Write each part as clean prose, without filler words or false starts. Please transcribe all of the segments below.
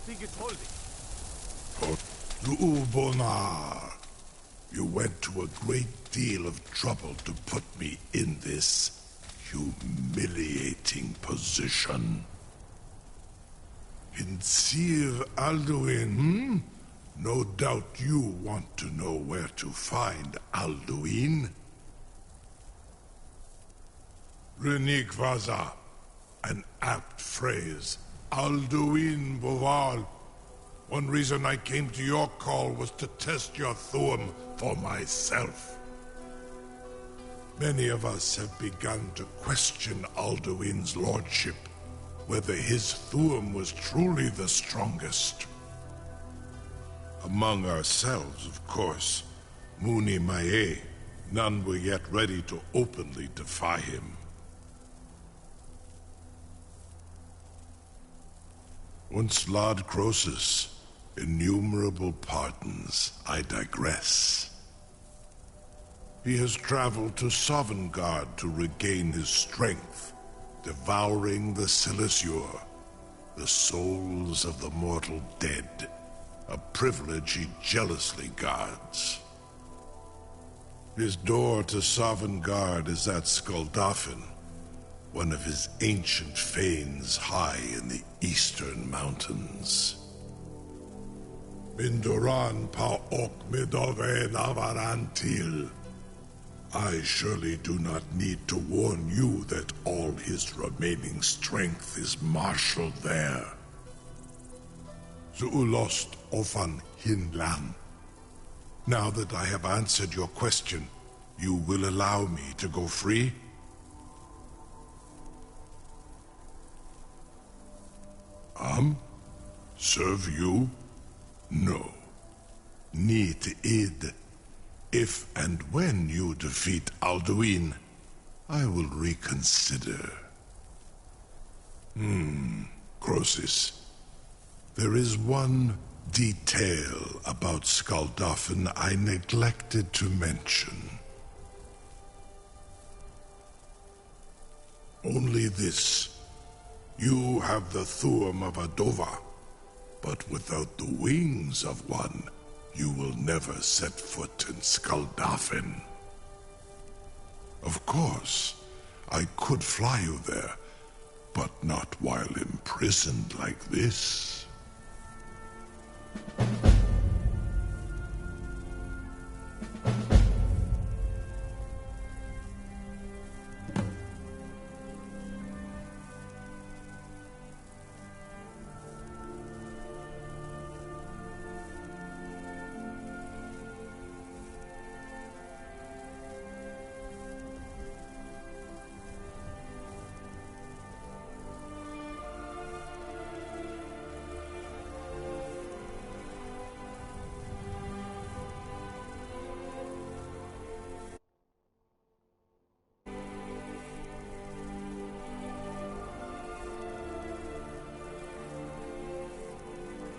think it's holding? Lu'ubonar, you went to a great deal of trouble to put me in this humiliating position. In Sir Alduin, No doubt you want to know where to find Alduin. Renik Vaza, an apt phrase. Alduin Boval. One reason I came to your call was to test your Thu'um for myself. Many of us have begun to question Alduin's lordship, whether his Thu'um was truly the strongest. Among ourselves, of course, Muni Mae, none were yet ready to openly defy him. Once Lord Croesus, innumerable pardons, I digress. He has traveled to Sovngarde to regain his strength, devouring the Silesur, the souls of the mortal dead, a privilege he jealously guards. His door to Sovngarde is at Skuldafn, one of his ancient fanes high in the eastern mountains. Mindoran pa ok midove navarantil. I surely do not need to warn you that all his remaining strength is marshaled there. Zuulost ofan hinlan. Now that I have answered your question, you will allow me to go free? Serve you? No. Need id. If and when you defeat Alduin, I will reconsider. Croesus. There is one detail about Skuldafn I neglected to mention. Only this. You have the Thu'um of a Dova, but without the wings of one, you will never set foot in Skuldafn. Of course, I could fly you there, but not while imprisoned like this.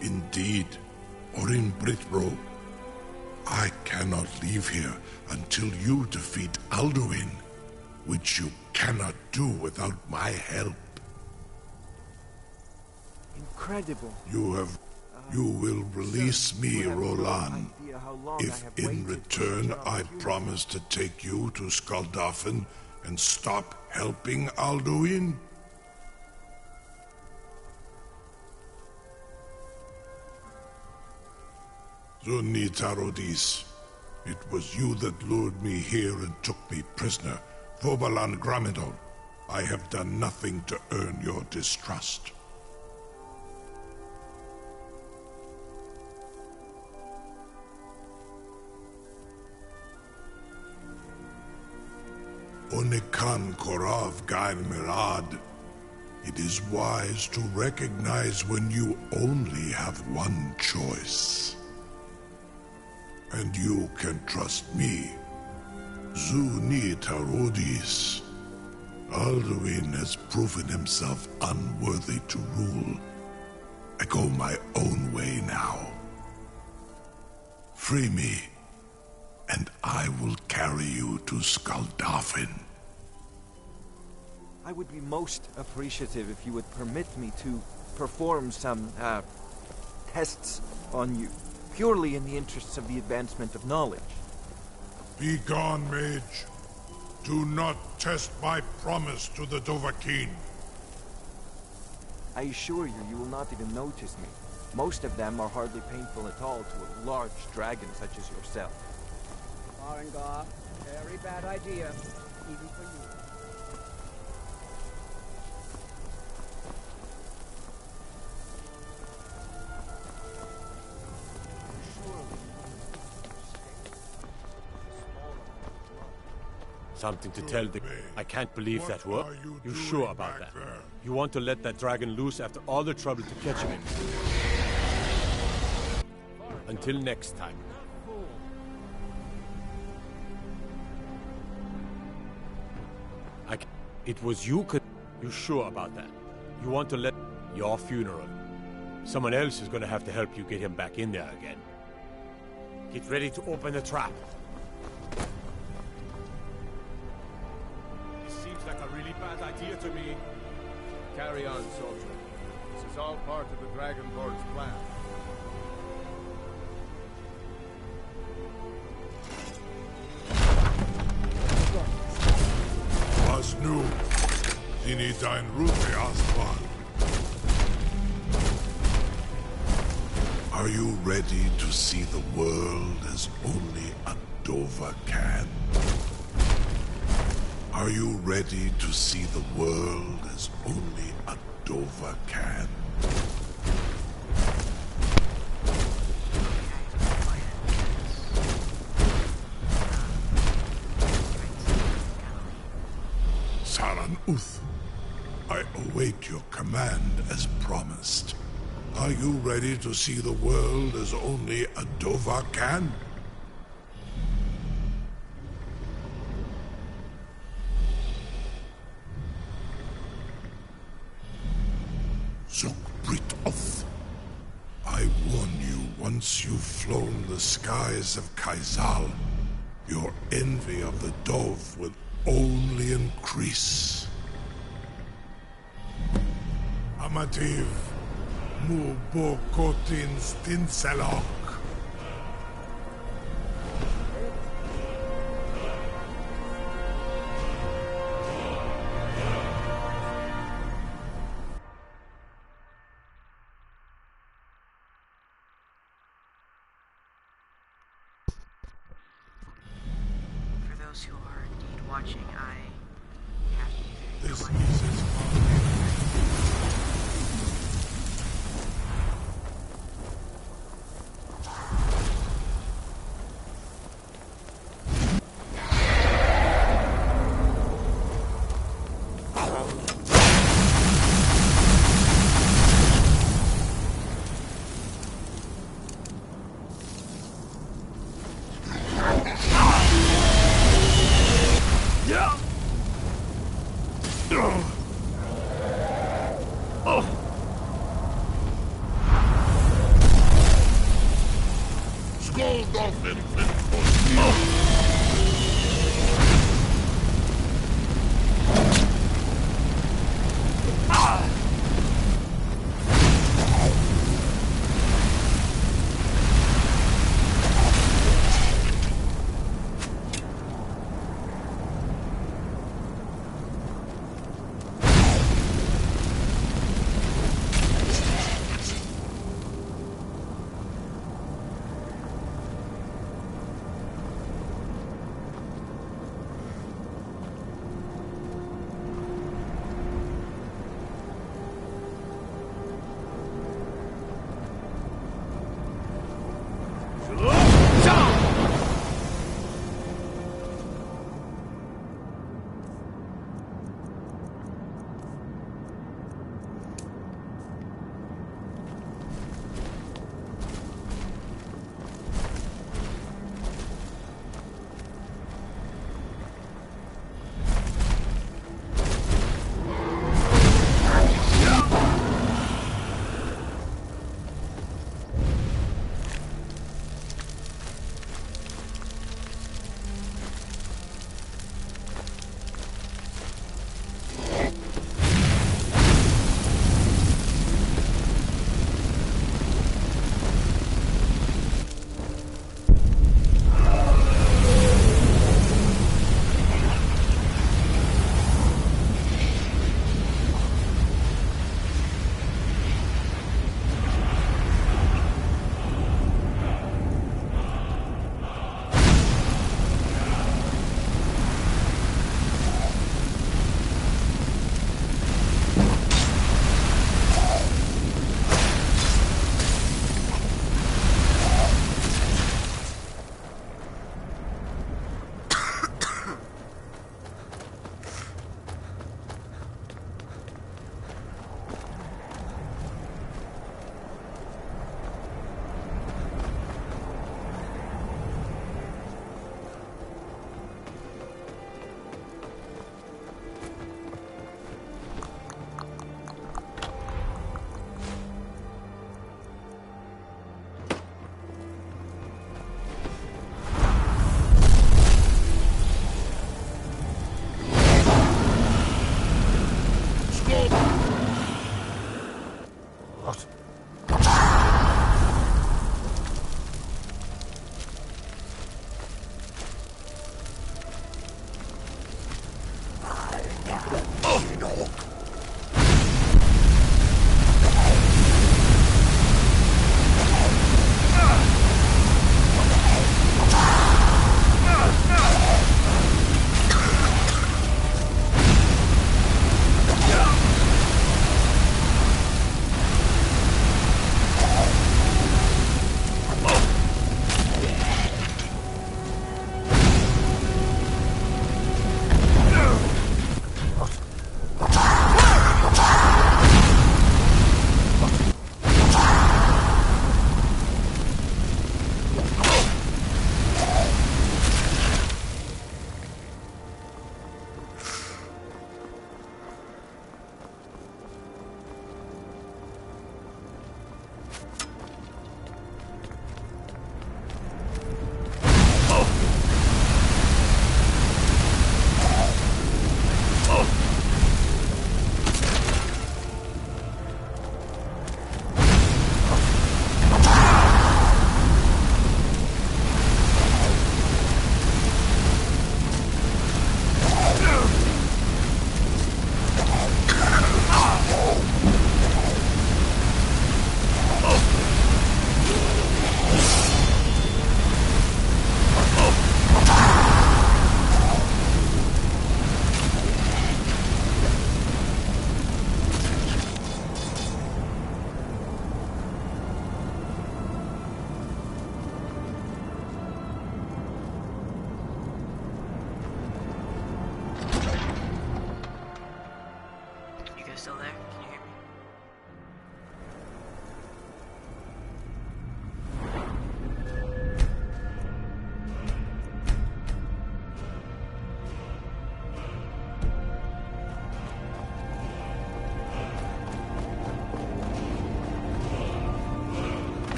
Indeed, Orin Britbro, I cannot leave here until you defeat Alduin, which you cannot do without my help. Incredible. You will release me, Roland, if in return I promise to take you to Skuldafn and stop helping Alduin. Zunitarodis, it was you that lured me here and took me prisoner. Vobalan Gramidon, I have done nothing to earn your distrust. Onikan Korav Gain Mirad, it is wise to recognize when you only have one choice. And you can trust me. Zuni Tarodis. Alduin has proven himself unworthy to rule. I go my own way now. Free me, and I will carry you to Skuldafn. I would be most appreciative if you would permit me to perform some, tests on you, purely in the interests of the advancement of knowledge. Be gone, mage. Do not test my promise to the Dovahkiin. I assure you, you will not even notice me. Most of them are hardly painful at all to a large dragon such as yourself. Farengar, very bad idea, even for you. Something to tell the... I can't believe that worked. You sure about that? There? You want to let that dragon loose after all the trouble to catch him in? Until next time. It was you could... You sure about that? You want to let... Your funeral. Someone else is gonna have to help you get him back in there again. Get ready to open the trap. This seems like a really bad idea to me. Carry on, soldier. This is all part of the Dragonborn's plan. Was nu. Dini dein Rufe Aspan. Are you ready to see the world as only a Dova can? Are you ready to see the world as only a Dova can? Saran Uth, I await your command as promised. Are you ready to see the world as only a Dova can? Zukbrit Oth. I warn you, once you've flown the skies of Kaizal, your envy of the Dove will only increase. Amativ, Mubokotin Stinselok. For those who are indeed watching, I have to be very This quiet. is his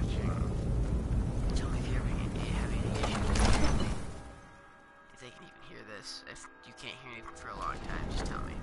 watching. Tell me if you ever have any issues. If they can even hear this. If you can't hear anything for a long time, just tell me.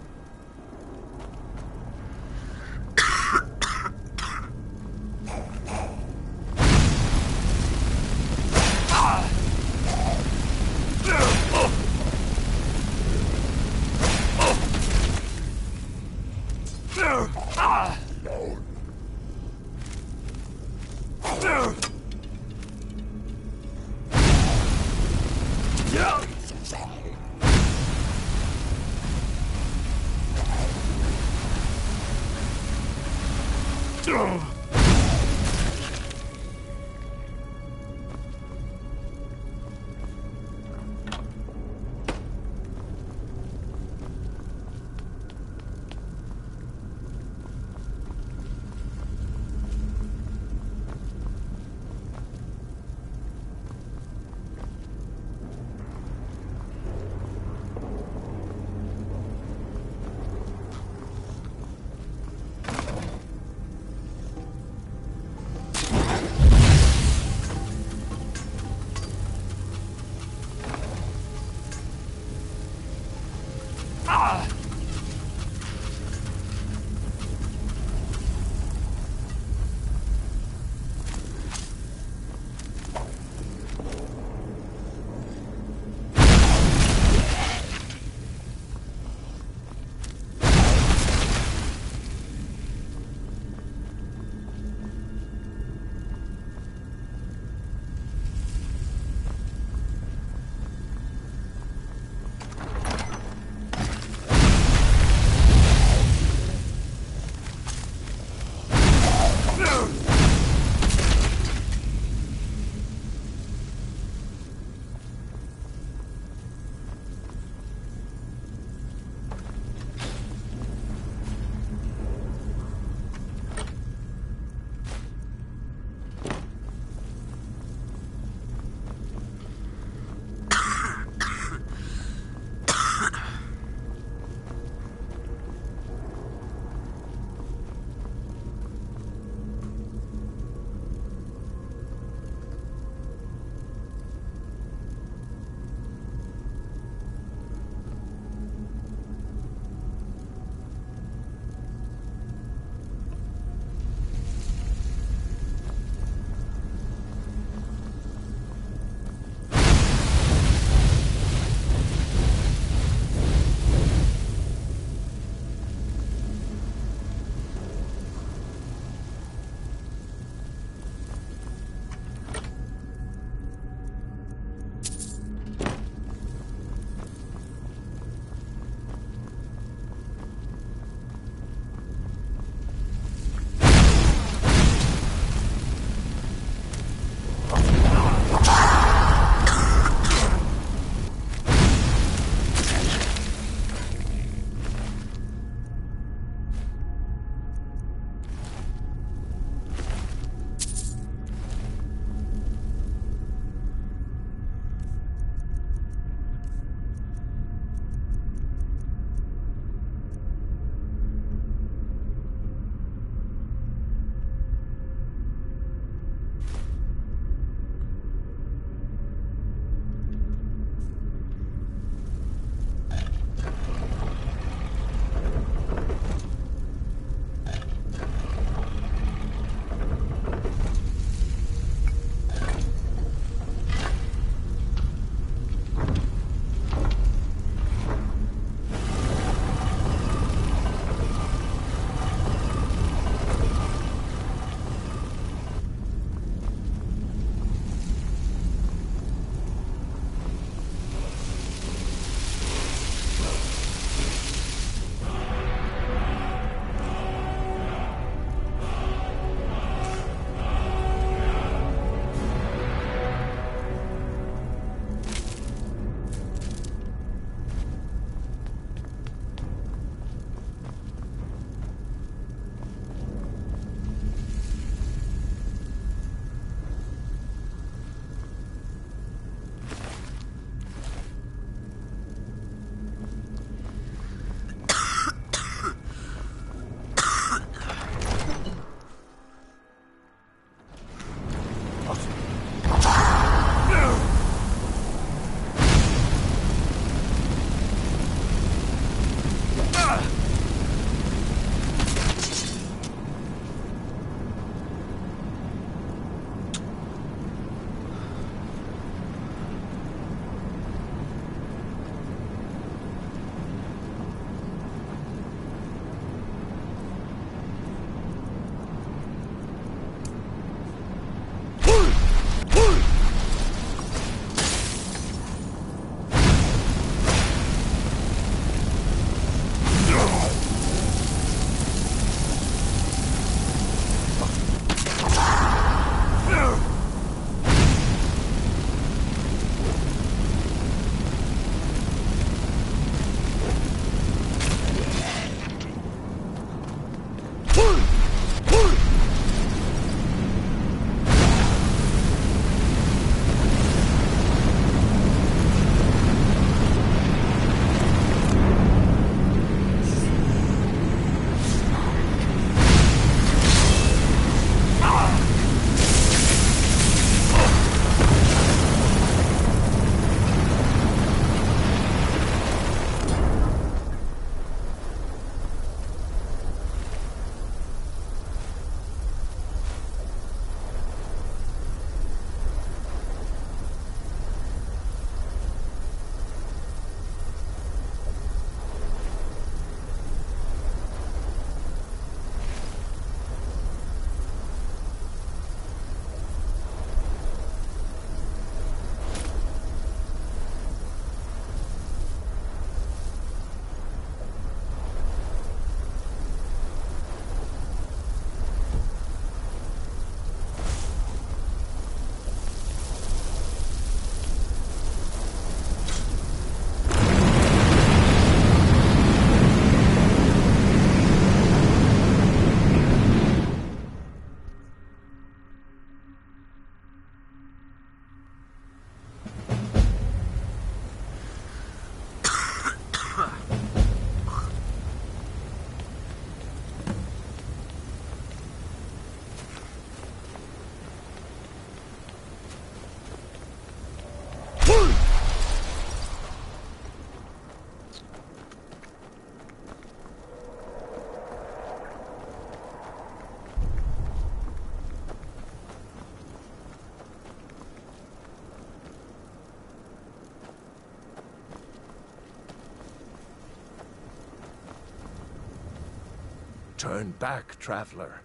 Turn back, traveler.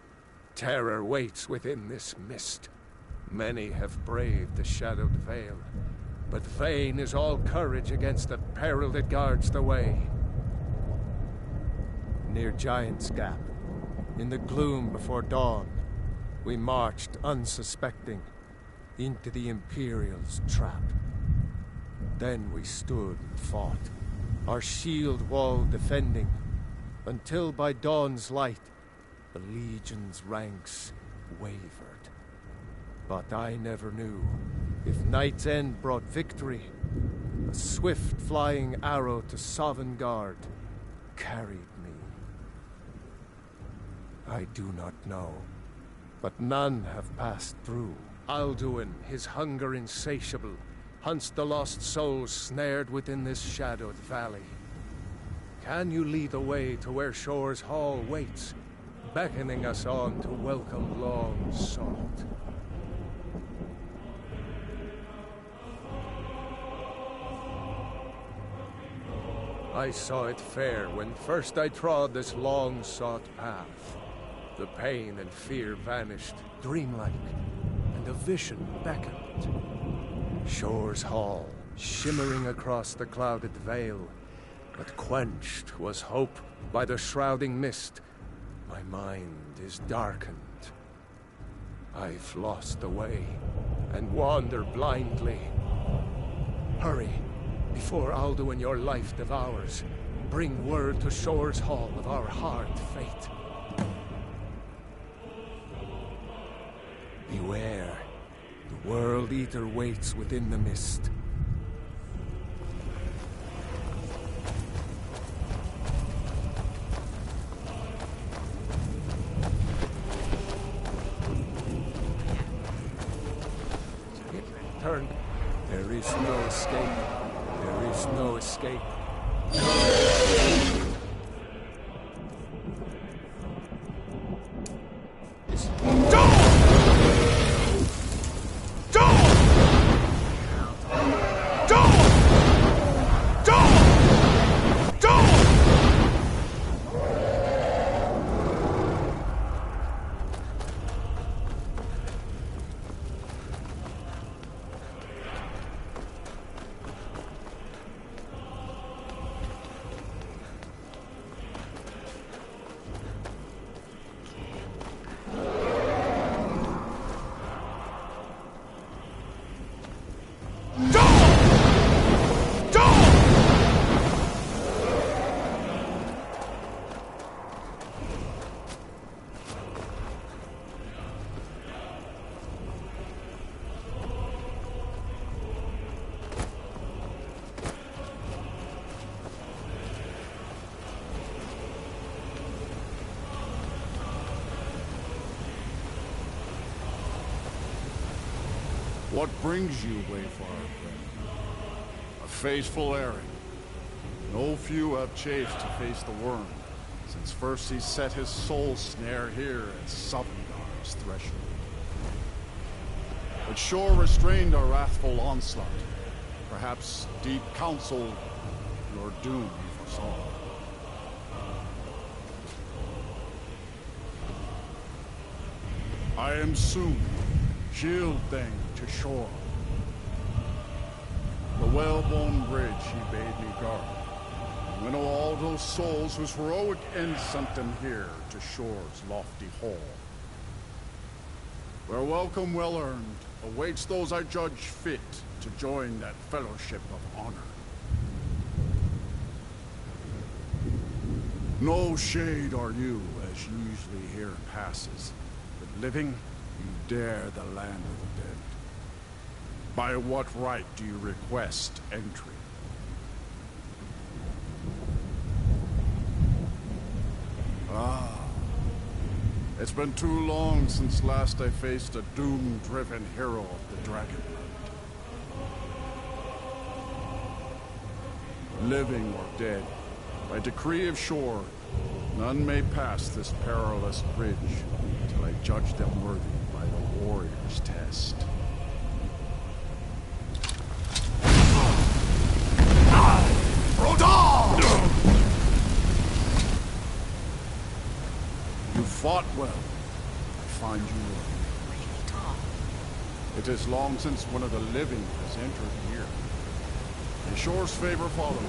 Terror waits within this mist. Many have braved the shadowed vale, but vain is all courage against the peril that guards the way. Near Giant's Gap, in the gloom before dawn, we marched unsuspecting into the Imperial's trap. Then we stood and fought, our shield wall defending, until by dawn's light, the Legion's ranks wavered. But I never knew if Night's End brought victory, a swift flying arrow to Sovngarde carried me. I do not know, but none have passed through. Alduin, his hunger insatiable, hunts the lost souls snared within this shadowed valley. Can you lead the way to where Shore's Hall waits, beckoning us on to welcome long sought? I saw it fair when first I trod this long-sought path. The pain and fear vanished, dreamlike, and a vision beckoned. Shore's Hall, shimmering across the clouded vale, but quenched was hope by the shrouding mist. My mind is darkened. I've lost the way, and wander blindly. Hurry, before Alduin your life devours. Bring word to Shore's Hall of our hard fate. Beware, the World Eater waits within the mist. Turn. There is no escape. There is no escape. What brings you, Wayfarer friend? A faithful errand. No few have chafed to face the worm, since first he set his soul snare here at Sovngarde's threshold. But Shore restrained our wrathful onslaught. Perhaps deep counsel your doom foresaw. I am soon shield-thing to Shore. The Whalebone Bridge he bade me guard, and winnow all those souls whose heroic end sent them here to Shore's lofty hall, where welcome well-earned awaits those I judge fit to join that fellowship of honor. No shade are you, as usually here passes, but living, you dare the land of the dead. By what right do you request entry? Ah, it's been too long since last I faced a doom-driven hero of the Dragonland. Living or dead, by decree of Shore, none may pass this perilous bridge till I judge them worthy by the warrior's test. You fought well. I find you worthy. Really tall. It is long since one of the living has entered here. May Shore's favor follow you.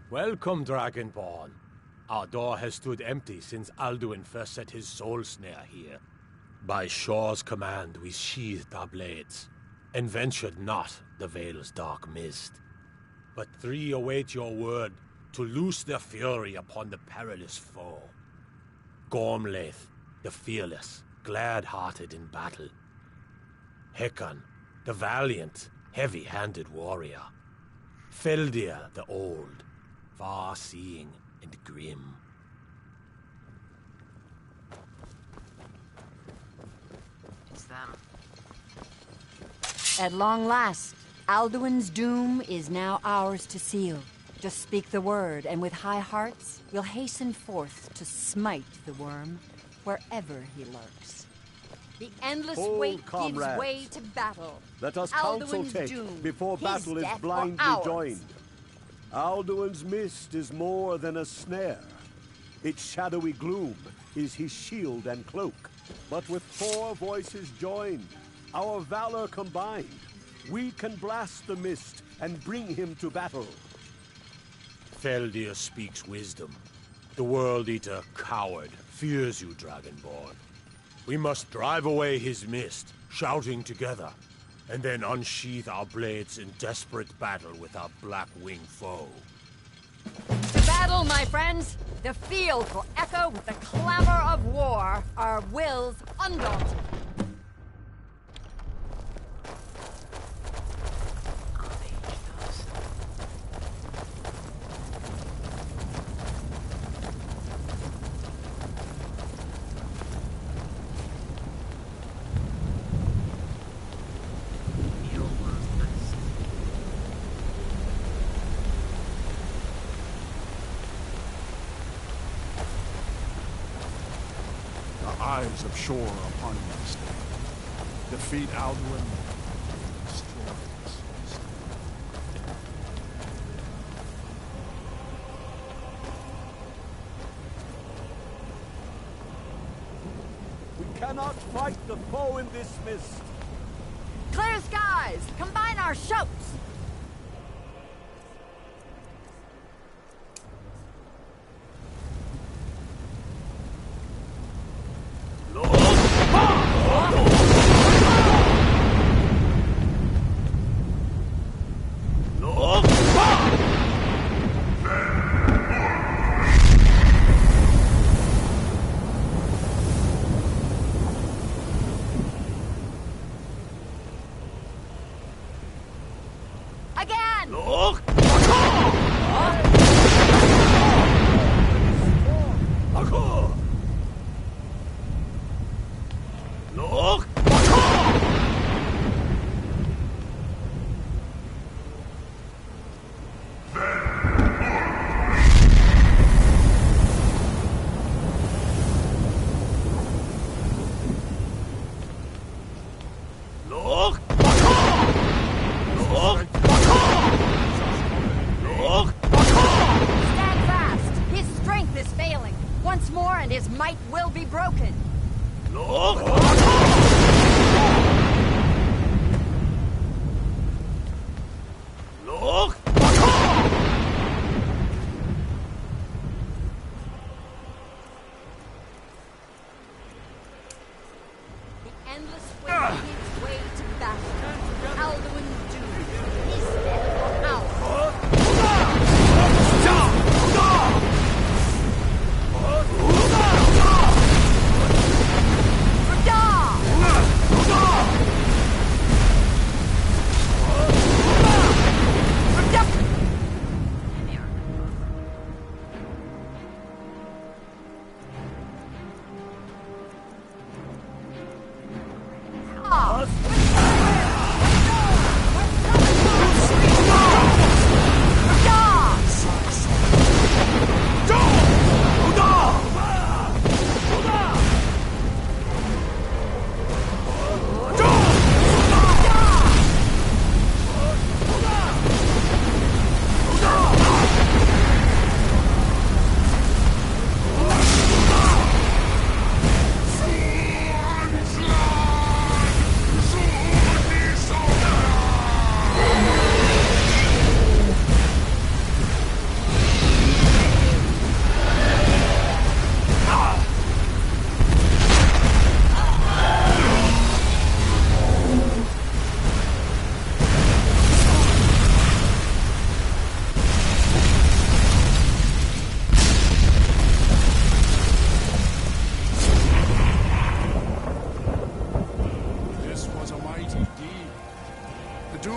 Welcome, Dragonborn. Our door has stood empty since Alduin first set his soul snare here. By Shore's command, we sheathed our blades, and ventured not the Vale's dark mist. But three await your word to loose their fury upon the perilous foe. Gormlaith, the fearless, glad-hearted in battle. Hekon, the valiant, heavy-handed warrior. Feldir, the old, far-seeing and grim. It's them. At long last, Alduin's doom is now ours to seal. Just speak the word, and with high hearts, we'll hasten forth to smite the worm wherever he lurks. The endless Hold, wait comrades. gives way to battle. Let us Alduin's counsel take doom, before his battle is death or blindly ours. joined. Alduin's mist is more than a snare. Its shadowy gloom is his shield and cloak. But with 4 voices joined, our valor combined, we can blast the mist and bring him to battle. Feldir speaks wisdom. The World Eater, coward, fears you, Dragonborn. We must drive away his mist, shouting together, and then unsheath our blades in desperate battle with our black-wing foe. To battle, my friends! The field will echo with the clamor of war, our wills undaunted. Oh, they hate those. Feel worthless. The eyes of Shore are upon you this day. Defeat Alduin, destroy the Soul Snare. We cannot fight the foe in this mist. Clear skies! Combine our shouts! Again!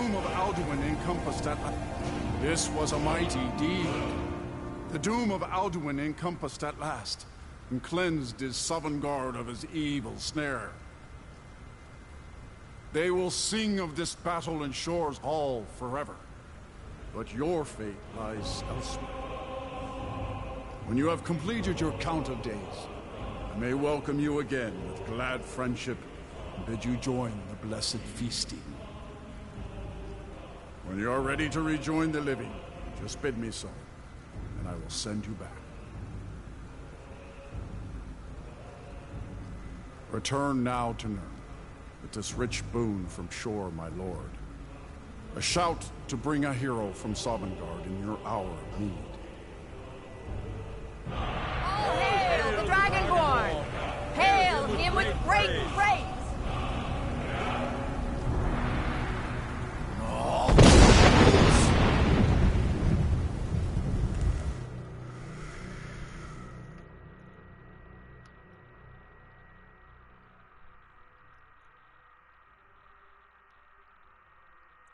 doom of Alduin encompassed at last. This was a mighty deed. The doom of Alduin encompassed at last, and cleansed his Sovngarde of his evil snare. They will sing of this battle in Shor's Hall forever. But your fate lies elsewhere. When you have completed your count of days, I may welcome you again with glad friendship and bid you join the blessed feasting. When you are ready to rejoin the living, just bid me so, and I will send you back. Return now to Nirn, with this rich boon from Shor, my lord. A shout to bring a hero from Sovngarde in your hour of need. All hail the Dragonborn! Hail him with great praise!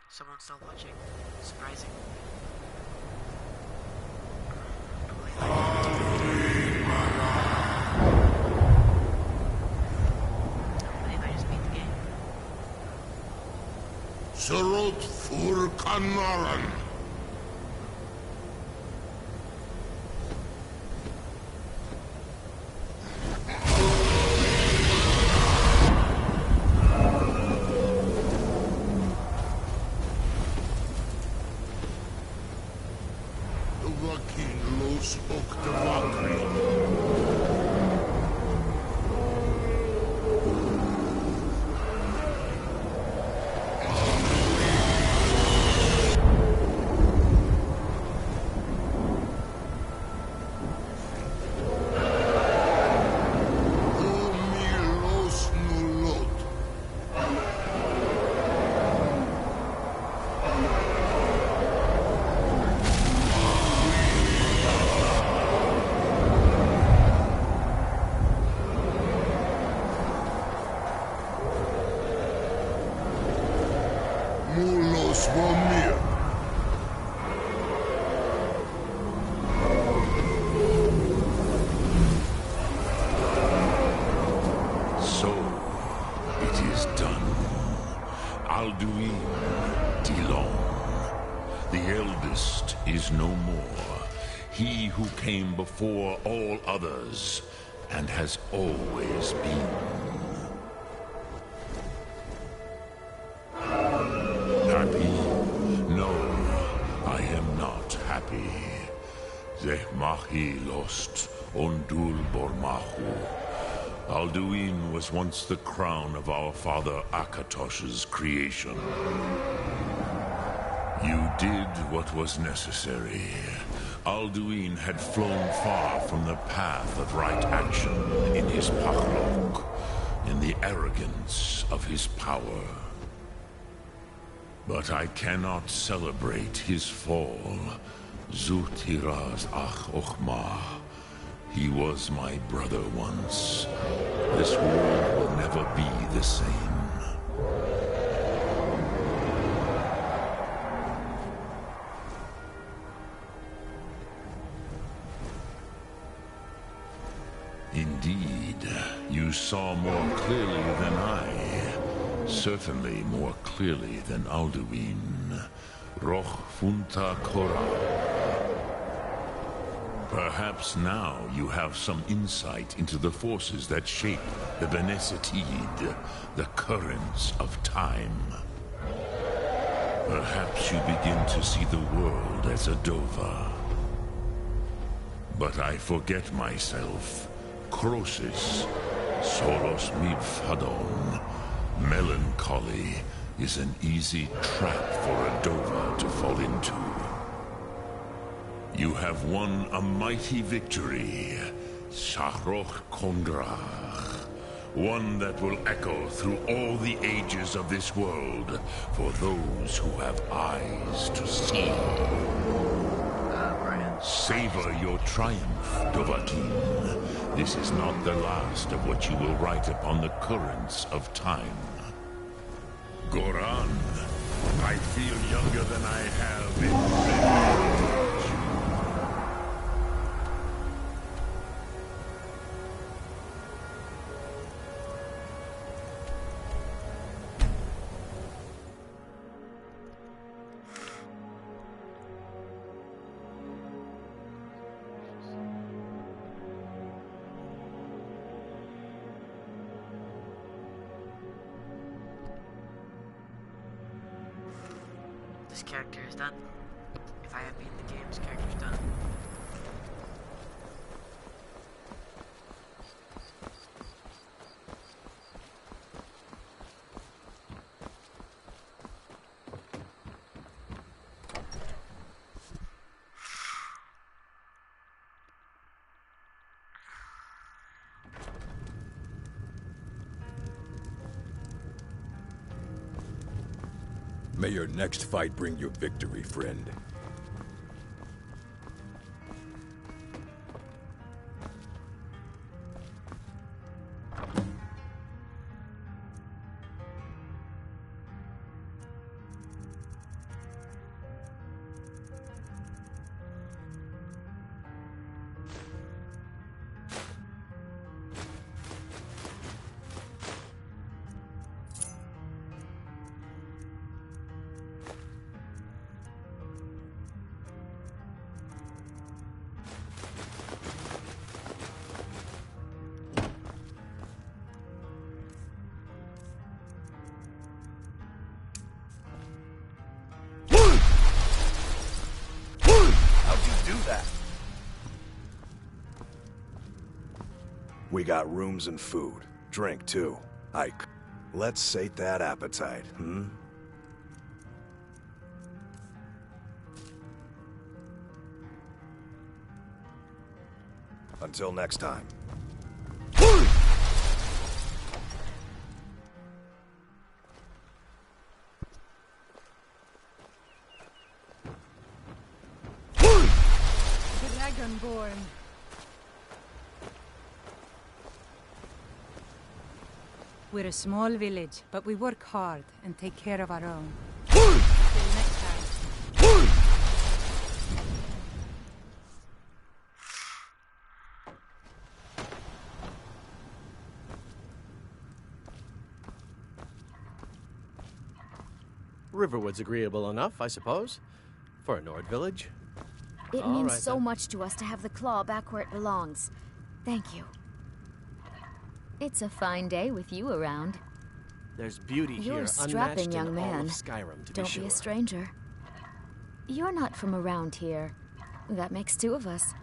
Someone's still watching. Surprising. Surut fur Kanaran. Vakin los Oktavakri. Mulos Vomir. So, it is done. Alduin Dilon, the eldest, is no more. He who came before all others, and has always been. Happy? No, I am not happy. Zehmahi lost Ondul Bormahu. Alduin was once the crown of our father Akatosh's creation. You did what was necessary. Alduin had flown far from the path of right action in his Pachlok, in the arrogance of his power. But I cannot celebrate his fall. Zutiraz Ach Ochma. He was my brother once. This world will never be the same. Indeed, you saw more clearly than I. Certainly more clearly than Alduin. Roch Funta Korra. Perhaps now you have some insight into the forces that shape the Benesetid, the currents of time. Perhaps you begin to see the world as a Dova. But I forget myself. Crosis, Soros Midfadon. Melancholy is an easy trap for a Dova to fall into. You have won a mighty victory, Shahroch Kondrach. One that will echo through all the ages of this world for those who have eyes to see. Savor your triumph, Dovahkiin. This is not the last of what you will write upon the currents of time. Goran, I feel younger than I have in many age. This character is done. If I have beaten the game, this character is done. May your next fight bring you victory, friend. We got rooms and food. Drink, too. Ike, let's sate that appetite, Until next time. Dragonborn. We're a small village, but we work hard and take care of our own. Until next time. Riverwood's agreeable enough, I suppose, for a Nord village. It All means right, so then. much to us to have the claw back where it belongs. Thank you. It's a fine day with you around. There's beauty You're here, a strapping unmatched young in all man. of Skyrim, to Don't be sure. be a stranger. You're not from around here. That makes two of us.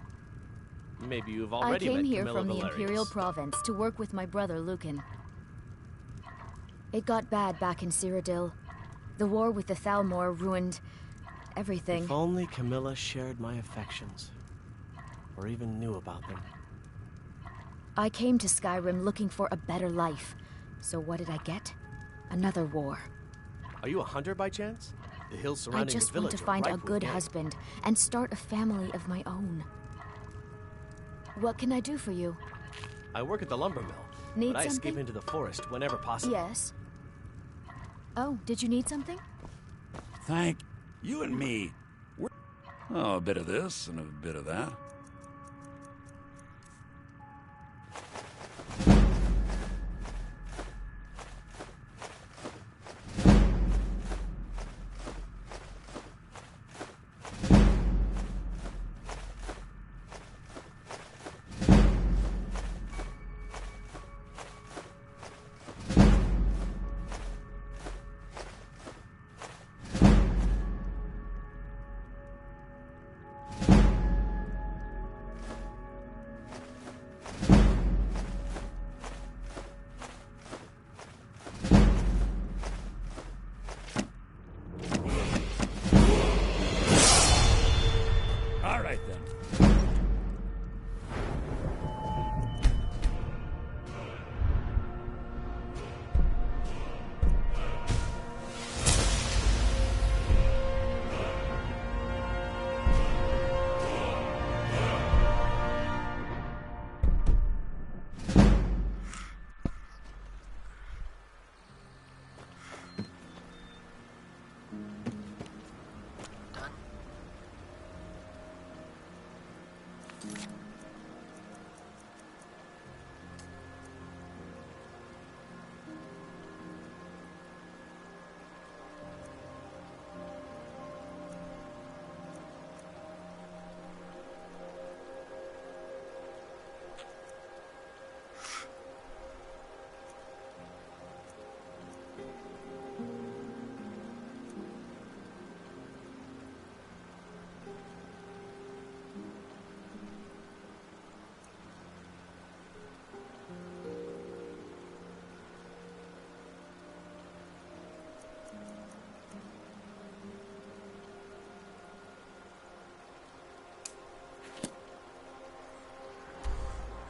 Maybe you've I already came met here Camilla from the Valerius. Imperial Province to work with my brother Lucan. It got bad back in Cyrodiil. The war with the Thalmor ruined everything. If only Camilla shared my affections, or even knew about them. I came to Skyrim looking for a better life. So what did I get? Another war. Are you a hunter by chance? The hills I surrounding just the village want to are find a ripe with good game. husband and start a family of my own. What can I do for you? I work at the lumber mill, Need but I escape something? into the forest whenever possible. Yes. Oh, did you need something? Thank you and me. Oh, a bit of this and a bit of that.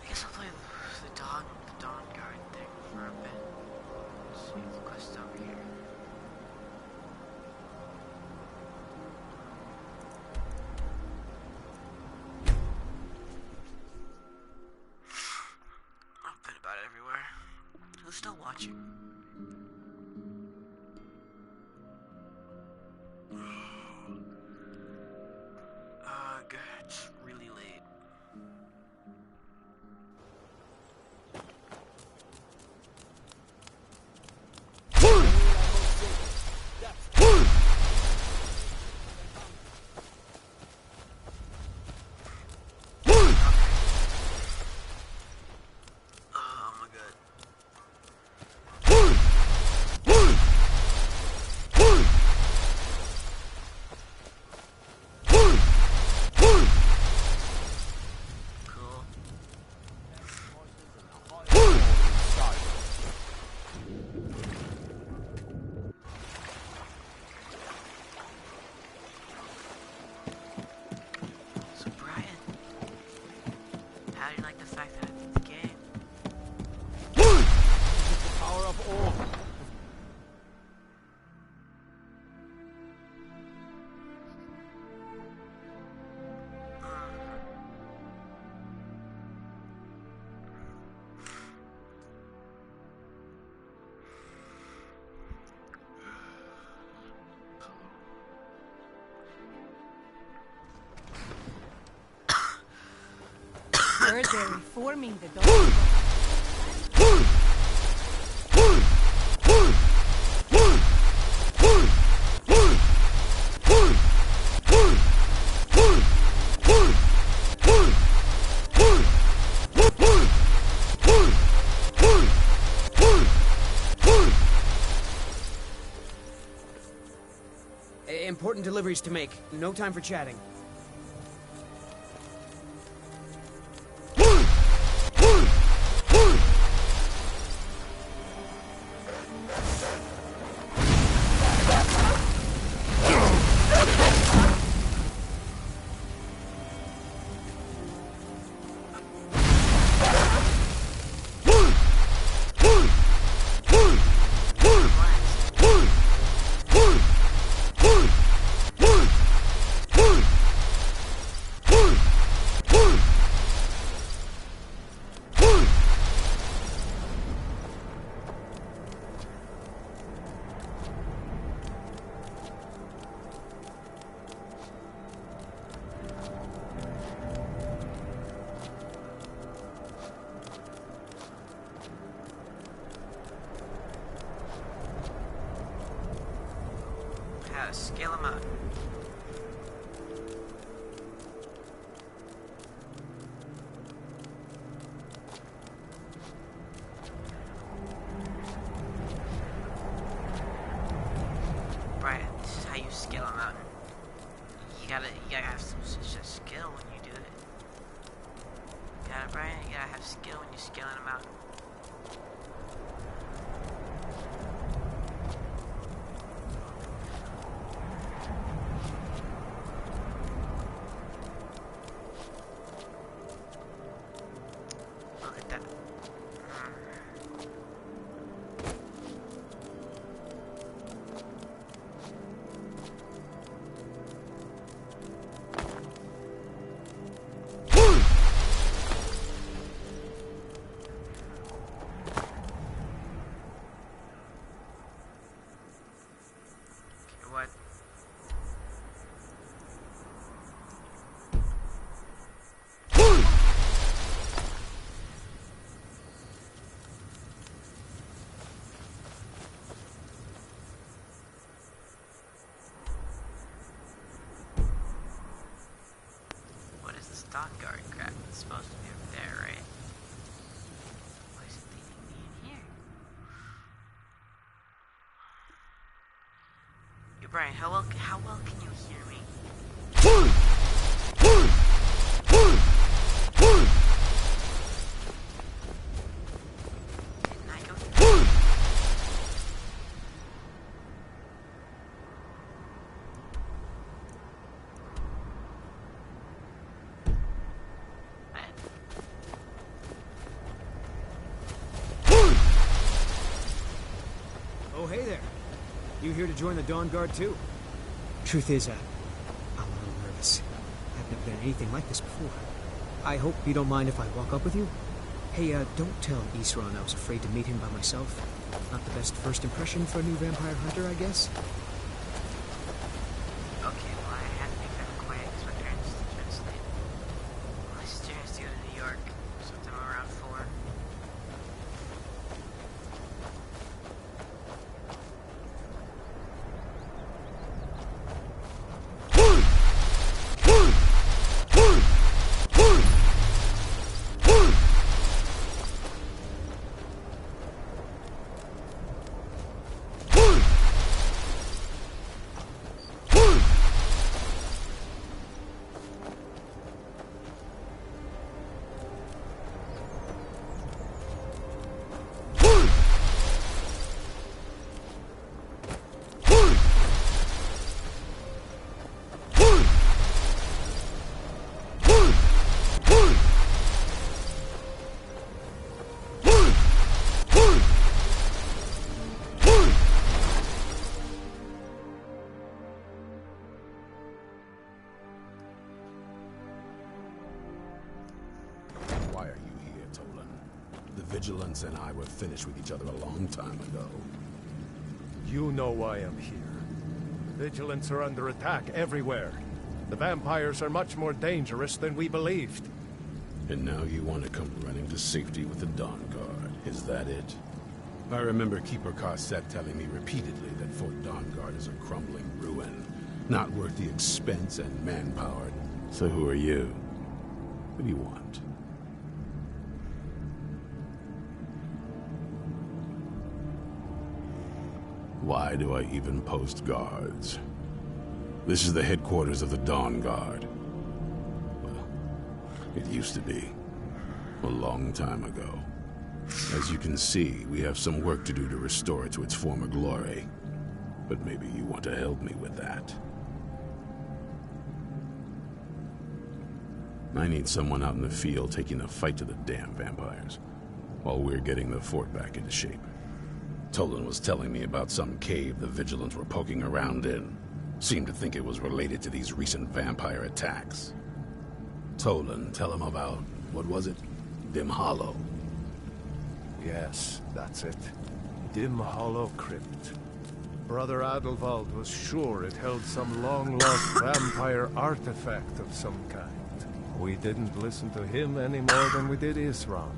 I guess I'll play the Dawn Guard thing for a bit. See the quest over here. I've been about everywhere. Who's still watching? Ugh, it's really late. Heard they're reforming the dog. Important deliveries to make. No time for chatting. Scale them out. Brian, this is how you scale them out. You gotta have some skill when you do it. Got it, Brian? You gotta have skill when you're scaling them out. Dawn Guard crap. It's supposed to be over there, right? Why is it leading me in here? Yo, Brian, how well can you hear me? Didn't I go through? Oh, hey there. You here to join the Dawn Guard too? Truth is, I'm a little nervous. I've never done anything like this before. I hope you don't mind if I walk up with you? Hey, don't tell Isran I was afraid to meet him by myself. Not the best first impression for a new vampire hunter, I guess. Okay, well, I had to make that quick because my parents did translate. My sister has to go to New York sometime around 4. Why are you here, Tolan? The Vigilance and I were finished with each other a long time ago. You know why I'm here. The Vigilants are under attack everywhere. The vampires are much more dangerous than we believed. And now you want to come running to safety with the Dawn Guard. Is that it? I remember Keeper Carset telling me repeatedly that Fort Dawn Guard is a crumbling ruin, not worth the expense and manpower. So who are you? What do you want? Why do I even post guards? This is the headquarters of the Dawn Guard. Well, it used to be. A long time ago. As you can see, we have some work to do to restore it to its former glory. But maybe you want to help me with that. I need someone out in the field taking the fight to the damn vampires, while we're getting the fort back into shape. Tolan was telling me about some cave the Vigilants were poking around in. Seemed to think it was related to these recent vampire attacks. Tolan, tell him about, what was it? Dim Hollow. Yes, that's it. Dim Hollow Crypt. Brother Adelwald was sure it held some long-lost vampire artifact of some kind. We didn't listen to him any more than we did Isran.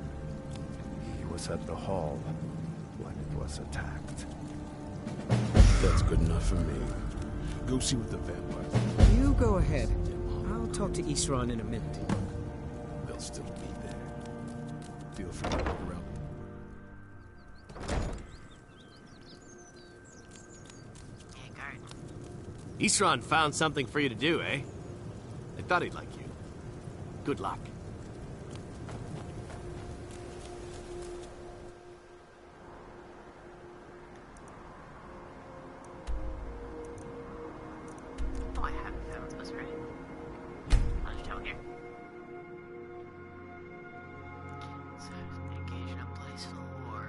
He was at the hall when it was attacked. That's good enough for me. Go see what the vampires... You go ahead. I'll talk to Isran in a minute. They'll still be there. Feel free to look around. Isran found something for you to do, eh? I thought he'd like you. Good luck. Oh, I have found those, right? I'll just tell here. So, engage in a blissful war.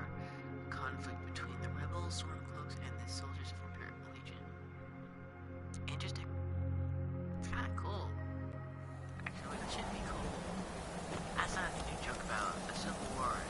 Conflict between the rebels, Stormcloaks, and the soldiers of Imperial Legion. Interesting. It's kinda cool. Actually, that should be cool. That's not a new joke about the Civil Wars.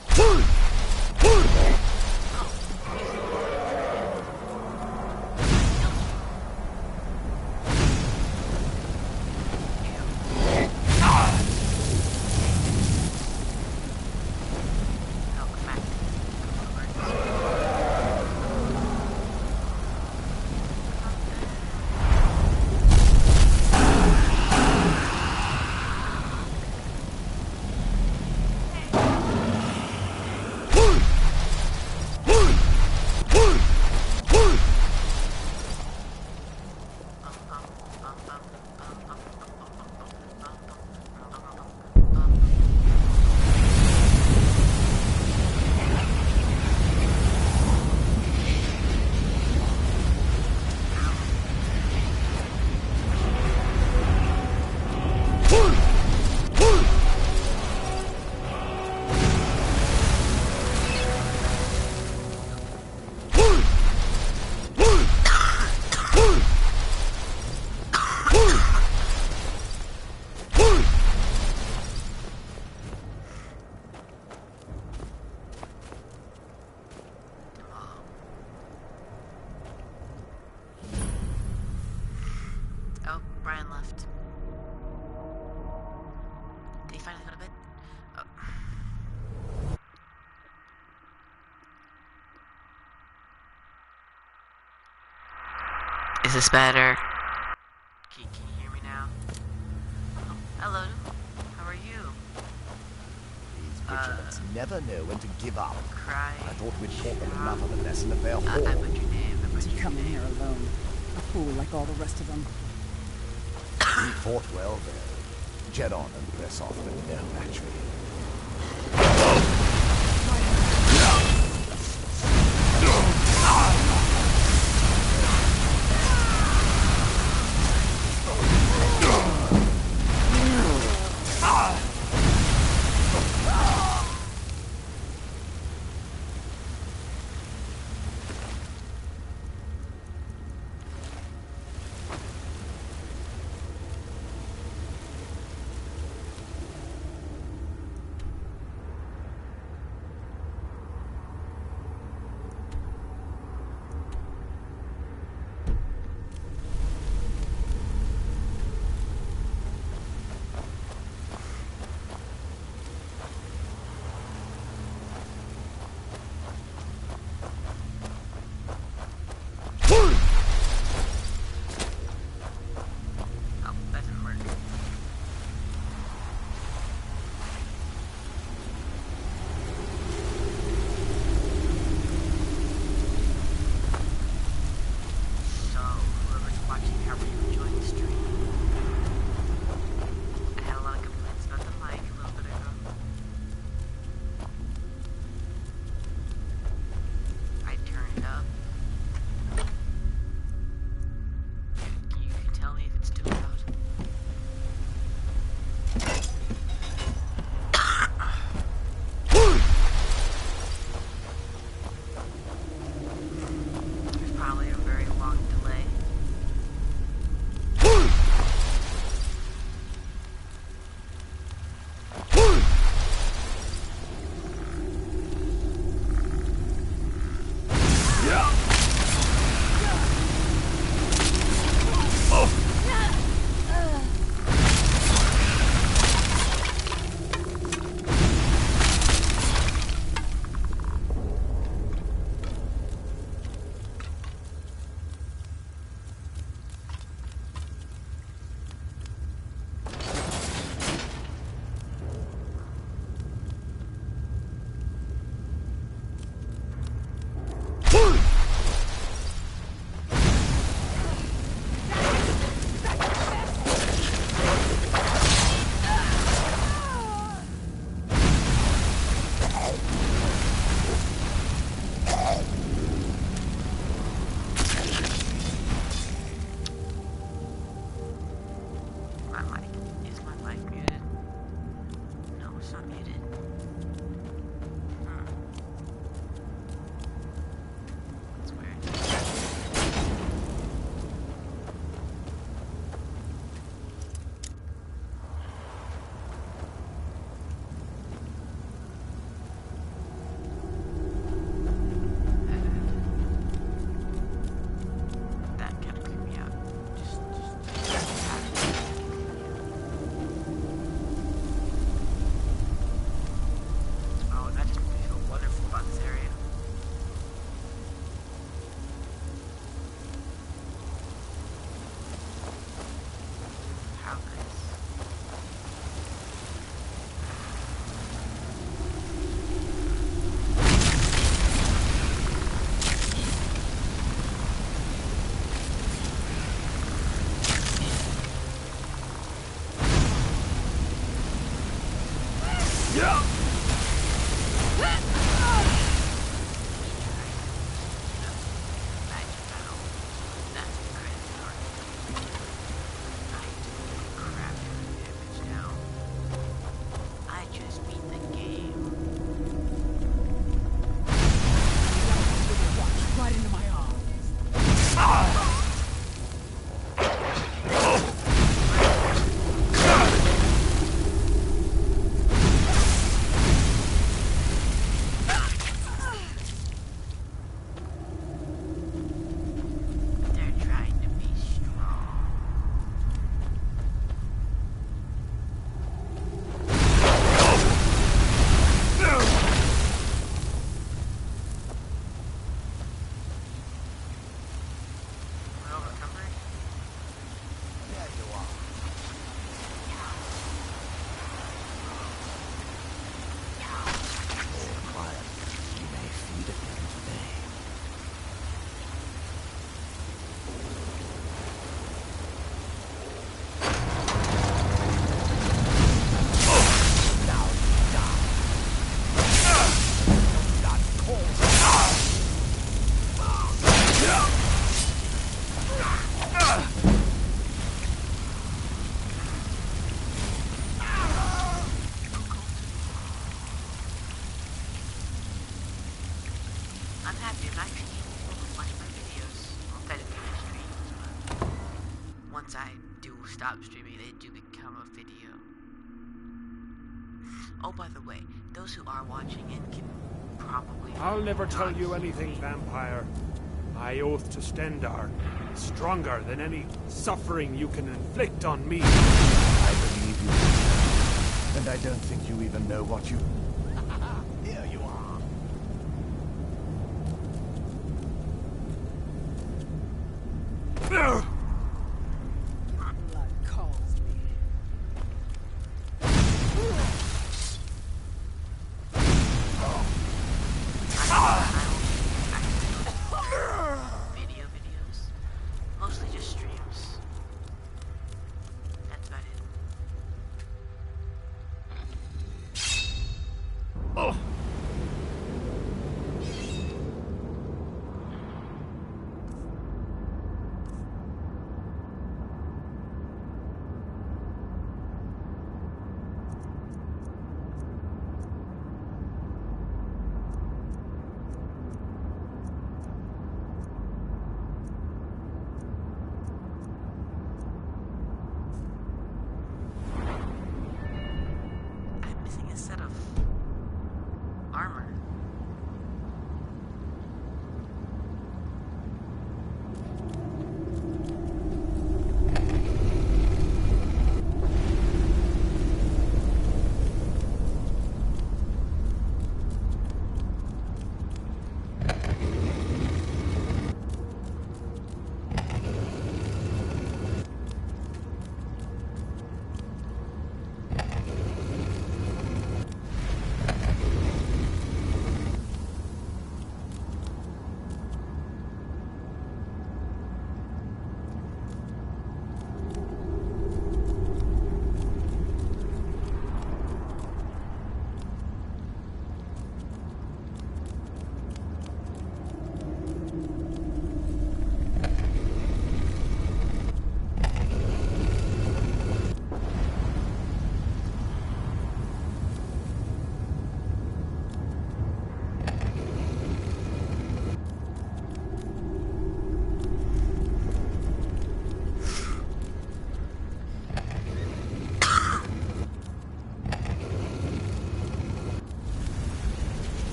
Oh, Brian left. Did he finally go to bed? Oh. Is this better? Can you hear me now? Oh, hello. How are you? These vigilants never know when to give up. Cry. I thought we'd taught them enough of a lesson of their I hoard. put your name. To come in here alone. A fool like all the rest of them. We fought well there. Jedon and Bresoth were no match for you. do stop streaming, they do become a video. Oh, by the way, those who are watching it can probably... I'll never tell you anything, vampire. My oath to Stendarr is stronger than any suffering you can inflict on me. I believe you. And I don't think you even know what you... Here you are. Blood calls me. Videos. Mostly just streams. That's about it. Oh. I'm missing a set of armor.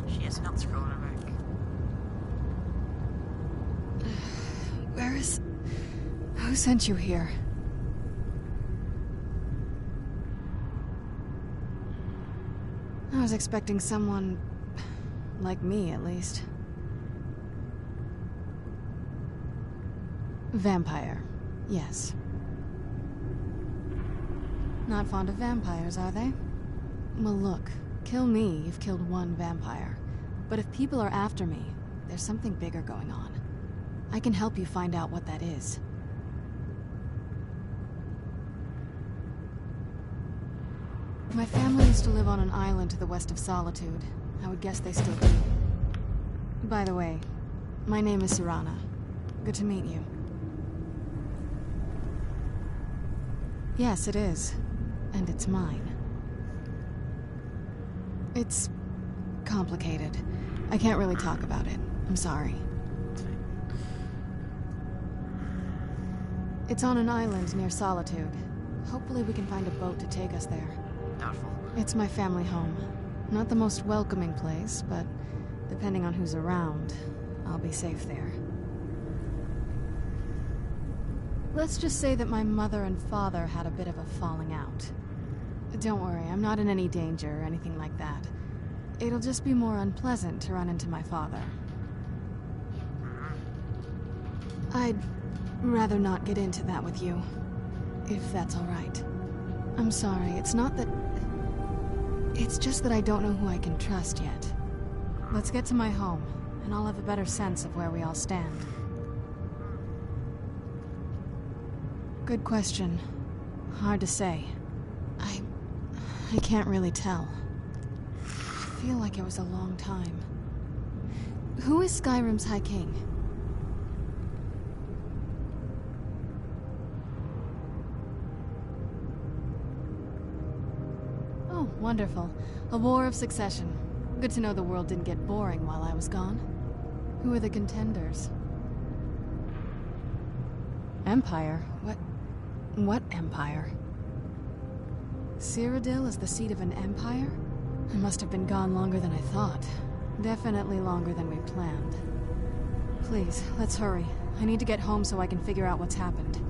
She has not scrolled her back. Where is... Who sent you here? I was expecting someone... like me, at least. Vampire. Yes. Not fond of vampires, are they? Well, look. Kill me, you've killed one vampire. But if people are after me, there's something bigger going on. I can help you find out what that is. My family used to live on an island to the west of Solitude. I would guess they still do. By the way, my name is Serana. Good to meet you. Yes, it is. And it's mine. It's complicated. I can't really talk about it. I'm sorry. It's on an island near Solitude. Hopefully we can find a boat to take us there. Doubtful. It's my family home. Not the most welcoming place, but depending on who's around, I'll be safe there. Let's just say that my mother and father had a bit of a falling out. Don't worry, I'm not in any danger or anything like that. It'll just be more unpleasant to run into my father. I'd rather not get into that with you, if that's all right. I'm sorry, it's not that... It's just that I don't know who I can trust yet. Let's get to my home, and I'll have a better sense of where we all stand. Good question. Hard to say. I can't really tell. I feel like it was a long time. Who is Skyrim's High King? Oh, wonderful. A war of succession. Good to know the world didn't get boring while I was gone. Who are the contenders? Empire? What empire? Cyrodiil is the seat of an empire? I must have been gone longer than I thought. Definitely longer than we planned. Please, let's hurry. I need to get home so I can figure out what's happened.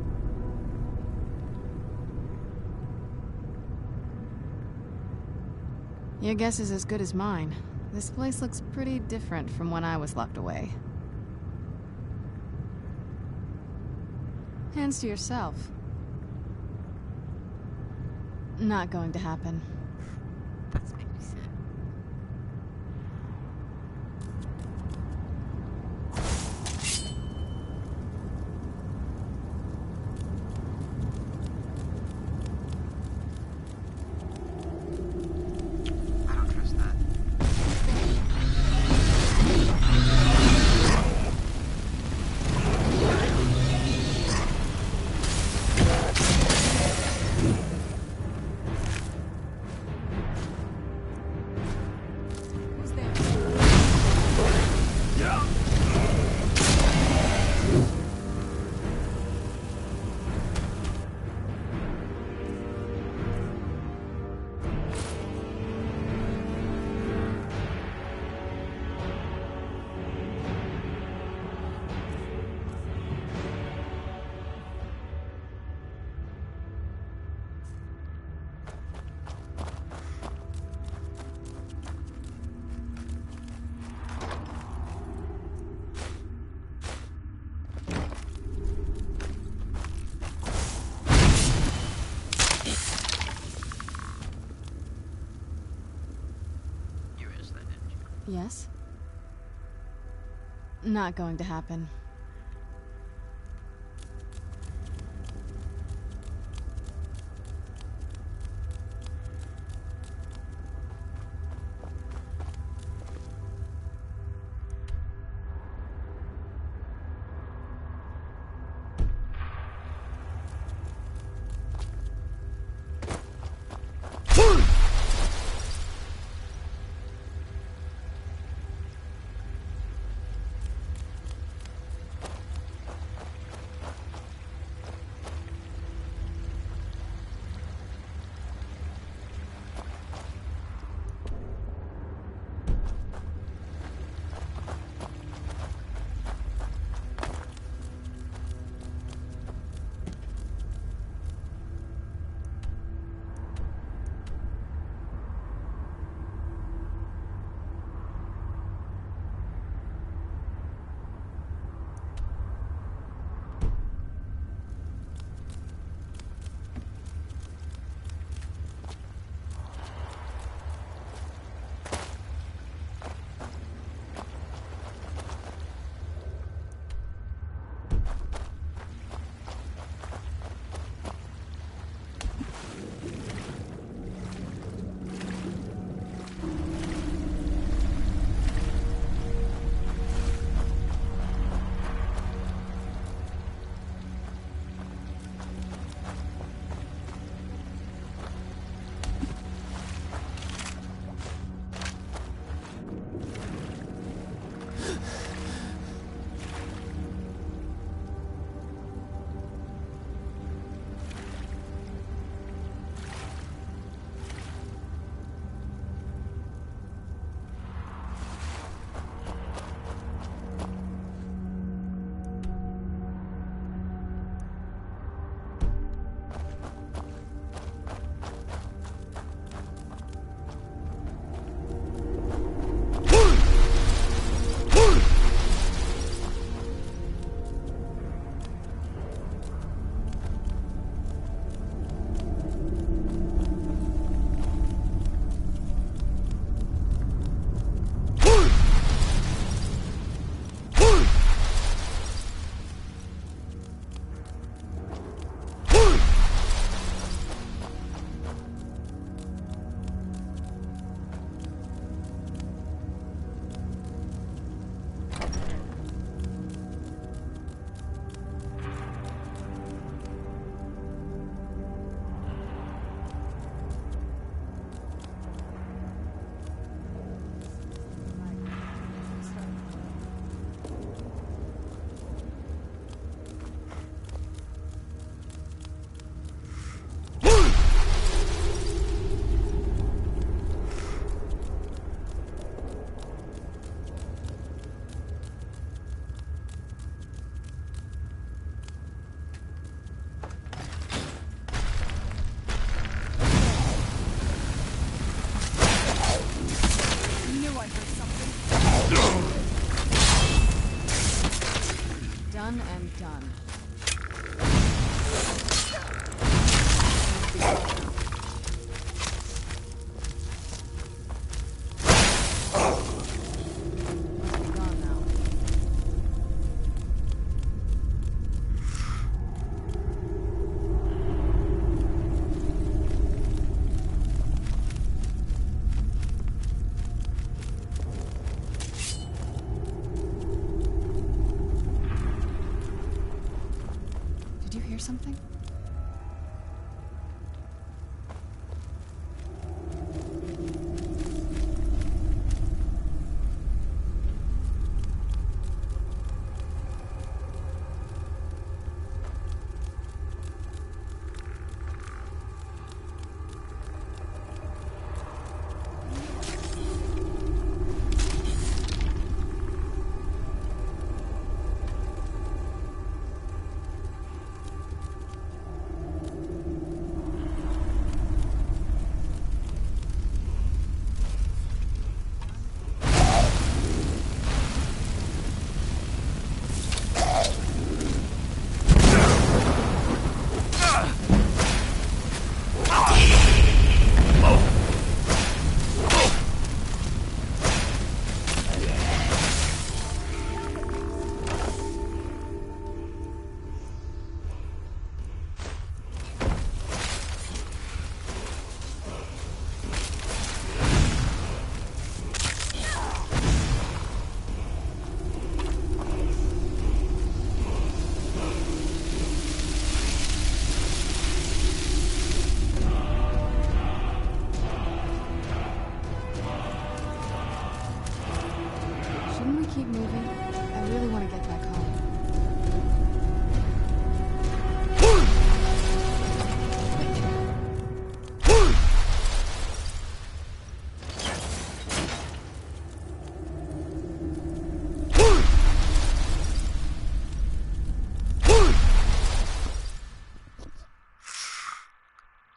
Your guess is as good as mine. This place looks pretty different from when I was locked away. Hands to yourself. Not going to happen. That's making me sick. I don't trust that. Yes? Not going to happen. Done and done. Must be gone now. Did you hear something? Shouldn't we keep moving? I really want to get back home.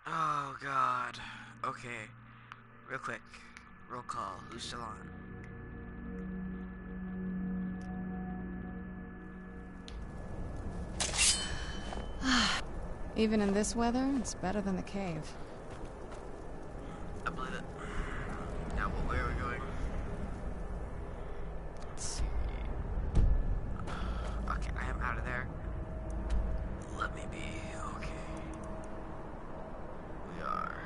Oh god. Okay. Real quick. Roll call. Who's still on? Even in this weather, it's better than the cave. I believe it. Now, where are we going? Let's see. Okay, I am out of there. Let me be. Okay. We are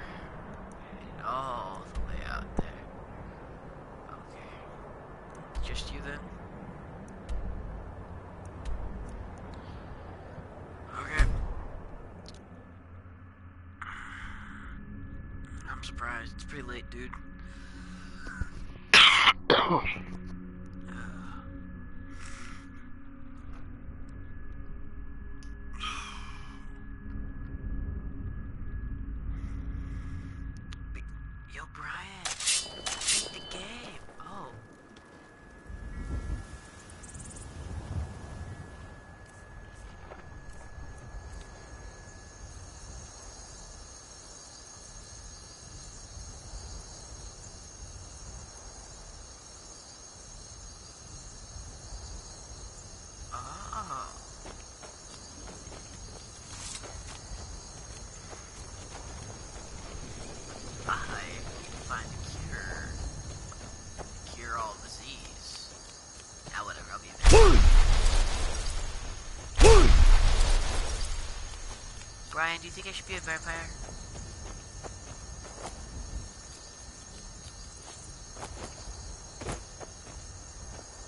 heading all the way out there. Okay. Just you then? Okay. I'm surprised. It's pretty late, dude. Yo, Brian. Beat the game. Oh. Oh. I find a cure. Cure all disease. Now whatever, I'll be a Brian, do you think I should be a vampire?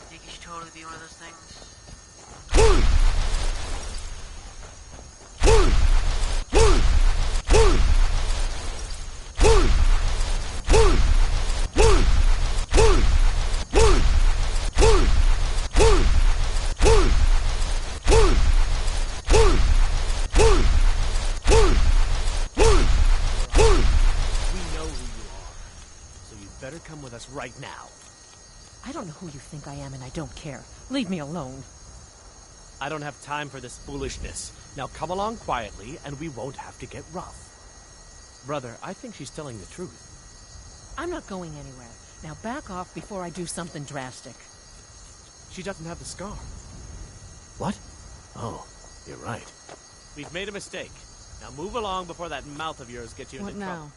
Think you should totally be one of those things? Better come with us right now. I don't know who you think I am, and I don't care. Leave me alone. I don't have time for this foolishness. Now come along quietly, and we won't have to get rough. Brother, I think she's telling the truth. I'm not going anywhere. Now back off before I do something drastic. She doesn't have the scar. What? Oh, you're right. We've made a mistake. Now move along before that mouth of yours gets you What into trouble. now?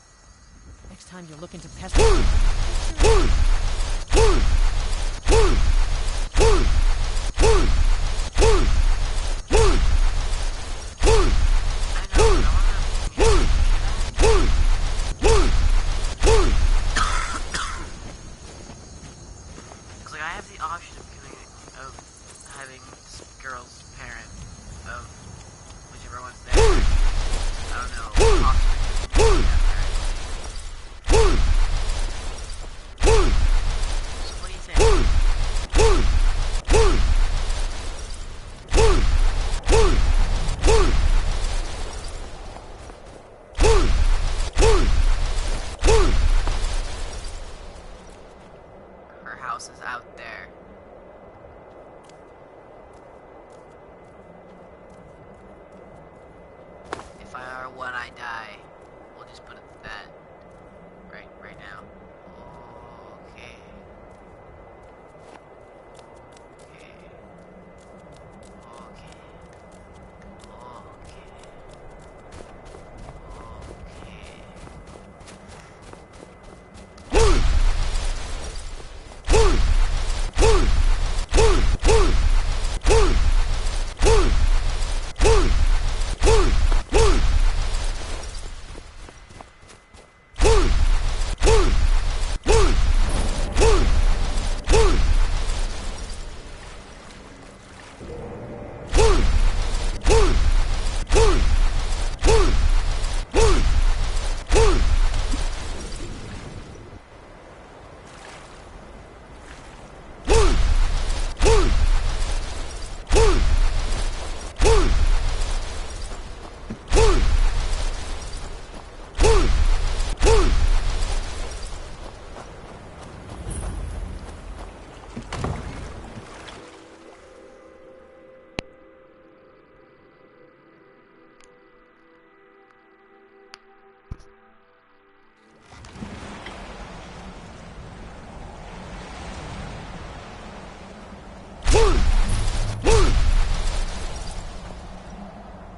Next time you're looking to pest... Cause like I have the option of having this girl's parent of whichever one's there. I don't know. So what do you think? Her house is out there. If I are one, I die. We'll just put it at that. Right now. Okay. Okay. Okay.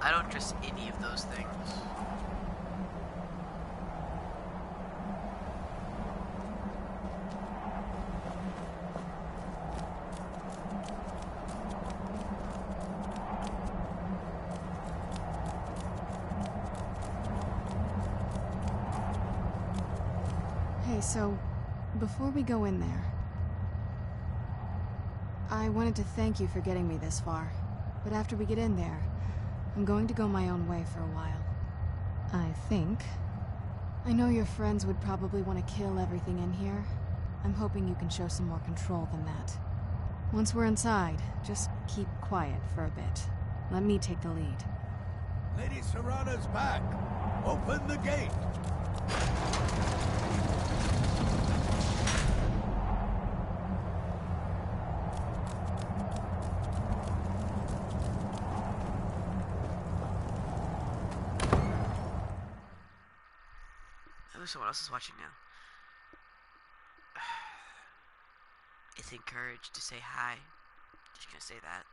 I don't trust any of those things. Hey, so, before we go in there, I wanted to thank you for getting me this far. But after we get in there, I'm going to go my own way for a while. I think. I know your friends would probably want to kill everything in here. I'm hoping you can show some more control than that. Once we're inside, just keep quiet for a bit. Let me take the lead. Lady Serana's back. Open the gate. I wish someone else is watching now. It's encouraged to say hi. Just gonna say that.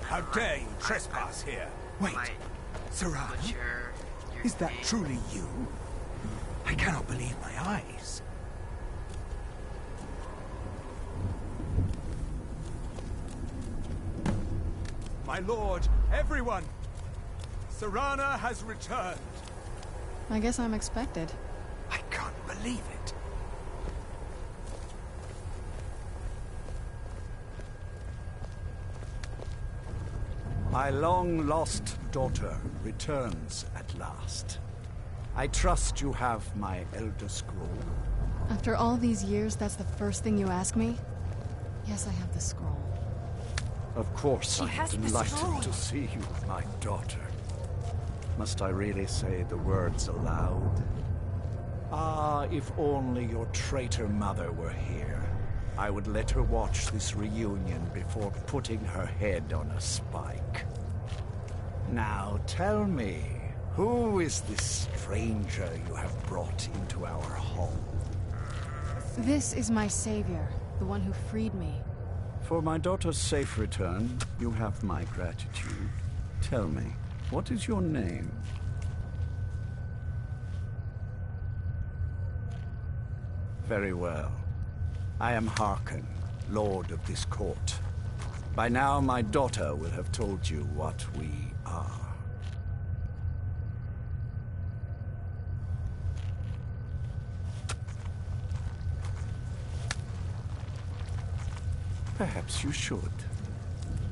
How dare you trespass here? Wait, Serana? Is that truly you? I cannot believe my eyes. My lord, everyone! Serana has returned. I guess I'm expected. I can't believe it. My long-lost daughter returns at last. I trust you have my Elder Scroll. After all these years, that's the first thing you ask me? Yes, I have the scroll. Of course, She I has am the delighted scroll. to see you, my daughter. Must I really say the words aloud? Ah, if only your traitor mother were here. I would let her watch this reunion before putting her head on a spike. Now tell me, Who is this stranger you have brought into our hall? This is my savior, the one who freed me. For my daughter's safe return, you have my gratitude. Tell me, what is your name? Very well. I am Harkon, Lord of this court. By now, my daughter will have told you what we are. Perhaps you should.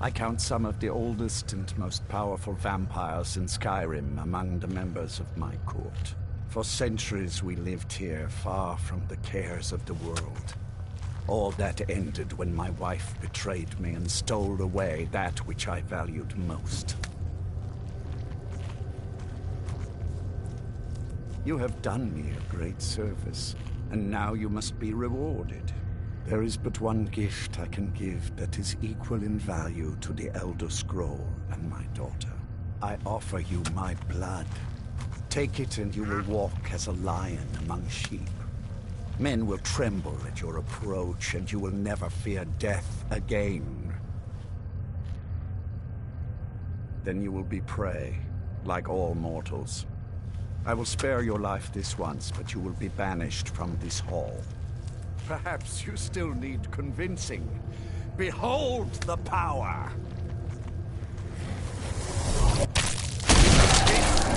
I count some of the oldest and most powerful vampires in Skyrim among the members of my court. For centuries we lived here, far from the cares of the world. All that ended when my wife betrayed me and stole away that which I valued most. You have done me a great service, and now you must be rewarded. There is but one gift I can give that is equal in value to the Elder Scroll and my daughter. I offer you my blood. Take it and you will walk as a lion among sheep. Men will tremble at your approach and you will never fear death again. Then you will be prey, like all mortals. I will spare your life this once, but you will be banished from this hall. Perhaps you still need convincing. Behold the power!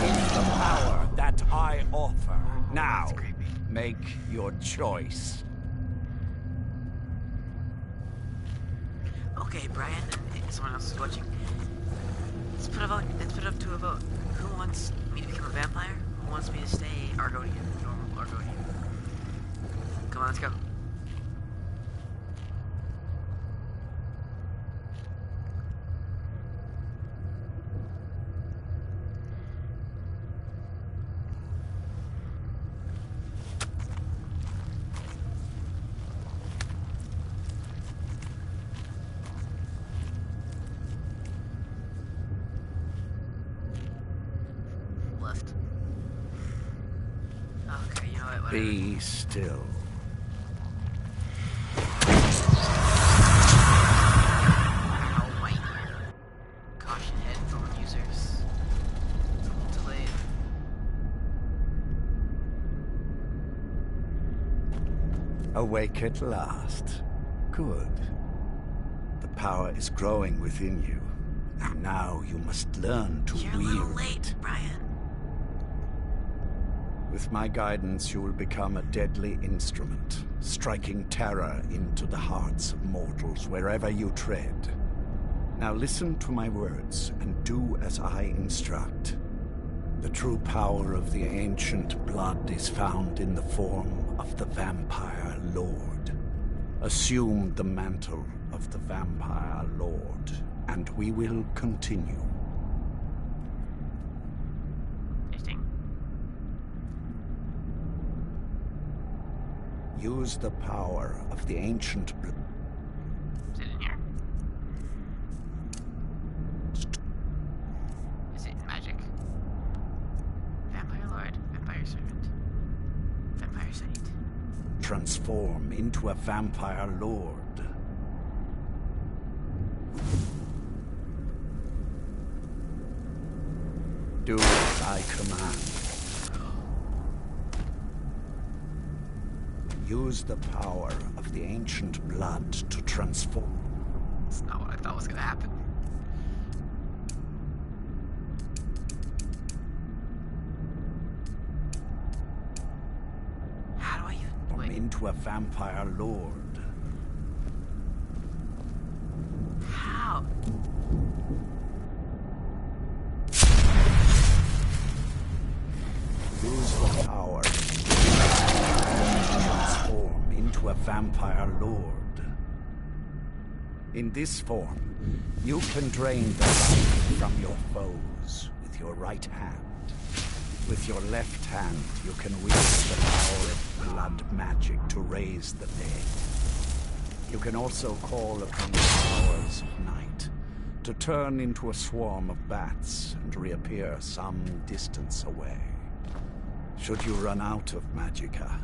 This is the power that I offer. Now, make your choice. Okay, Brian, and someone else is watching. Let's put it up to a vote. Who wants me to become a vampire? Who wants me to stay Argonian? Normal Argonian. Come on, let's go. Be still. Caution headphone users. Delayed. Awake at last. Good. The power is growing within you, and now you must learn to wield it. You're a little late, Brian. With my guidance, you will become a deadly instrument, striking terror into the hearts of mortals wherever you tread. Now listen to my words and do as I instruct. The true power of the ancient blood is found in the form of the Vampire Lord. Assume the mantle of the Vampire Lord, and we will continue. Use the power of the ancient blood. Is it in here? Is it magic? Vampire Lord, Vampire Servant, Vampire Saint. Transform into a Vampire Lord. Do as I command. Use the power of the ancient blood to transform. That's not what I thought was gonna happen. How do I even... into a Vampire Lord. How? Use the power transform into a Vampire Lord. In this form, you can drain the life from your foes with your right hand. With your left hand, you can wield the power of blood magic to raise the dead. You can also call upon the powers of night to turn into a swarm of bats and reappear some distance away. Should you run out of magicka,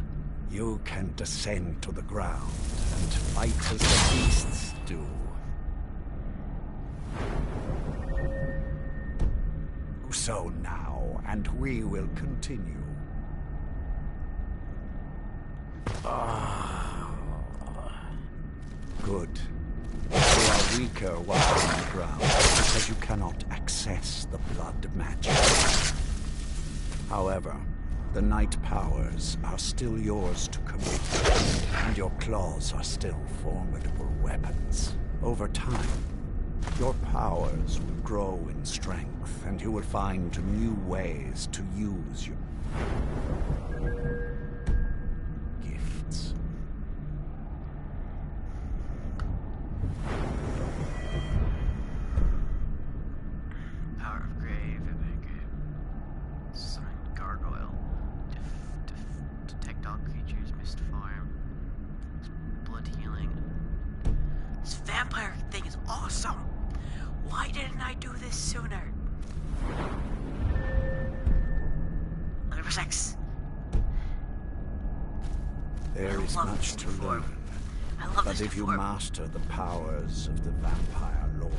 you can descend to the ground and fight as the beasts do. So now, and we will continue. Good. You are weaker while on the ground because you cannot access the blood magic. However, the night powers are still yours to commit, and your claws are still formidable weapons. Over time, your powers will grow in strength, and you will find new ways to use your gifts. Power of Grave, Summon Gargoyle, detect all creatures, mist form, blood healing. This vampire thing is awesome! Why didn't I do this sooner? Number 6. There is much to learn, but if you master the powers of the Vampire Lord,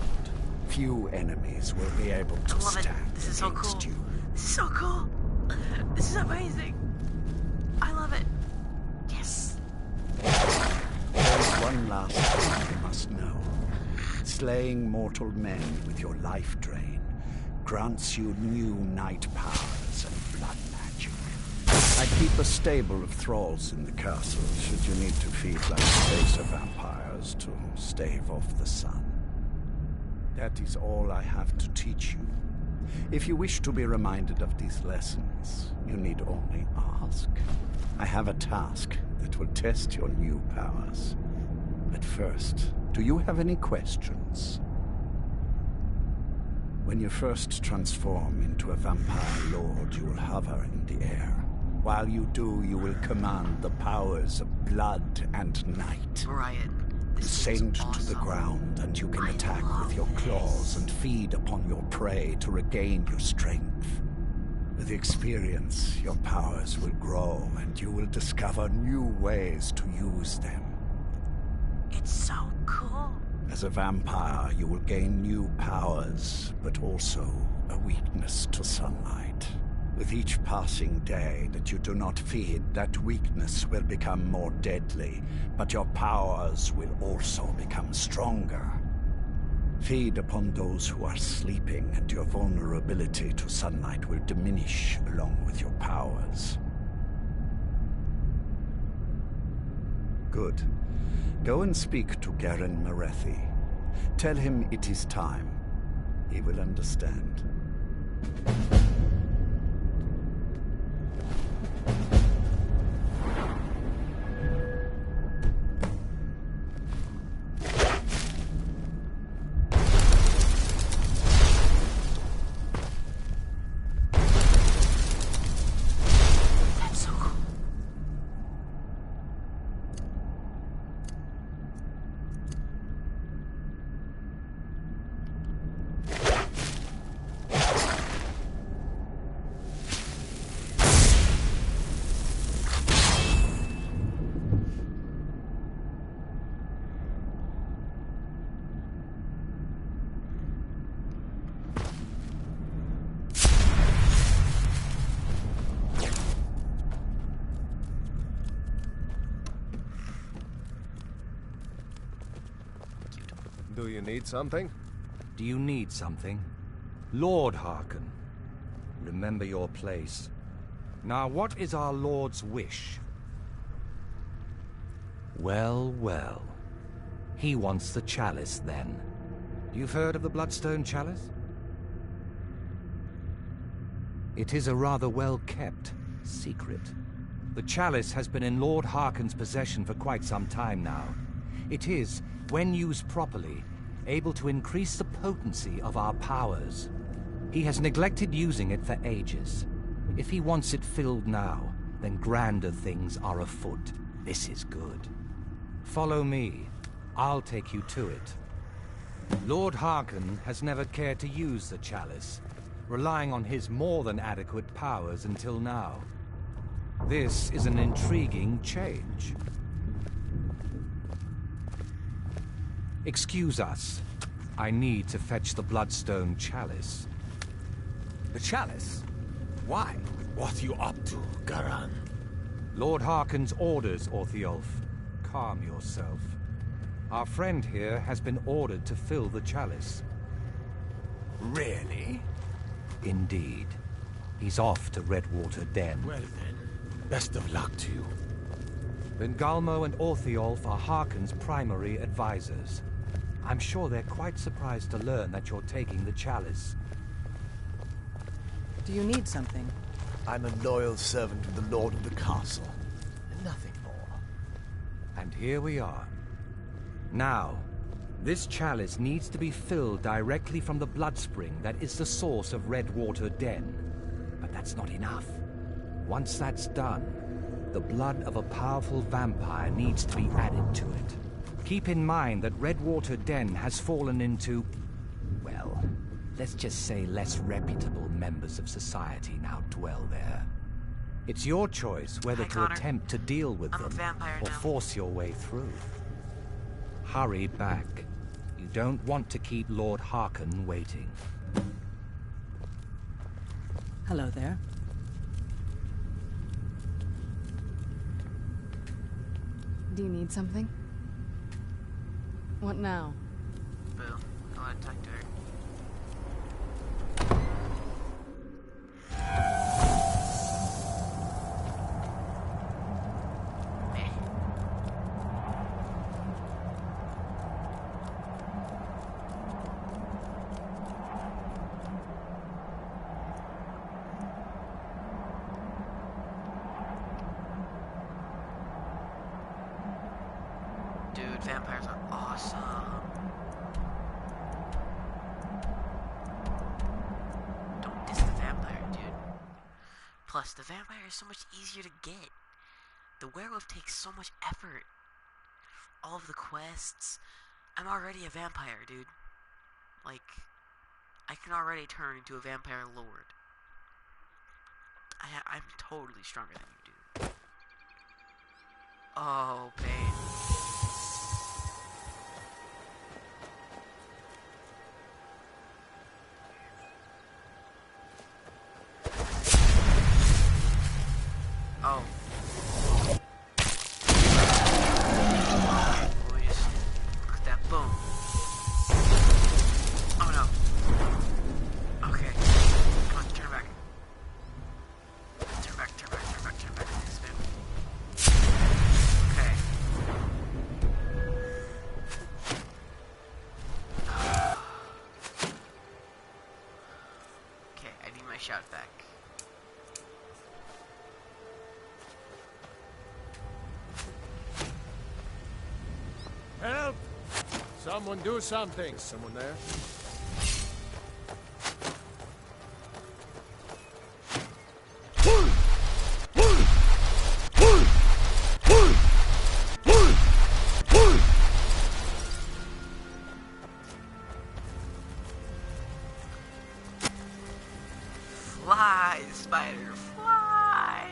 few enemies will be able to stand This is so against cool. you. This is so cool! This is amazing! I love it! Yes! There's one last thing you must know. Slaying mortal men with your life drain grants you new night powers and blood magic. I keep a stable of thralls in the castle should you need to feed like spacer vampires to stave off the sun. That is all I have to teach you. If you wish to be reminded of these lessons, you need only ask. I have a task that will test your new powers. But first, do you have any questions? When you first transform into a vampire lord, you will hover in the air. While you do, you will command the powers of blood and night. Brian, Descend to the ground, and you can attack with your claws and feed upon your prey to regain your strength. With experience, your powers will grow, and you will discover new ways to use them. It's so cool. As a vampire, you will gain new powers, but also a weakness to sunlight. With each passing day that you do not feed, that weakness will become more deadly, but your powers will also become stronger. Feed upon those who are sleeping, and your vulnerability to sunlight will diminish along with your powers. Good. Go and speak to Garen Marethi. Tell him it is time. He will understand. Do you need something? Do you need something? Lord Harkon, remember your place. Now, what is our Lord's wish? Well, well. He wants the chalice, then. You've heard of the Bloodstone Chalice? It is a rather well-kept secret. The chalice has been in Lord Harkon's possession for quite some time now. It is, when used properly, able to increase the potency of our powers. He has neglected using it for ages. If he wants it filled now, then grander things are afoot. This is good. Follow me. I'll take you to it. Lord Harkon has never cared to use the chalice, relying on his more than adequate powers until now. This is an intriguing change. Excuse us. I need to fetch the Bloodstone chalice. The chalice? Why? What are you up to, Garan? Lord Harkon's orders, Orthiolf. Calm yourself. Our friend here has been ordered to fill the chalice. Really? Indeed. He's off to Redwater Den. Well then, best of luck to you. Vengalmo and Orthiolf are Harkon's primary advisors. I'm sure they're quite surprised to learn that you're taking the chalice. Do you need something? I'm a loyal servant of the Lord of the Castle, and nothing more. And here we are. Now, this chalice needs to be filled directly from the bloodspring that is the source of Redwater Den. But that's not enough. Once that's done, the blood of a powerful vampire needs to be added to it. Keep in mind that Redwater Den has fallen into, well, let's just say less reputable members of society now dwell there. It's your choice whether to attempt to deal with them or force your way through. Hurry back. You don't want to keep Lord Harkon waiting. Hello there. Do you need something? What now? Boo. Go ahead and talk to her. Dude, vampires are awesome. Don't diss the vampire, dude. Plus, the vampire is so much easier to get. The werewolf takes so much effort. All of the quests. I'm already a vampire, dude. Like, I can already turn into a vampire lord. I'm totally stronger than you, dude. Oh, pain. Oh. We just look at that boom. Oh no. Okay. Come on, turn back. Turn back, turn back, turn back, turn back. Spin. Okay. Okay, I need my shout back. Help! Someone do something. Someone there? Fly, spider, fly!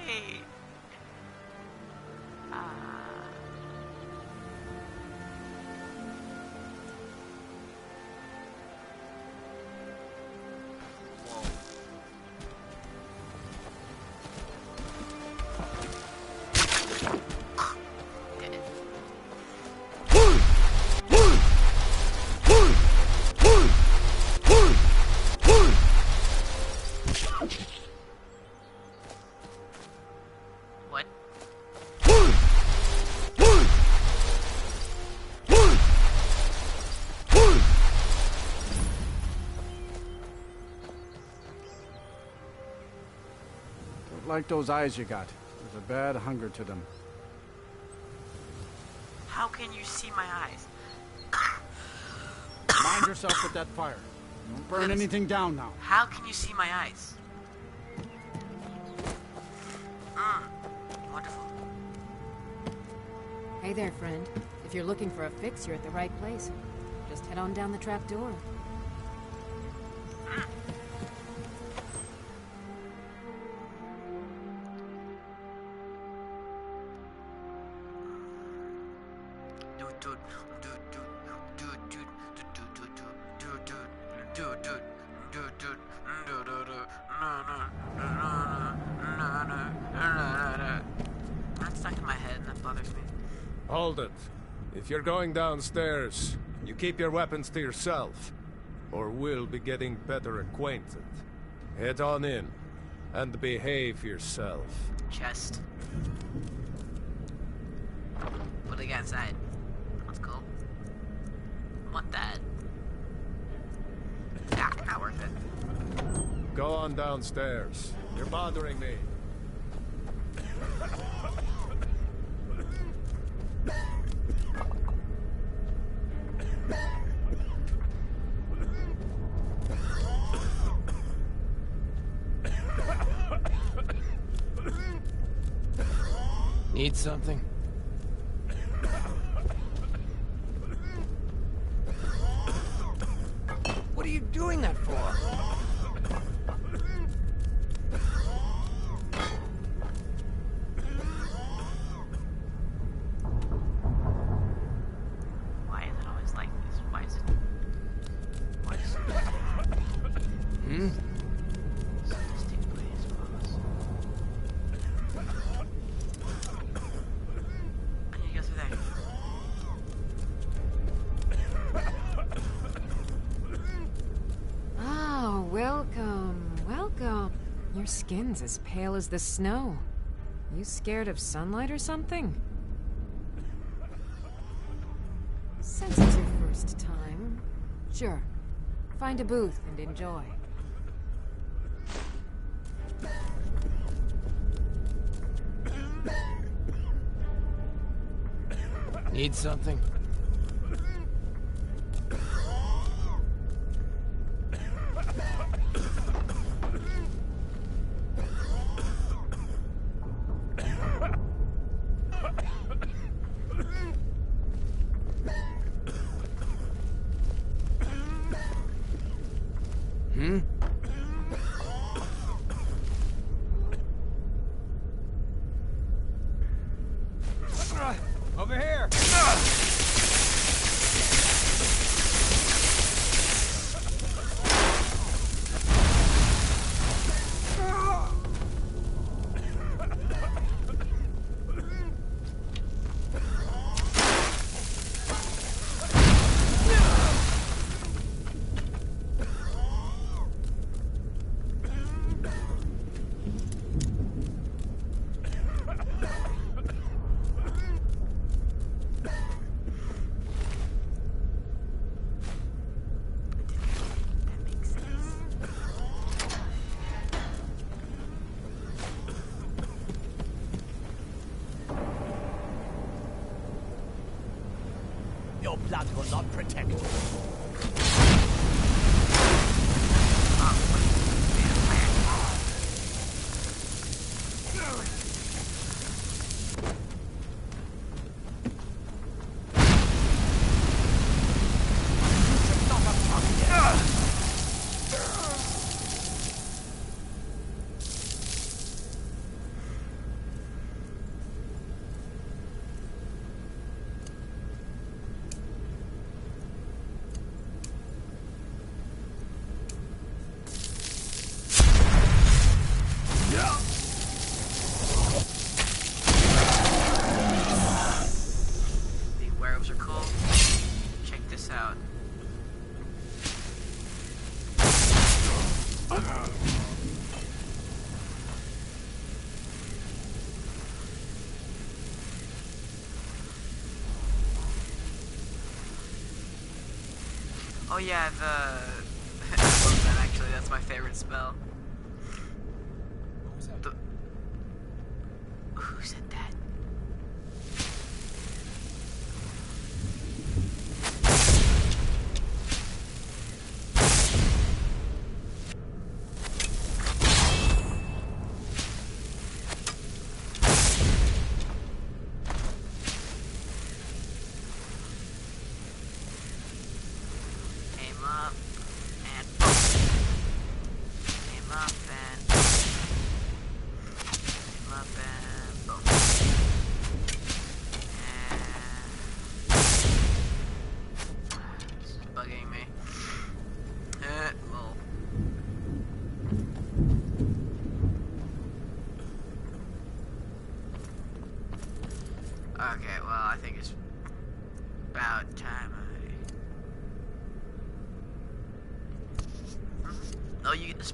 What? Don't like those eyes you got. There's a bad hunger to them. How can you see my eyes? Mind yourself with that fire. Don't burn anything down now. How can you see my eyes? Wonderful. Hey there, friend. If you're looking for a fix, you're at the right place. Just head Head on down the trap door. That's stuck in my head and that bothers me. Hold it. If you're going downstairs, you keep your weapons to yourself, or we'll be getting better acquainted. Head on in, and behave yourself. Chest. What do they got inside? Let's go. Want that? Ah, not worth it. Go on downstairs. You're bothering me. Need something? What are you doing that for? Why is it always like this? Why is it? Hmm? Welcome. Your skin's as pale as the snow. You scared of sunlight or something? Since it's your first time, sure. Find a booth and enjoy. Need something? Hmm? Over here! Your blood will not protect you. Oh yeah, the... I love that actually, that's my favorite spell. What was that? Who said that?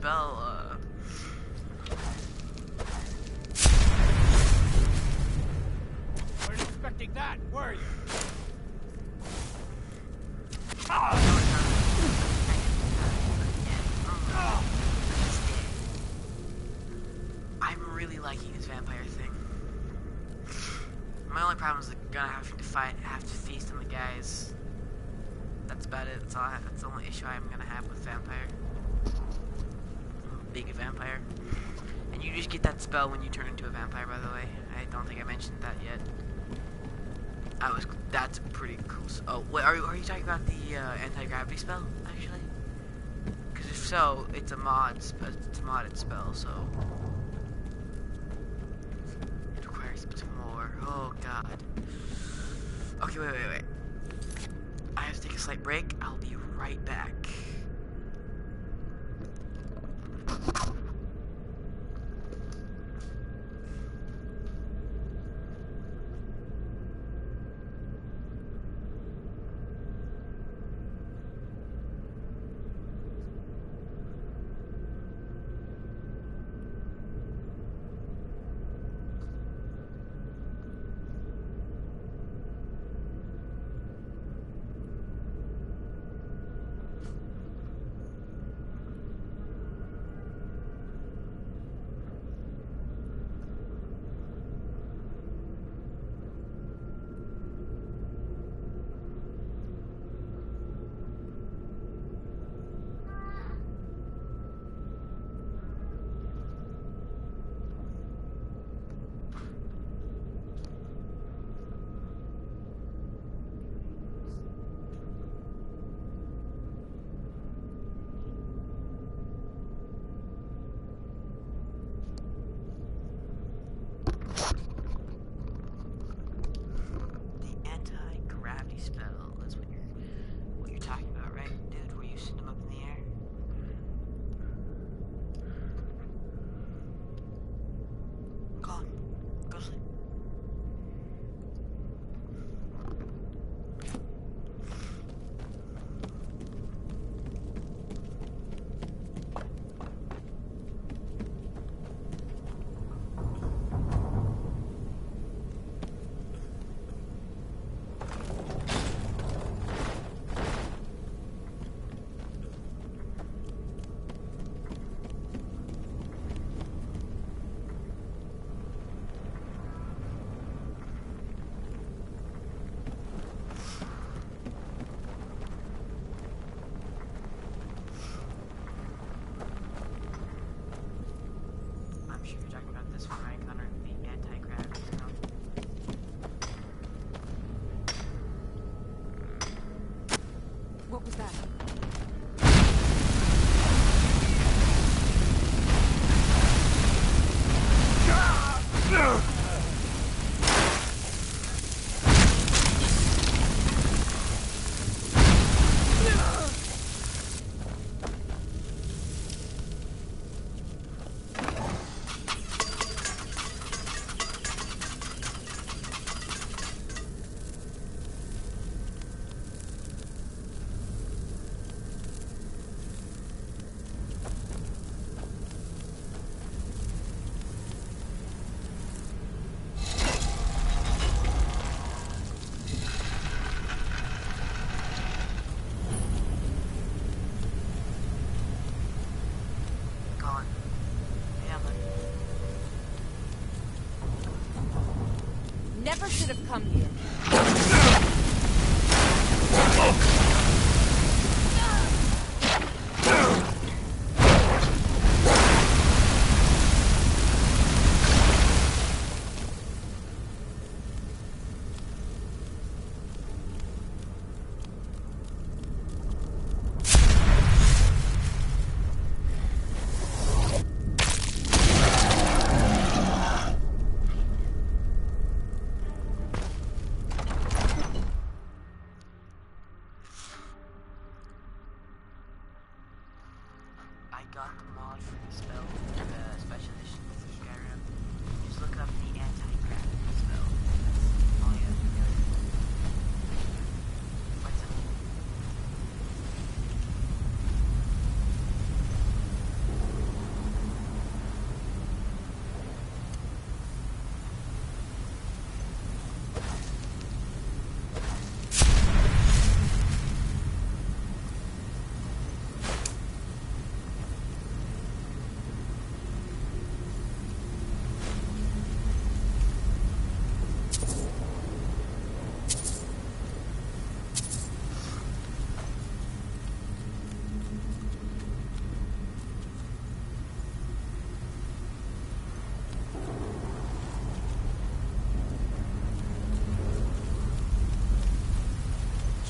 spell, Weren't expecting that, were you? I'm really liking this vampire thing. My only problem is gonna have to feast on the guys. That's about it. That's the only issue I'm gonna have with vampire. Being a vampire. And you just get that spell when you turn into a vampire, by the way. I don't think I mentioned that yet. That's pretty cool. Oh, wait, are you talking about the anti-gravity spell, actually? Because if so, it's a modded spell, so it requires a bit more. Oh god. Okay, wait. I have to take a slight break. I'll be right back. Spell is what you're talking about, right, dude? Where you send them up in the air? Go on, go sleep. What was that? Never should have come here.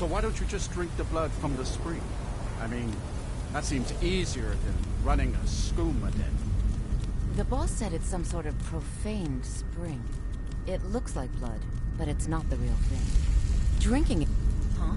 So why don't you just drink the blood from the spring? I mean, that seems easier than running a skooma den. The boss said it's some sort of profaned spring. It looks like blood, but it's not the real thing. Drinking it... Huh?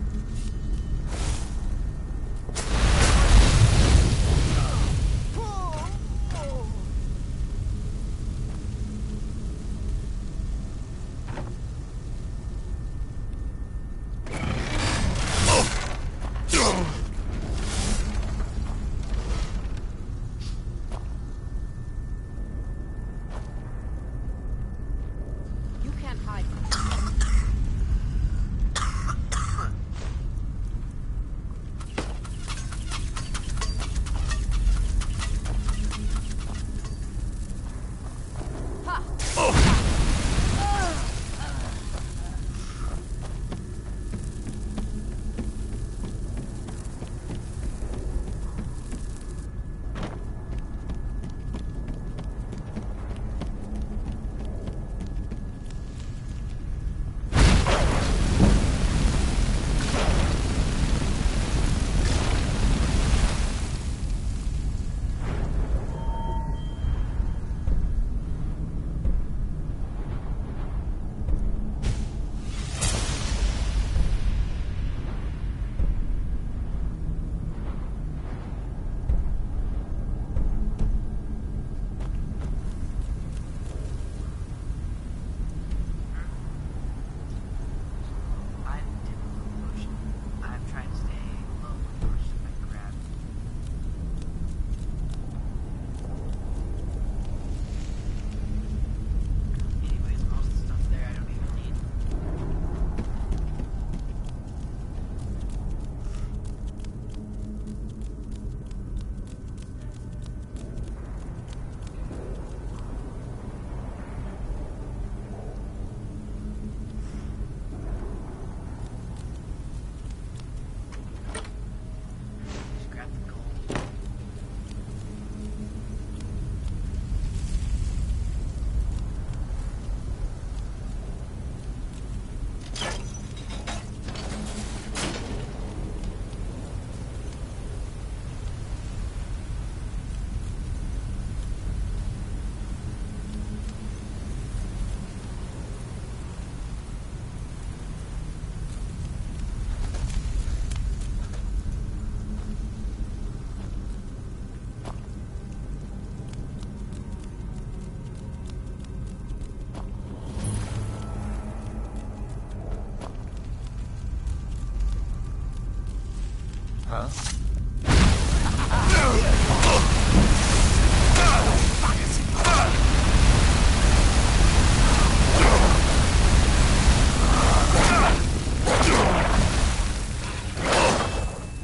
Huh?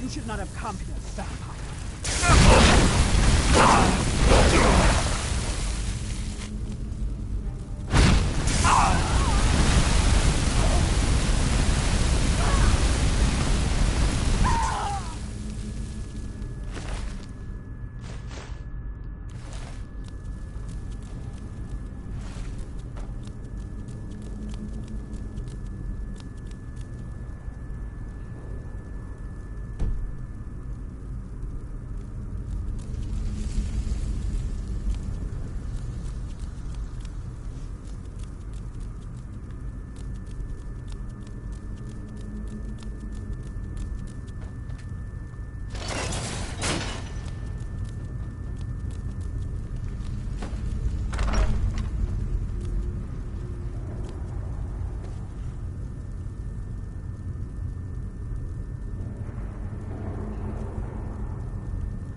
You should not have come here, vampire.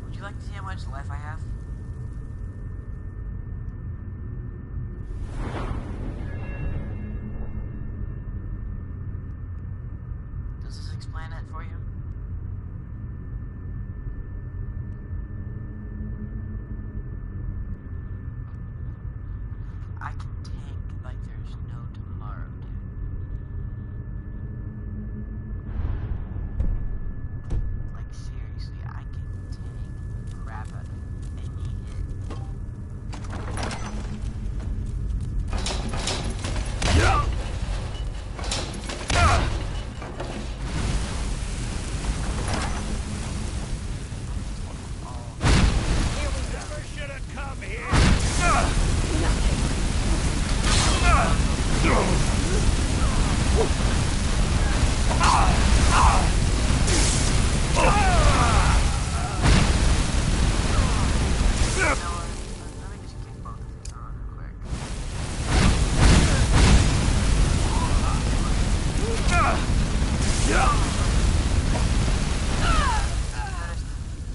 Would you like to see how much life I have? Does this explain it for you? I can tank like there's no tomorrow, dude. Like seriously, I can tank crap out of any hit.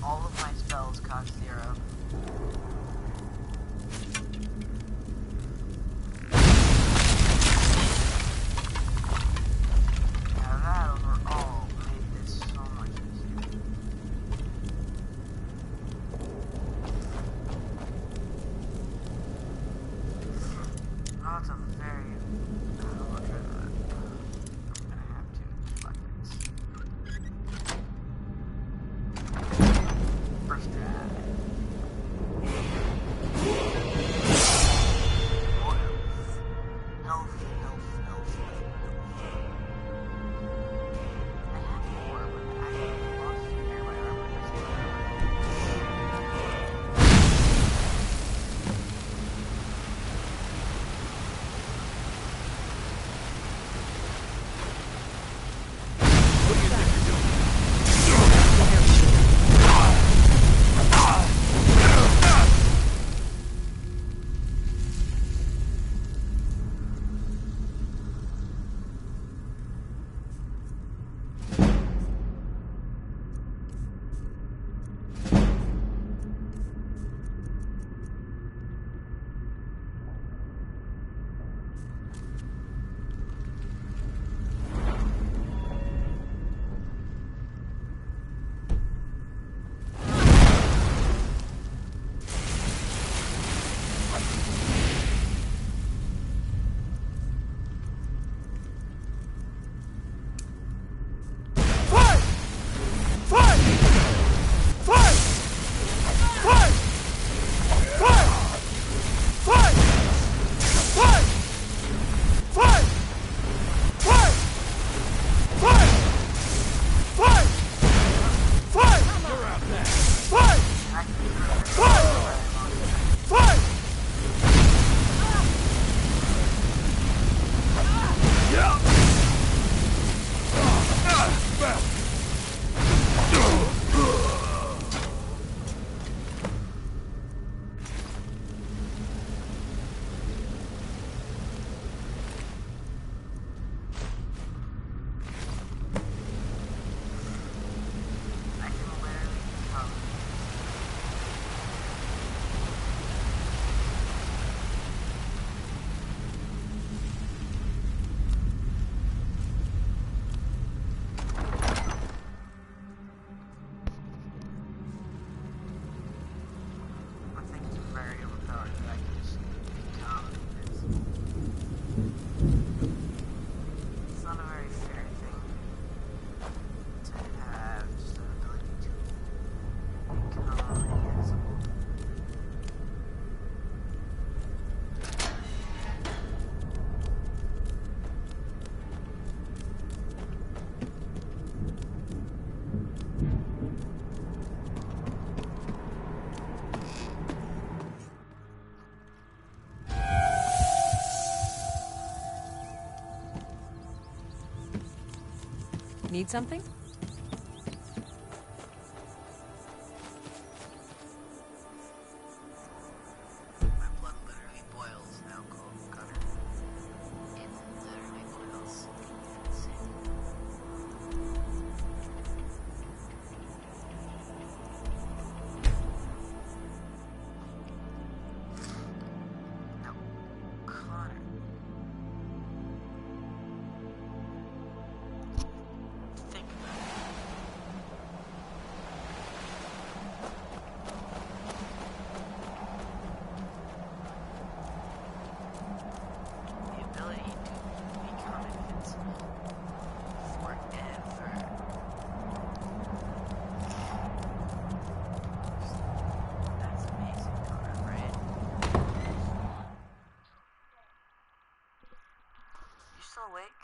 All of my spells cost 0. Now that overall made this so much easier. Oh, it's a very... I'll try that. I'm gonna have to. Buckets. First try. Need something? My blood literally boils now, Connor. It literally boils. It's now, Connor. Think about it. The ability to become invincible forever. That's amazing, Connor, right? You still awake?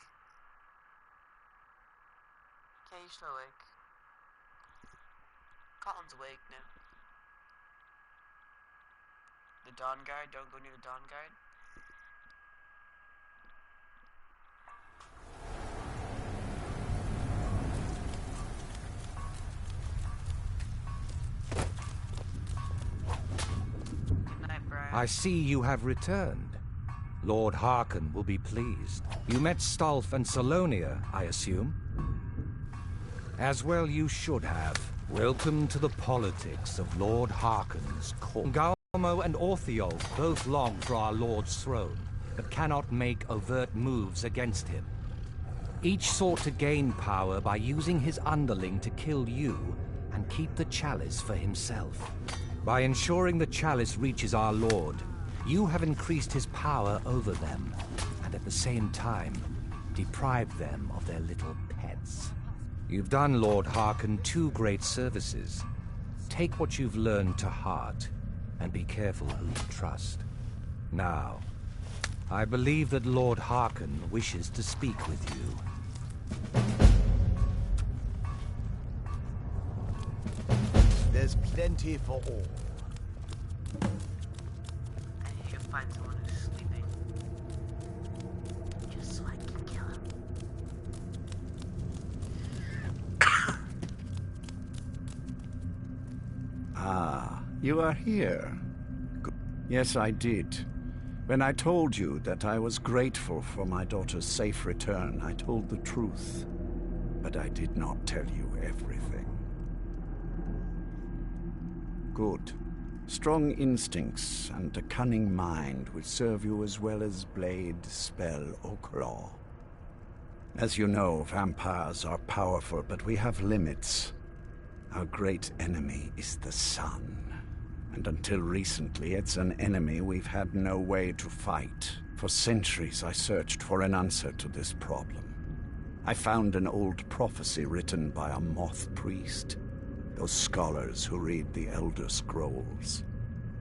Okay, you still awake. Colin's awake now. The Dawn Guard, don't go near the Dawn Guard. I see you have returned. Lord Harkon will be pleased. You met Stolf and Salonia, I assume? As well you should have. Welcome to the politics of Lord Harkon's court. Galmo and Orthiolf both long for our Lord's throne, but cannot make overt moves against him. Each sought to gain power by using his underling to kill you and keep the chalice for himself. By ensuring the chalice reaches our Lord, you have increased his power over them, and at the same time, deprived them of their little pets. You've done Lord Harkon 2 great services. Take what you've learned to heart, and be careful who you trust. Now, I believe that Lord Harkon wishes to speak with you. There's plenty for all. I should find someone who's sleeping. Just so I can kill him. Ah, you are here. Yes, I did. When I told you that I was grateful for my daughter's safe return, I told the truth. But I did not tell you everything. Good. Strong instincts and a cunning mind will serve you as well as blade, spell, or claw. As you know, vampires are powerful, but we have limits. Our great enemy is the sun. And until recently, it's an enemy we've had no way to fight. For centuries, I searched for an answer to this problem. I found an old prophecy written by a moth priest. Those scholars who read the Elder Scrolls.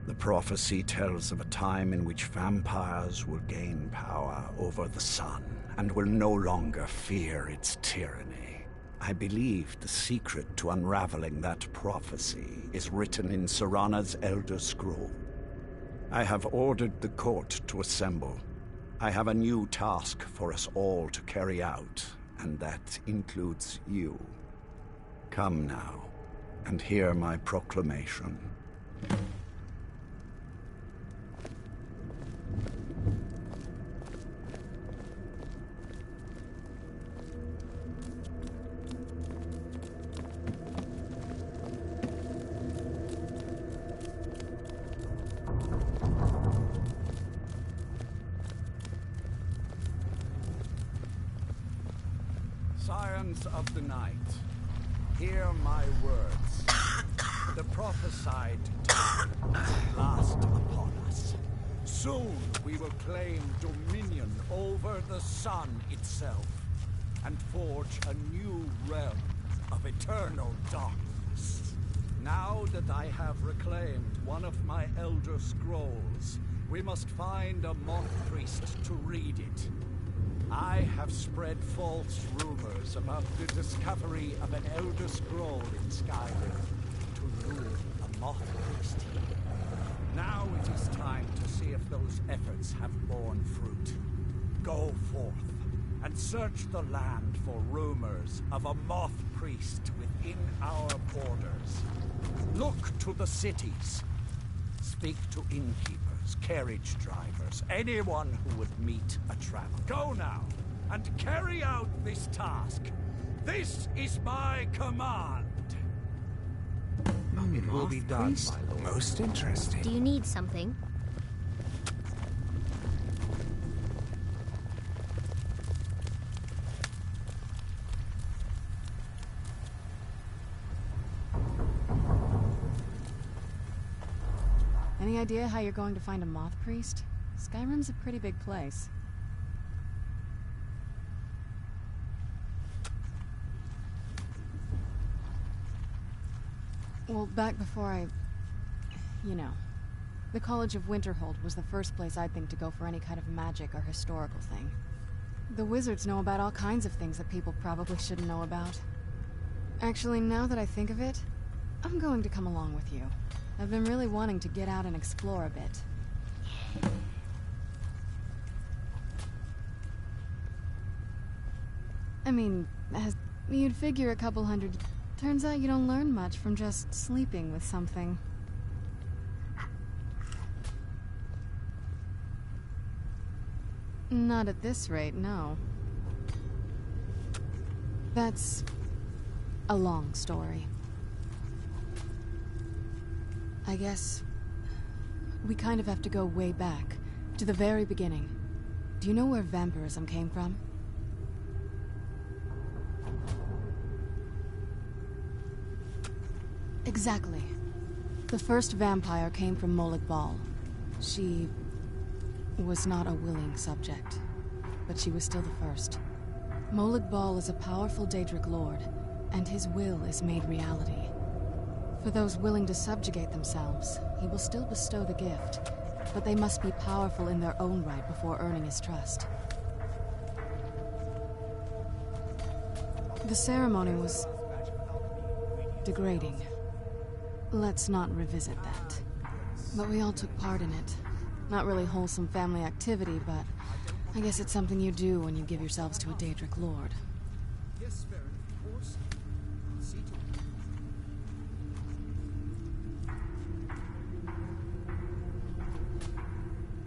The prophecy tells of a time in which vampires will gain power over the sun and will no longer fear its tyranny. I believe the secret to unraveling that prophecy is written in Serana's Elder Scroll. I have ordered the court to assemble. I have a new task for us all to carry out, and that includes you. Come now, and hear my proclamation. Scions of the night, hear my words. The prophesied time is last upon us. Soon we will claim dominion over the sun itself and forge a new realm of eternal darkness. Now that I have reclaimed one of my Elder Scrolls, we must find a moth priest to read it. I have spread false rumors about the discovery of an Elder Scroll in Skyrim to rule a moth priest here. Now it is time to see if those efforts have borne fruit. Go forth and search the land for rumors of a moth priest within our borders. Look to the cities. Speak to innkeepers, carriage drivers, anyone who would meet a traveler. Go now, and carry out this task. This is my command. It will be done, my lord. Most interesting. Do you need something? Any idea how you're going to find a moth priest? Skyrim's a pretty big place. Well, back before the College of Winterhold was the first place I'd think to go for any kind of magic or historical thing. The wizards know about all kinds of things that people probably shouldn't know about. Actually, now that I think of it, I'm going to come along with you. I've been really wanting to get out and explore a bit. I mean, you'd figure a couple hundred... Turns out you don't learn much from just sleeping with something. Not at this rate, no. That's a long story. I guess we kind of have to go way back, to the very beginning. Do you know where vampirism came from? Exactly. The first vampire came from Molag Bal. She was not a willing subject, but she was still the first. Molag Bal is a powerful Daedric lord, and his will is made reality. For those willing to subjugate themselves, he will still bestow the gift, but they must be powerful in their own right before earning his trust. The ceremony was degrading. Let's not revisit that. But we all took part in it. Not really wholesome family activity, but I guess it's something you do when you give yourselves to a Daedric lord. Yes, Baron, of course. I'll see to it.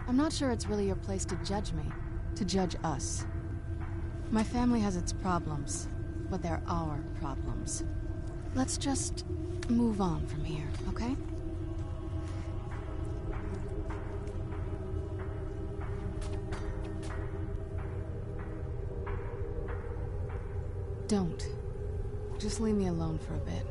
I'm not sure it's really your place to judge me, to judge us. My family has its problems, but they're our problems. Let's just move on from here, okay? Don't. Just leave me alone for a bit.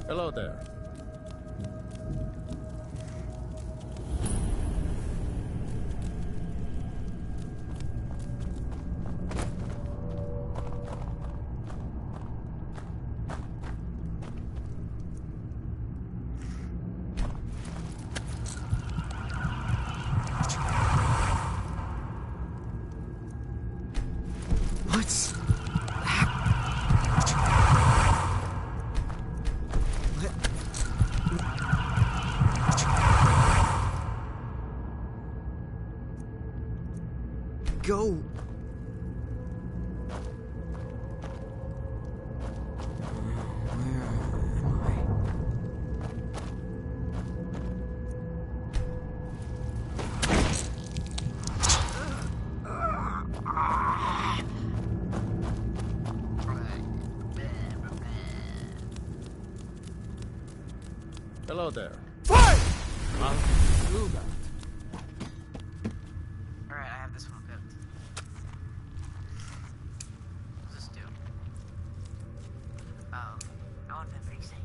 Hello there. Go! Hello there. Fire! I'll do that. Alright, I have this one picked. What's this do? Oh, I want that big thing.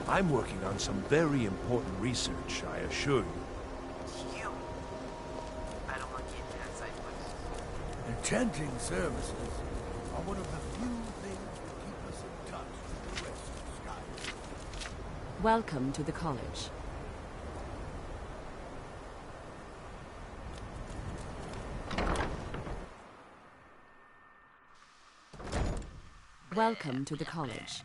I'm working on some very important research, I assure you. It's you. I don't want to get that side quest. Enchanting services are one of the few things that keep us in touch with the rest of Sky. Welcome to the college. Welcome to the college.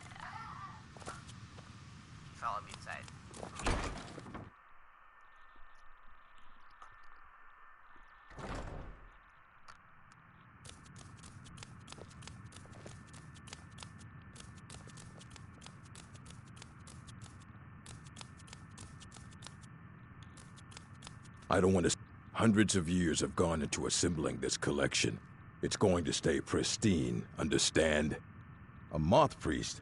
I don't want to... Hundreds of years have gone into assembling this collection. It's going to stay pristine, understand? A moth priest?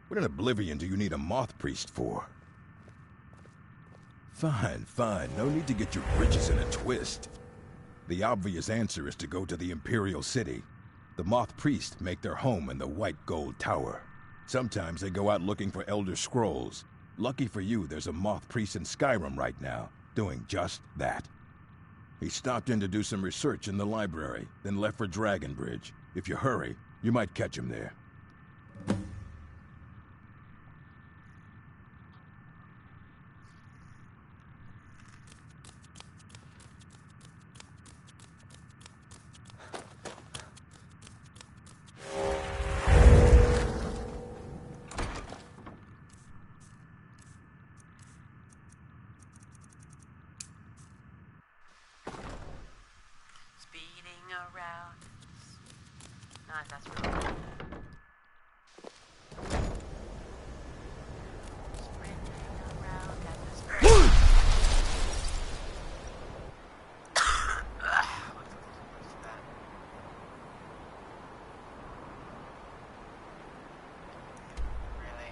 What in Oblivion do you need a moth priest for? Fine, fine. No need to get your britches in a twist. The obvious answer is to go to the Imperial City. The moth priests make their home in the White Gold Tower. Sometimes they go out looking for Elder Scrolls. Lucky for you, there's a moth priest in Skyrim right now, doing just that. He stopped in to do some research in the library, then left for Dragonbridge. If you hurry, you might catch him there. Speeding around. Nice, that's really good. Sprinting around at the speed. Really?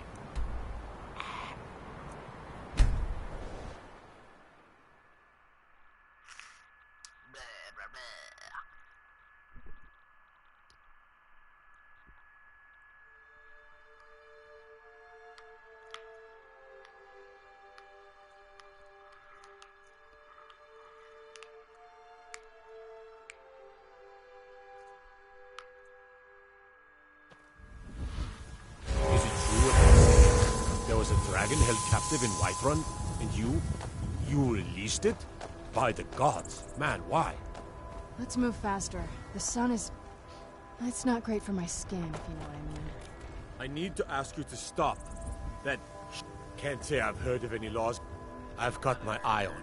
Is it true what they say? There was a dragon held captive in Whiterun, and you released it? By the gods. Man, why? Let's move faster. The sun is... It's not great for my skin, if you know what I mean. I need to ask you to stop. That... Can't say I've heard of any laws. I've got my eye on you.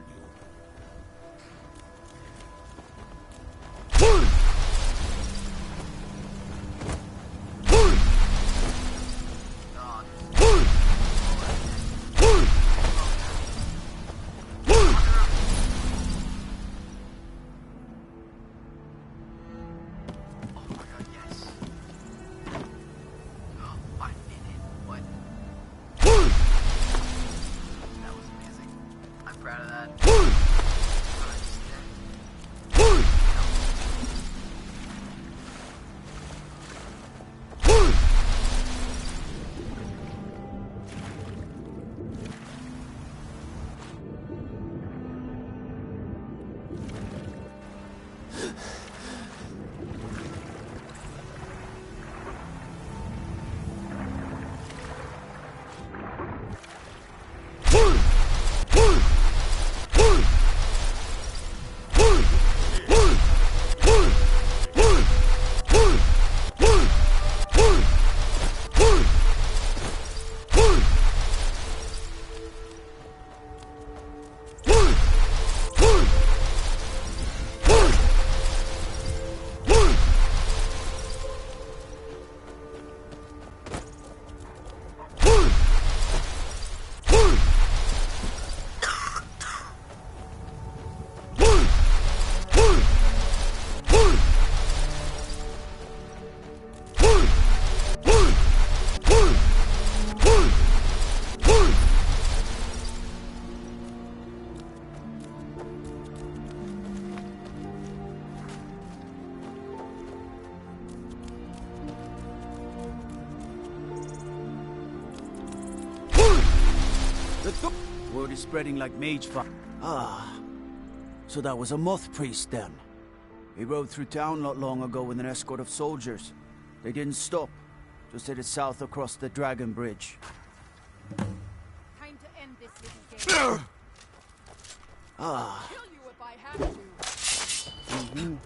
Word is spreading like mage fire. Ah, so that was a moth priest then. He rode through town not long ago with an escort of soldiers. They didn't stop, just headed south across the Dragon Bridge. Time to end this little game. Ah. Kill you if I have to. Mm-hmm.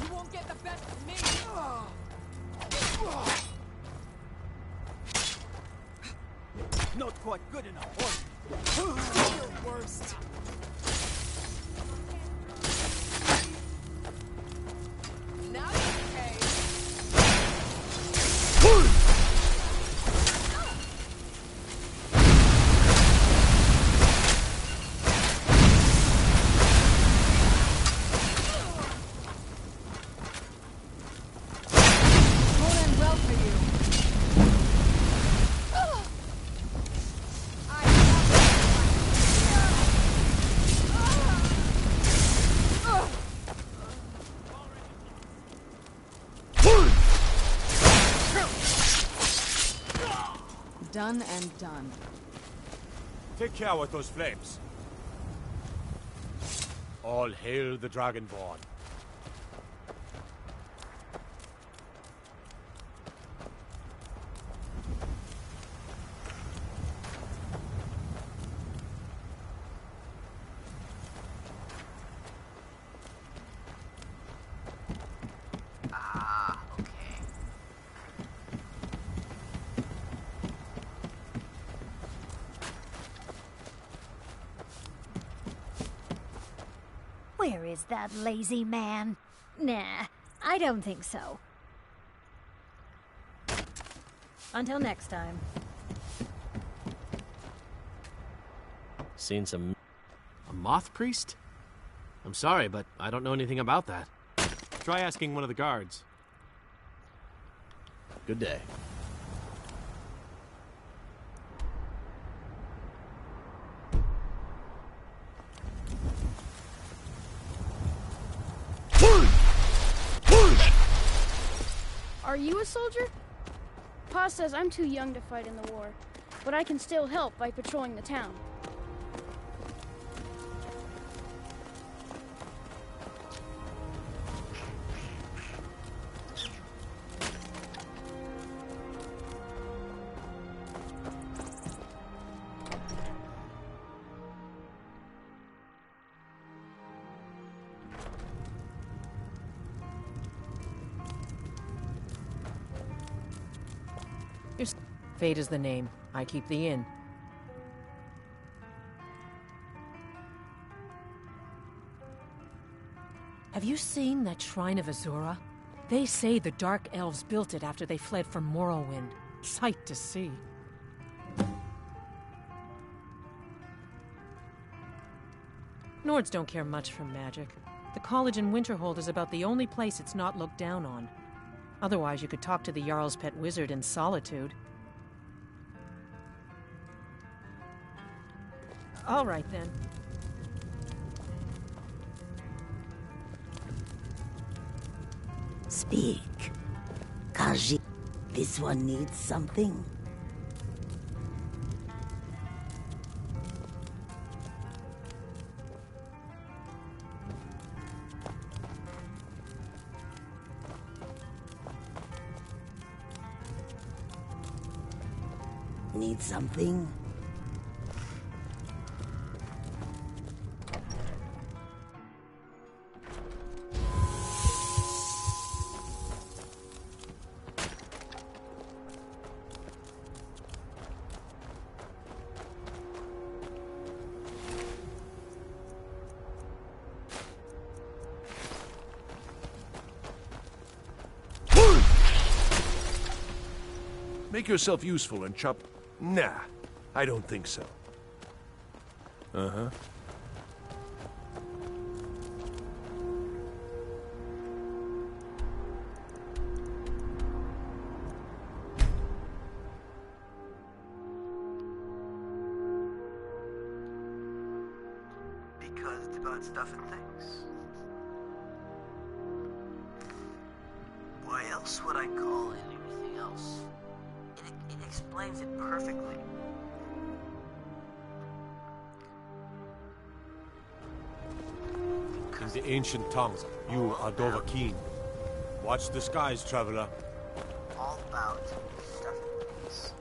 You won't get the best of me. Not quite good enough. Your worst. Now you behave. done and done. Take care with those flames. All hail the Dragonborn. Where is that lazy man? Nah, I don't think so. Until next time. Seen some... A moth priest? I'm sorry, but I don't know anything about that. Try asking one of the guards. Good day. Are you a soldier? Pa says I'm too young to fight in the war, but I can still help by patrolling the town. Fate is the name. I keep the inn. Have you seen that Shrine of Azura? They say the Dark Elves built it after they fled from Morrowind. Sight to see. Nords don't care much for magic. The college in Winterhold is about the only place it's not looked down on. Otherwise, you could talk to the Jarl's pet wizard in solitude. All right, then. Speak. Kaji, this one needs something. Need something? Make yourself useful and chop... Nah, I don't think so. Uh-huh. Because it's about stuff and things. Why else would I call it anything else? It explains it perfectly. In the ancient tongues, you are Dovahkiin. Watch the skies, traveler. All about stuff and things.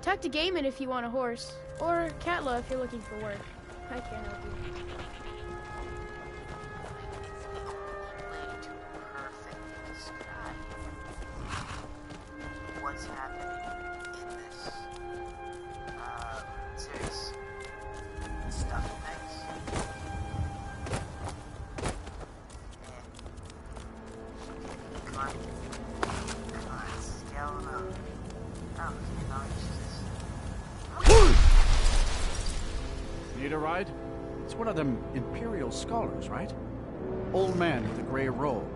Talk to Gaiman if you want a horse, or Katla if you're looking for work. I can't help you. What's happening in this series? Stuff and things. Come on. Scale them out. Oh, no, Need a ride? It's one of them Imperial scholars, right? Old man with a gray robe.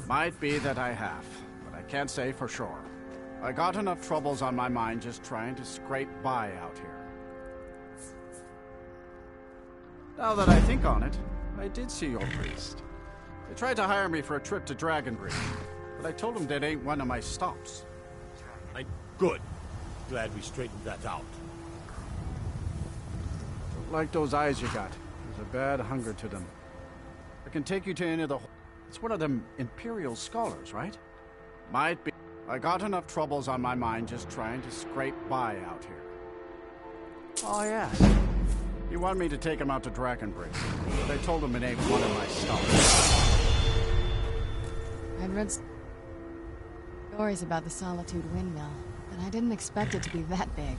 Might be that I have, but I can't say for sure. I got enough troubles on my mind just trying to scrape by out here. Now that I think on it, I did see your priest. They tried to hire me for a trip to Dragonbridge, but I told them that ain't one of my stops. Good. Glad we straightened that out. Don't like those eyes you got. There's a bad hunger to them. I can take you to any of the... It's one of them Imperial scholars, right? Might be. I got enough troubles on my mind just trying to scrape by out here. Oh, yes. You want me to take him out to Dragonbridge. They told him it ain't one of my scholars. I'd read stories about the Solitude Windmill, but I didn't expect it to be that big.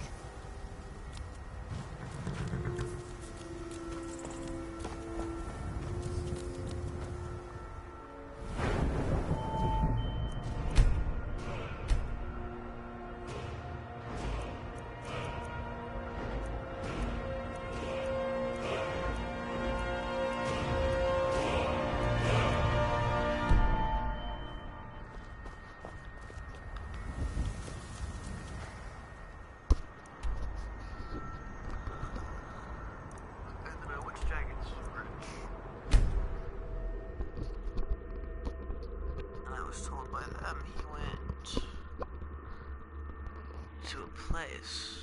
Place.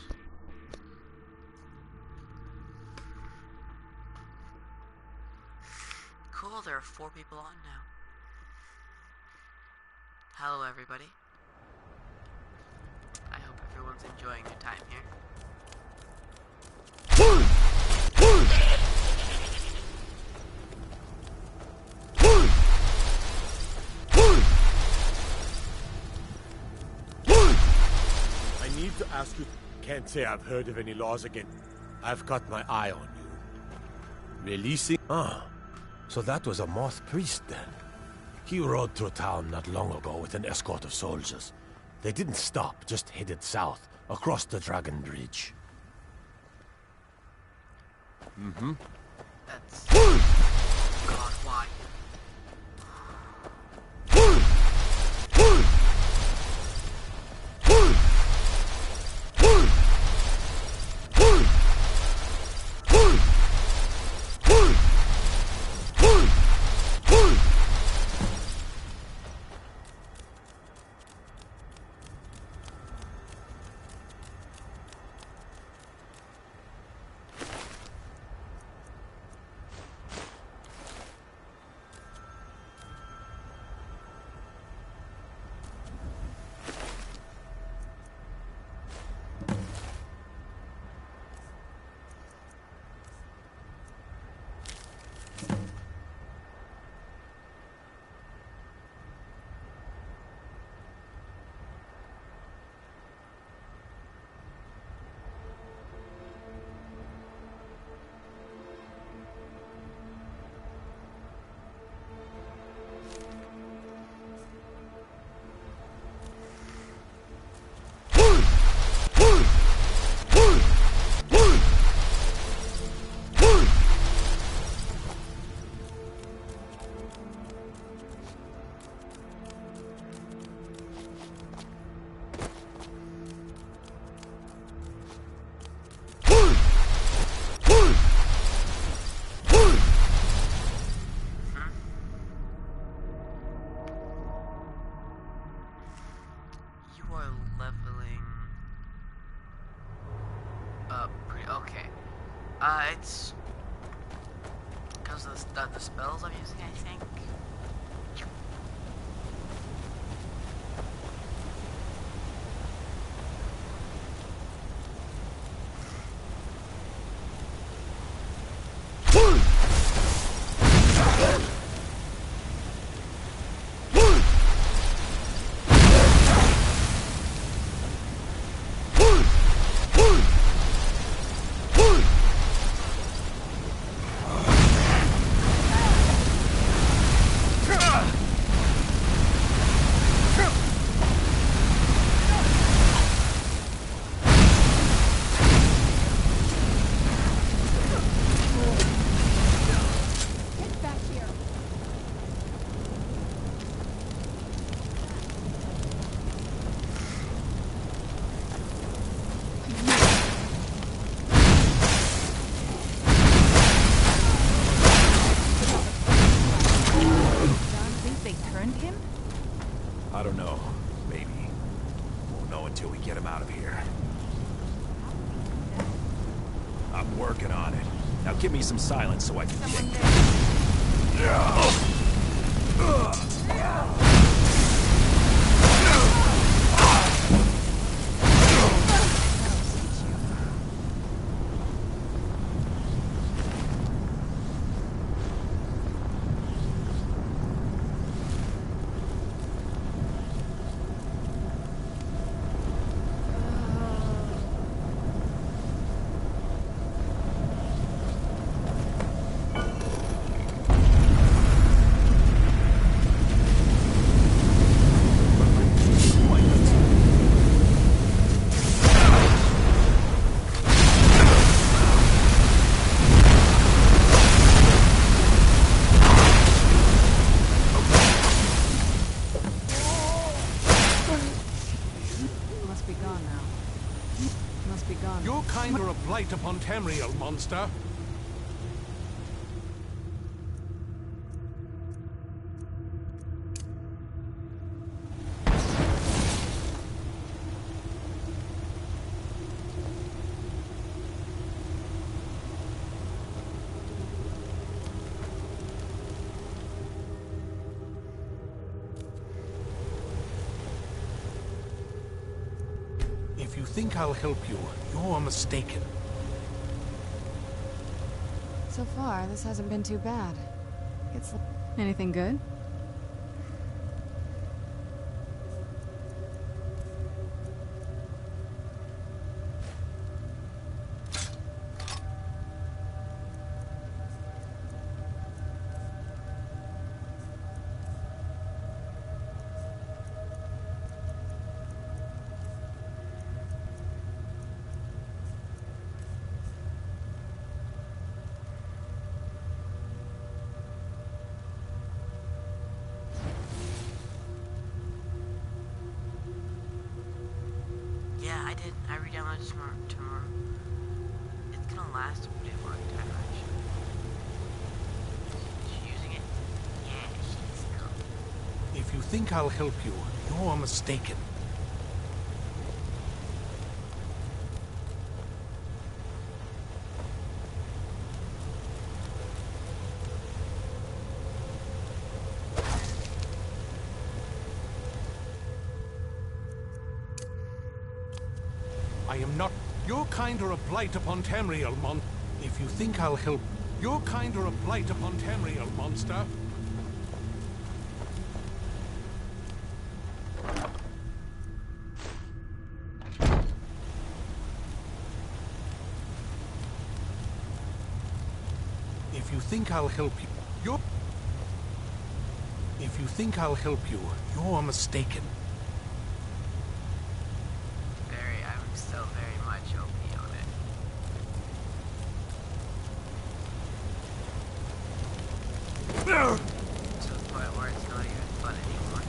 Cool, there are 4 people on now. Hello, everybody. I hope everyone's enjoying their time here. I need to ask you. Can't say I've heard of any laws again. I've got my eye on you. Releasing? Ah, so that was a Moth priest then. He rode through town not long ago with an escort of soldiers. They didn't stop, just headed south, across the Dragon Bridge. Mm-hmm. That's... God, why? It's because of the spells I'm using, I think. working on it. Now give me some silence so I can think. Your kind are a blight upon Tamriel, monster. If you think I'll help you, you're mistaken. So far, this hasn't been too bad. It's... Anything good? Yeah, I did. I re-downloaded tomorrow. It's gonna last a pretty long time, actually. She's using it? Yeah, she's now. If you think I'll help you, you're mistaken. I am not. Your kind are a blight upon Tamriel, mon. If you think I'll help, your kind are a blight upon Tamriel, monster. If you think I'll help you, you're... If you think I'll help you, you're mistaken. I'm still very much OP on it. To the point where it's not even fun anymore.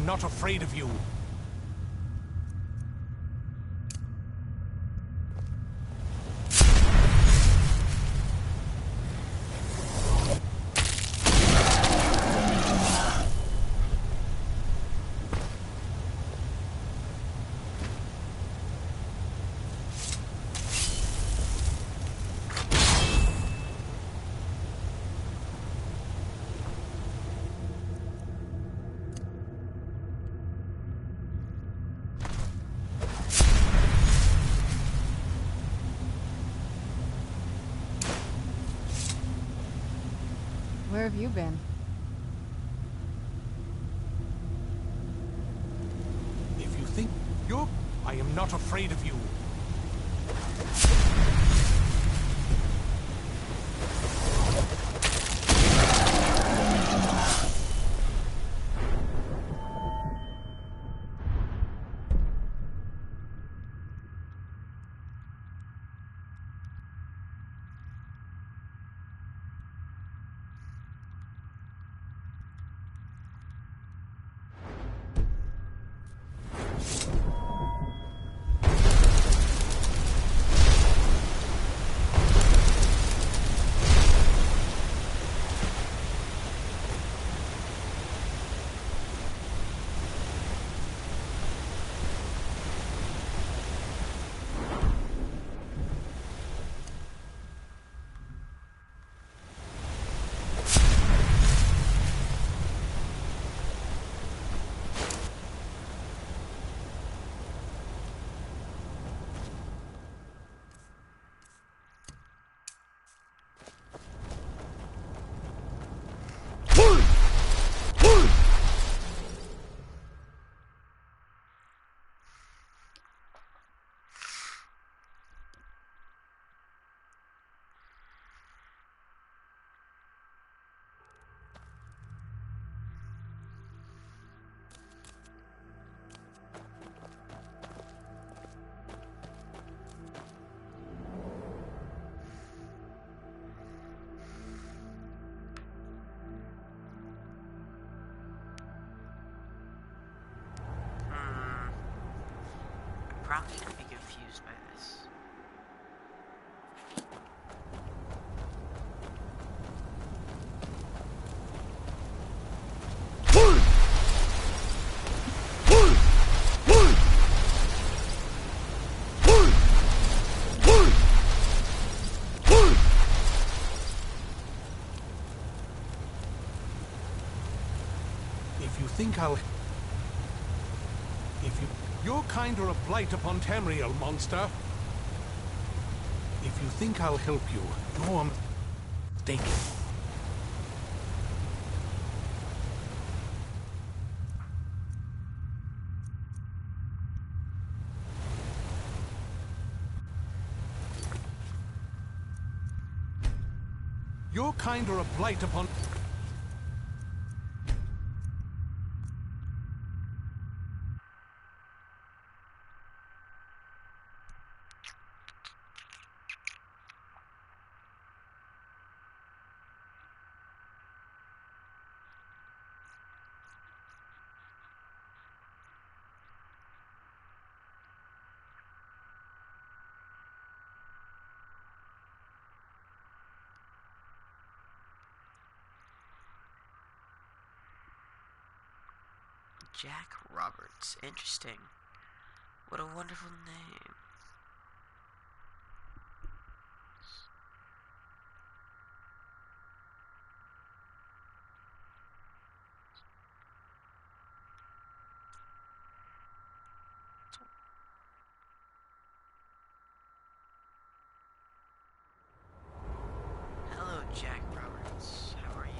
am not afraid of you. Where have you been? If you think you're... I am not afraid of you. Probably could be confused by this. If you think I'll... You're kinder a blight upon Tamriel, monster. If you think I'll help you, you're mistaken. You're kinder a blight upon... Jack Roberts. Interesting. What a wonderful name. Hello, Jack Roberts. How are you?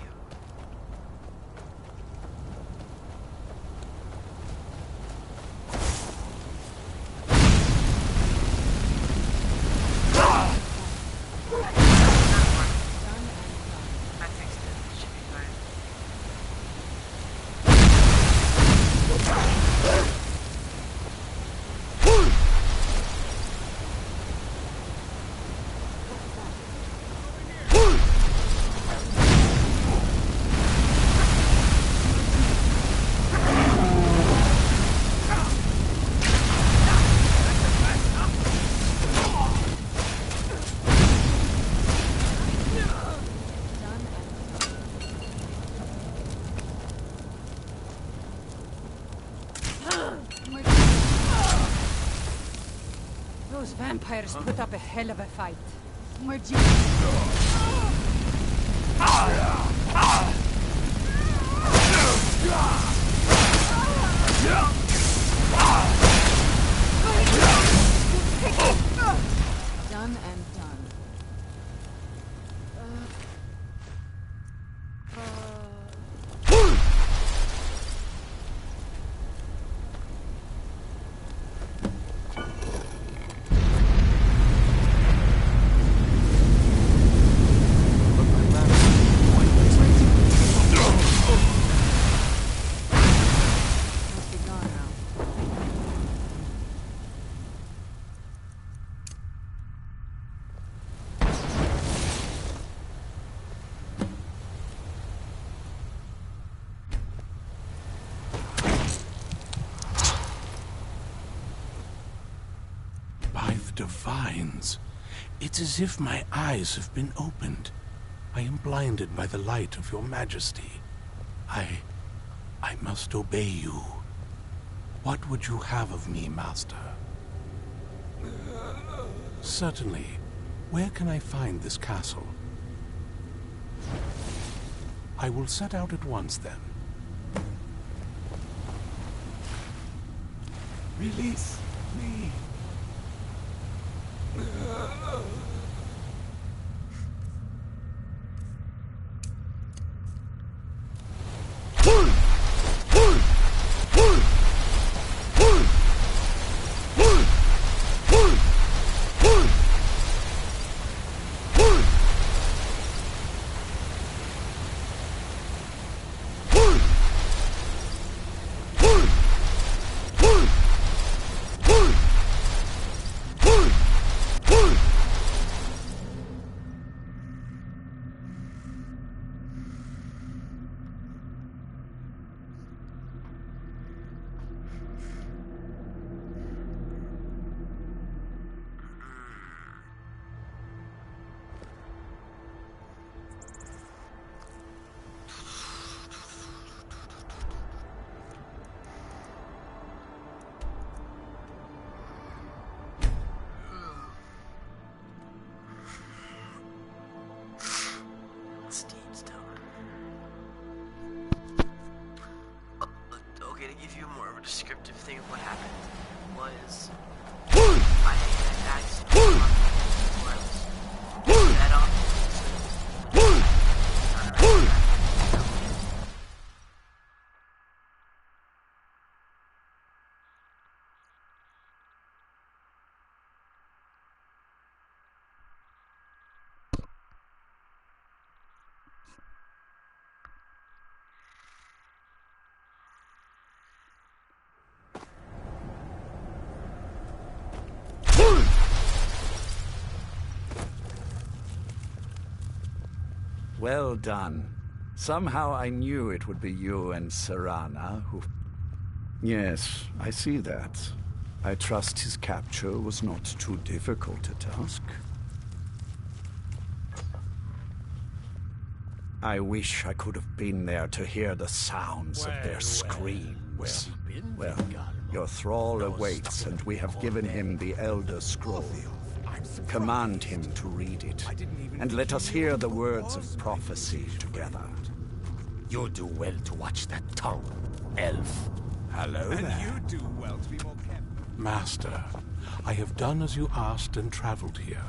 Those vampires put up a hell of a fight. Where'd you... Done and done. Divines. It's as if my eyes have been opened. I am blinded by the light of your majesty. I must obey you. What would you have of me, master? Certainly. Where can I find this castle? I will set out at once, then. Release me. descriptive thing of what happened was I had accidentally before I was that off. Well done. Somehow I knew it would be you and Serana who... Yes, I see that. I trust his capture was not too difficult a task. I wish I could have been there to hear the sounds of their screams. Well, your thrall awaits, and we have given him the Elder Scroll. Command him to read it, and let us hear the words of prophecy together. You do well to watch that tongue, elf. Hello there. And you do well to be more careful. Master, I have done as you asked and traveled here.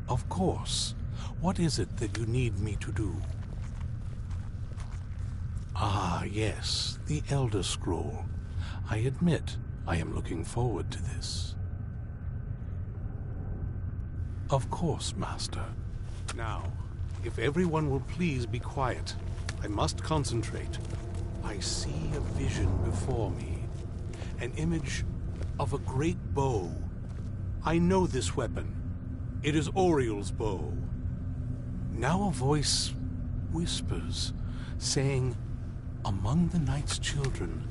Of course. What is it that you need me to do? Ah, yes, the Elder Scroll. I admit, I am looking forward to this. Of course, Master. Now, if everyone will please be quiet, I must concentrate. I see a vision before me. An image of a great bow. I know this weapon. It is Auriel's bow. Now a voice whispers, saying, among the night's children,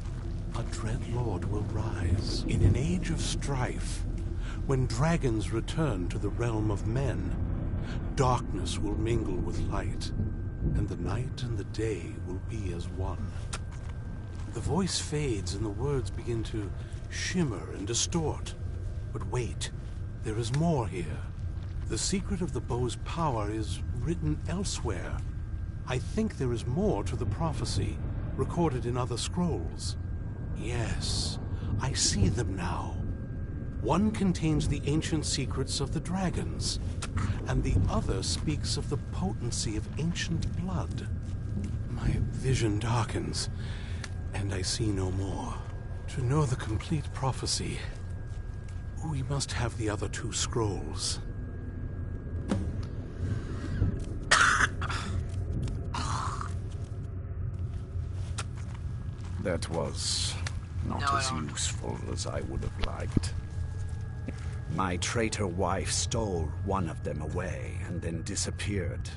a dread lord will rise. In an age of strife, when dragons return to the realm of men, darkness will mingle with light, and the night and the day will be as one. The voice fades and the words begin to shimmer and distort. But wait, there is more here. The secret of the bow's power is written elsewhere. I think there is more to the prophecy, recorded in other scrolls. Yes, I see them now. One contains the ancient secrets of the dragons, and the other speaks of the potency of ancient blood. My vision darkens, and I see no more. To know the complete prophecy, we must have the other two scrolls. That was not as useful as I would have liked. My traitor wife stole one of them away and then disappeared.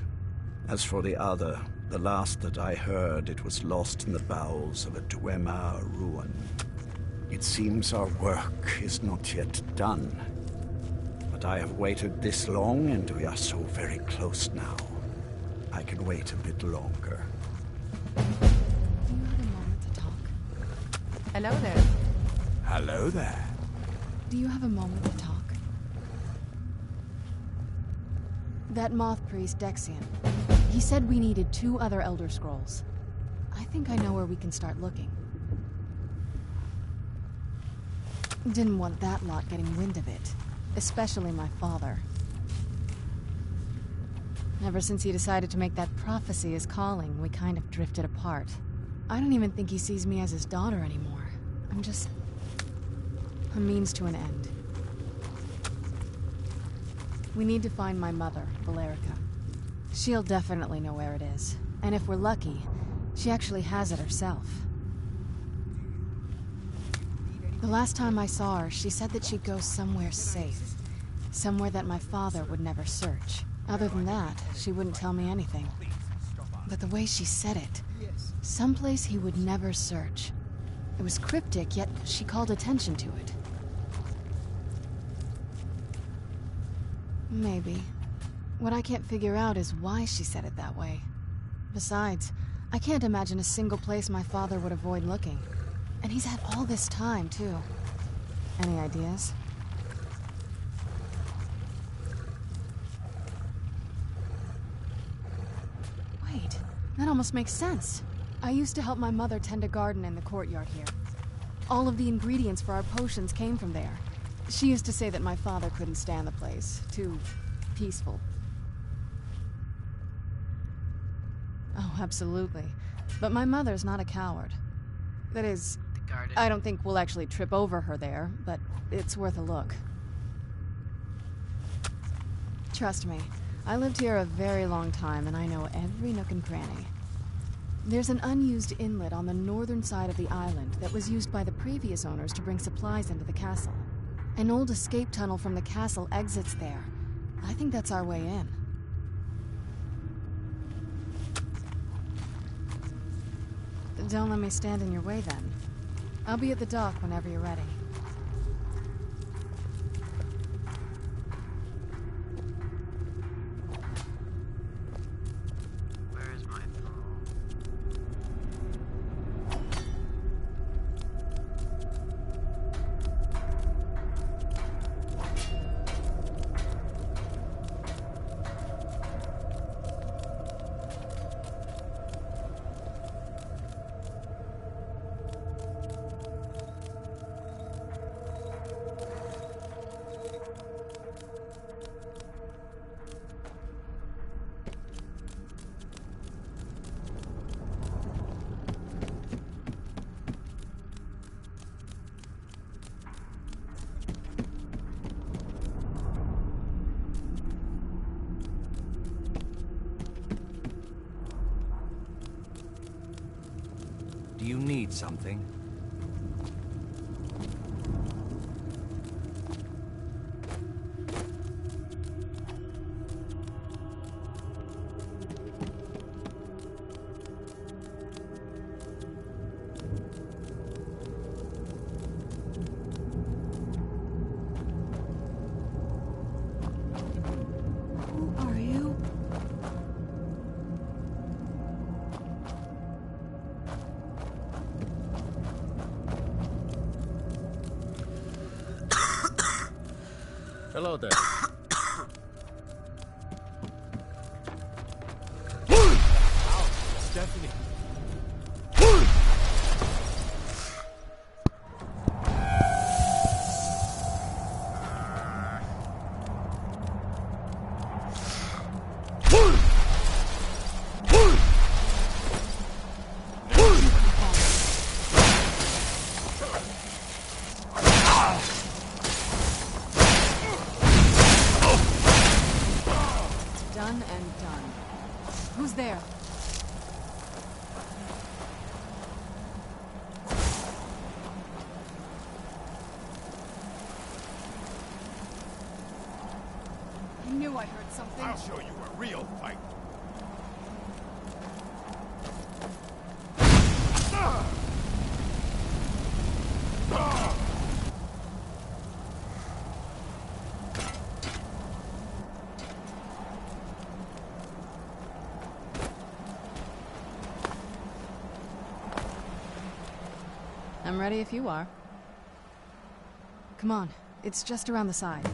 As for the other, the last that I heard, it was lost in the bowels of a Dwemer ruin. It seems our work is not yet done. But I have waited this long, and we are so very close now. I can wait a bit longer. Hello there. Hello there. Do you have a moment to talk? That moth priest, Dexian. He said we needed 2 other Elder Scrolls. I think I know where we can start looking. Didn't want that lot getting wind of it. Especially my father. Ever since he decided to make that prophecy his calling, we kind of drifted apart. I don't even think he sees me as his daughter anymore. I'm just a means to an end. We need to find my mother, Valerica. She'll definitely know where it is. And if we're lucky, she actually has it herself. The last time I saw her, she said that she'd go somewhere safe. Somewhere that my father would never search. Other than that, she wouldn't tell me anything. But the way she said it, someplace he would never search. It was cryptic, yet she called attention to it. Maybe. What I can't figure out is why she said it that way. Besides, I can't imagine a single place my father would avoid looking. And he's had all this time, too. Any ideas? Wait, that almost makes sense. I used to help my mother tend a garden in the courtyard here. All of the ingredients for our potions came from there. She used to say that my father couldn't stand the place. Too peaceful. Oh, absolutely. But my mother's not a coward. That is, I don't think we'll actually trip over her there, but it's worth a look. Trust me, I lived here a very long time and I know every nook and cranny. There's an unused inlet on the northern side of the island that was used by the previous owners to bring supplies into the castle. An old escape tunnel from the castle exits there. I think that's our way in. Don't let me stand in your way, then. I'll be at the dock whenever you're ready. Where is my Do you need something? Who are you? Hello there. Stephanie. Done and done. Who's there? I knew I heard something. I'll show you a real fight. I'm ready if you are. Come on, it's just around the side.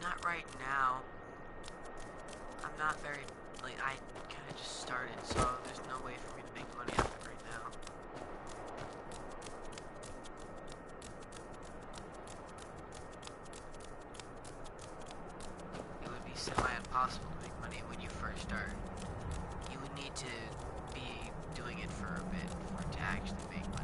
Not right now. I'm not very, like, I kind of just started, so there's no way for me to make money off it right now. It would be semi-impossible to make money when you first start. You would need to be doing it for a bit for it to actually make money.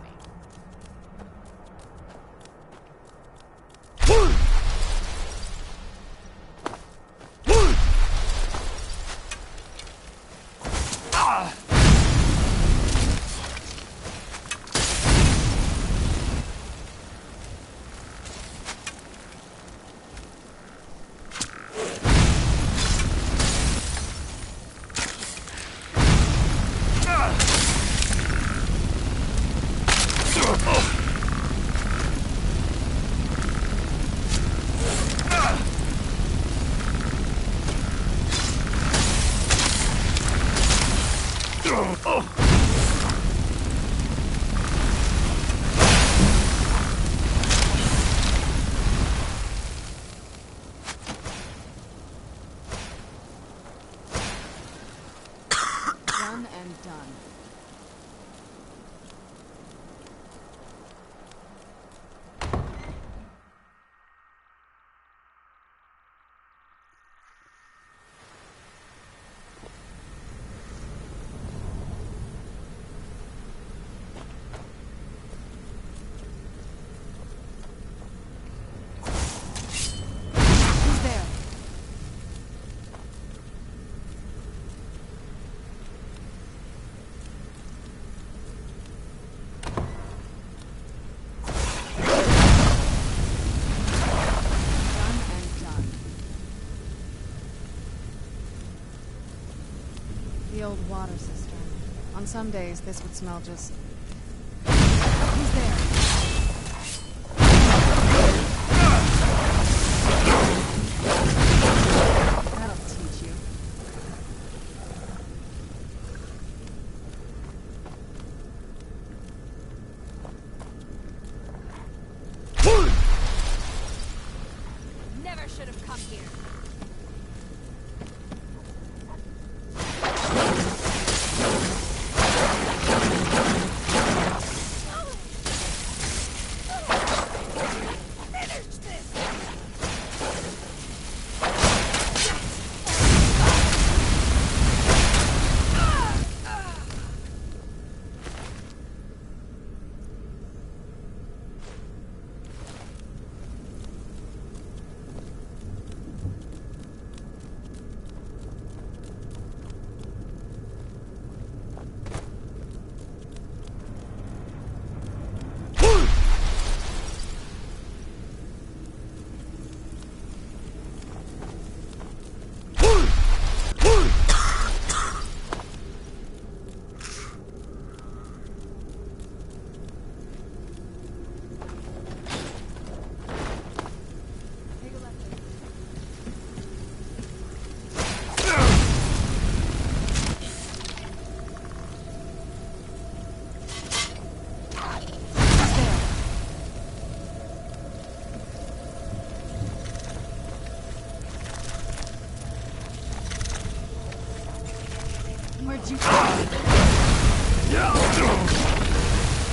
done. The old water cistern. On some days, this would smell just... Who's there? That'll teach you. Never should have come here. Where'd you go?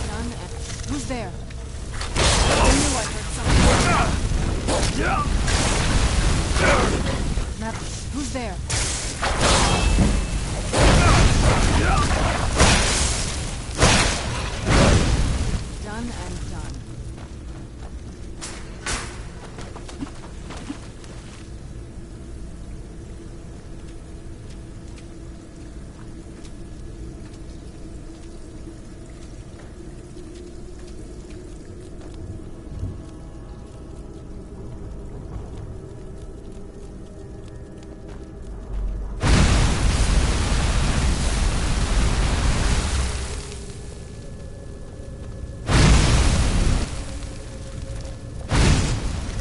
None. Who's there? I knew I heard something. Nothing. Who's there? Done and done.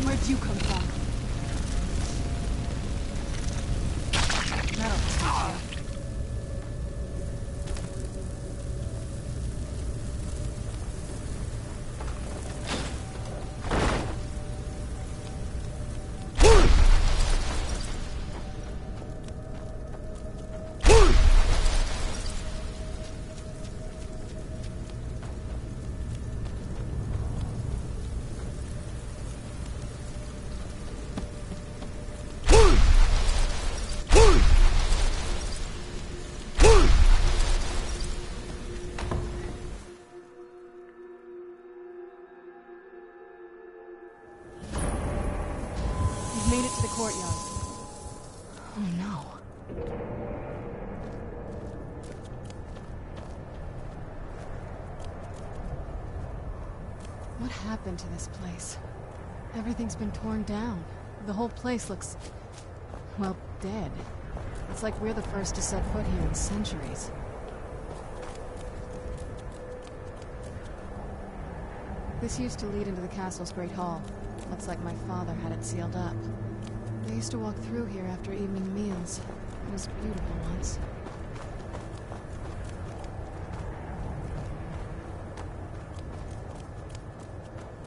Where'd you come from? That'll teach you. Made it to the courtyard. Oh no. What happened to this place? Everything's been torn down. The whole place looks... well, dead. It's like we're the first to set foot here in centuries. This used to lead into the castle's great hall. Looks like my father had it sealed up. I used to walk through here after evening meals. It was beautiful once.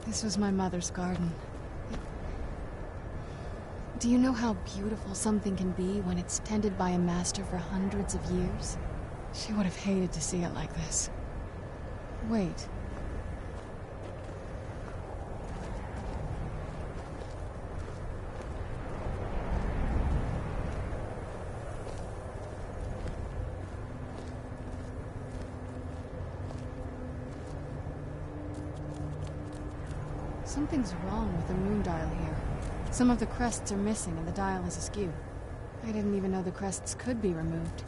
This was my mother's garden. Do you know how beautiful something can be when it's tended by a master for hundreds of years? She would have hated to see it like this. Wait. Something's wrong with the moon dial here. Some of the crests are missing and the dial is askew. I didn't even know the crests could be removed.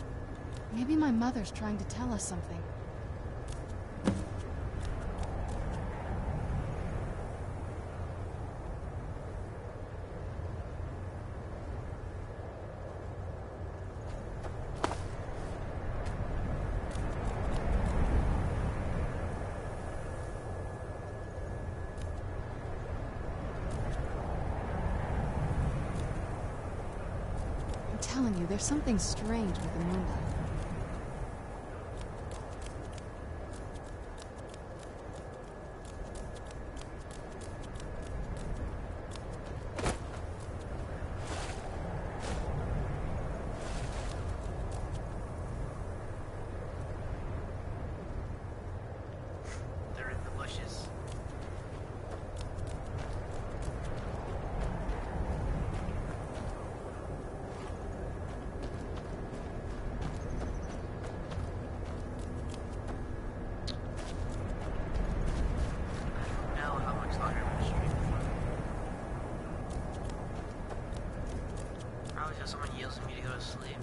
Maybe my mother's trying to tell us something. I'm telling you, there's something strange with the moon dial. They're in the bushes. I don't know how much longer I'm gonna stream for. Probably till someone yells at me to go to sleep.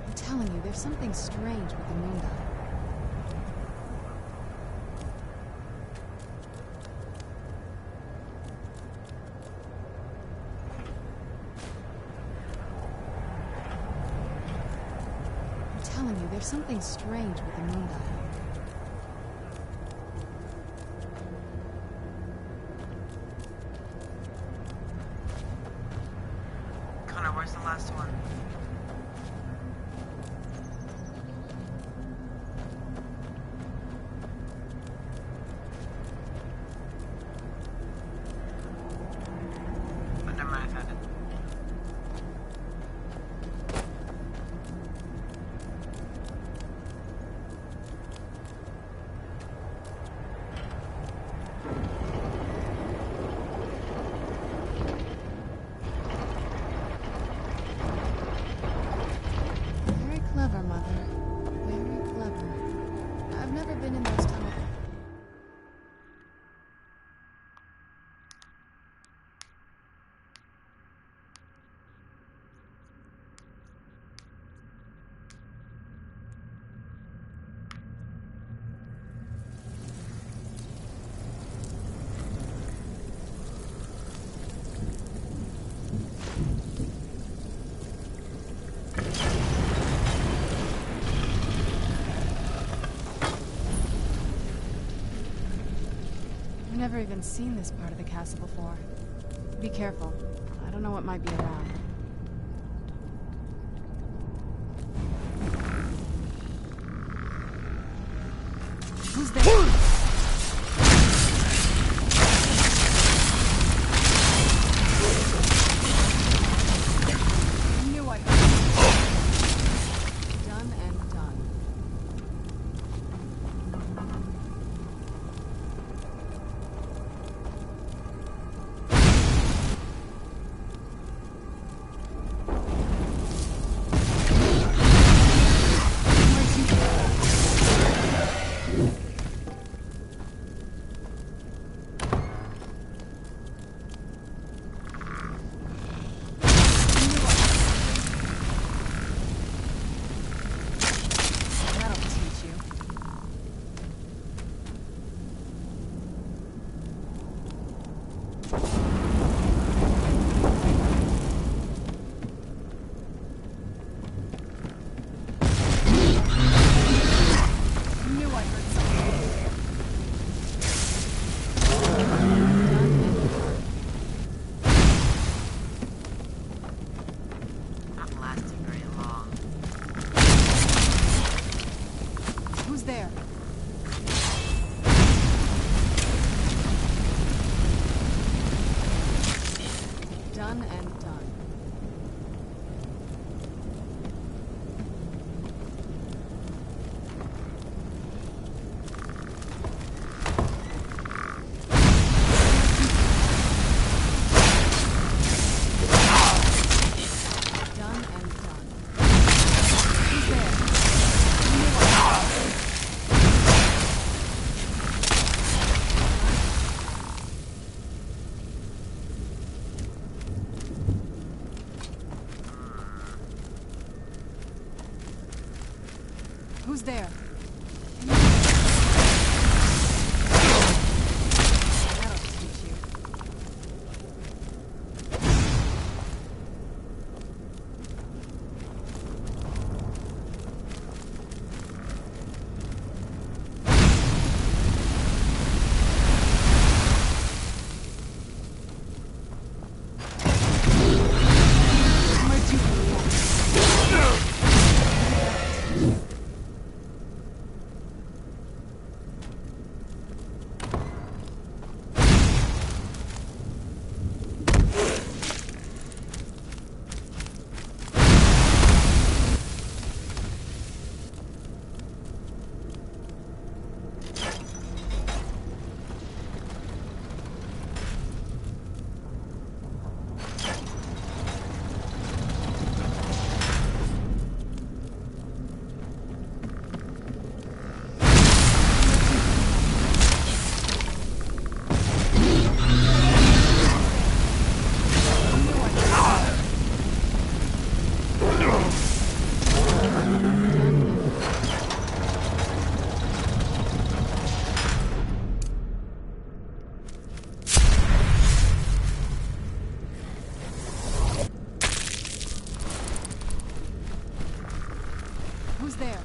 I'm telling you, there's something strange with the moon dial. I'm telling you, there's something strange with the moon dial. Connor, where's the last one? But never mind, I found it. Very clever, Mother. Very clever. I've never been in those tunnels. I've never even seen this part of the castle before. Be careful. I don't know what might be around. Who's there? I knew I heard it. Done and done. That'll teach you. I knew I heard something. Not lasting very long. Who's there? Done and done. there? Who's there?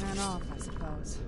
Ran off, I suppose.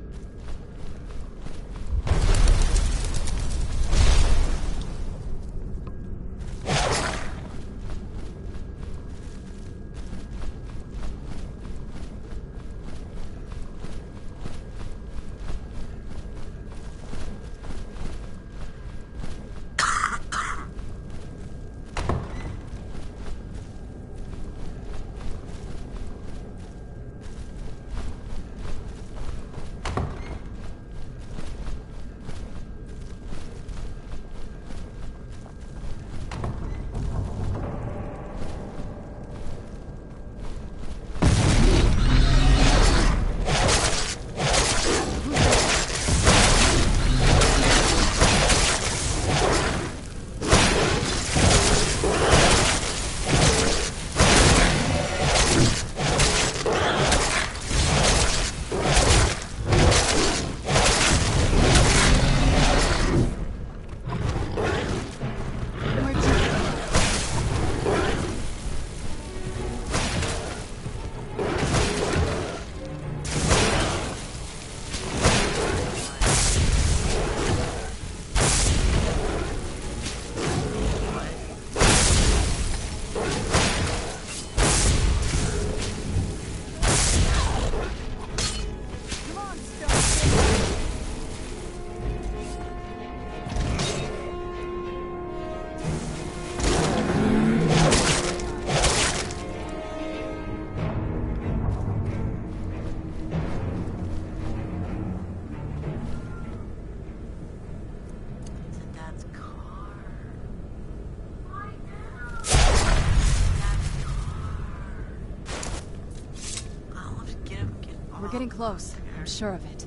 We're getting close. I'm sure of it.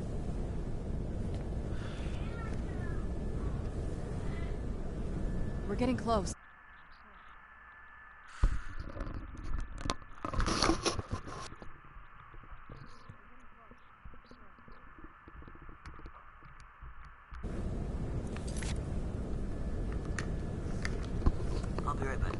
We're getting close. I'll be right back.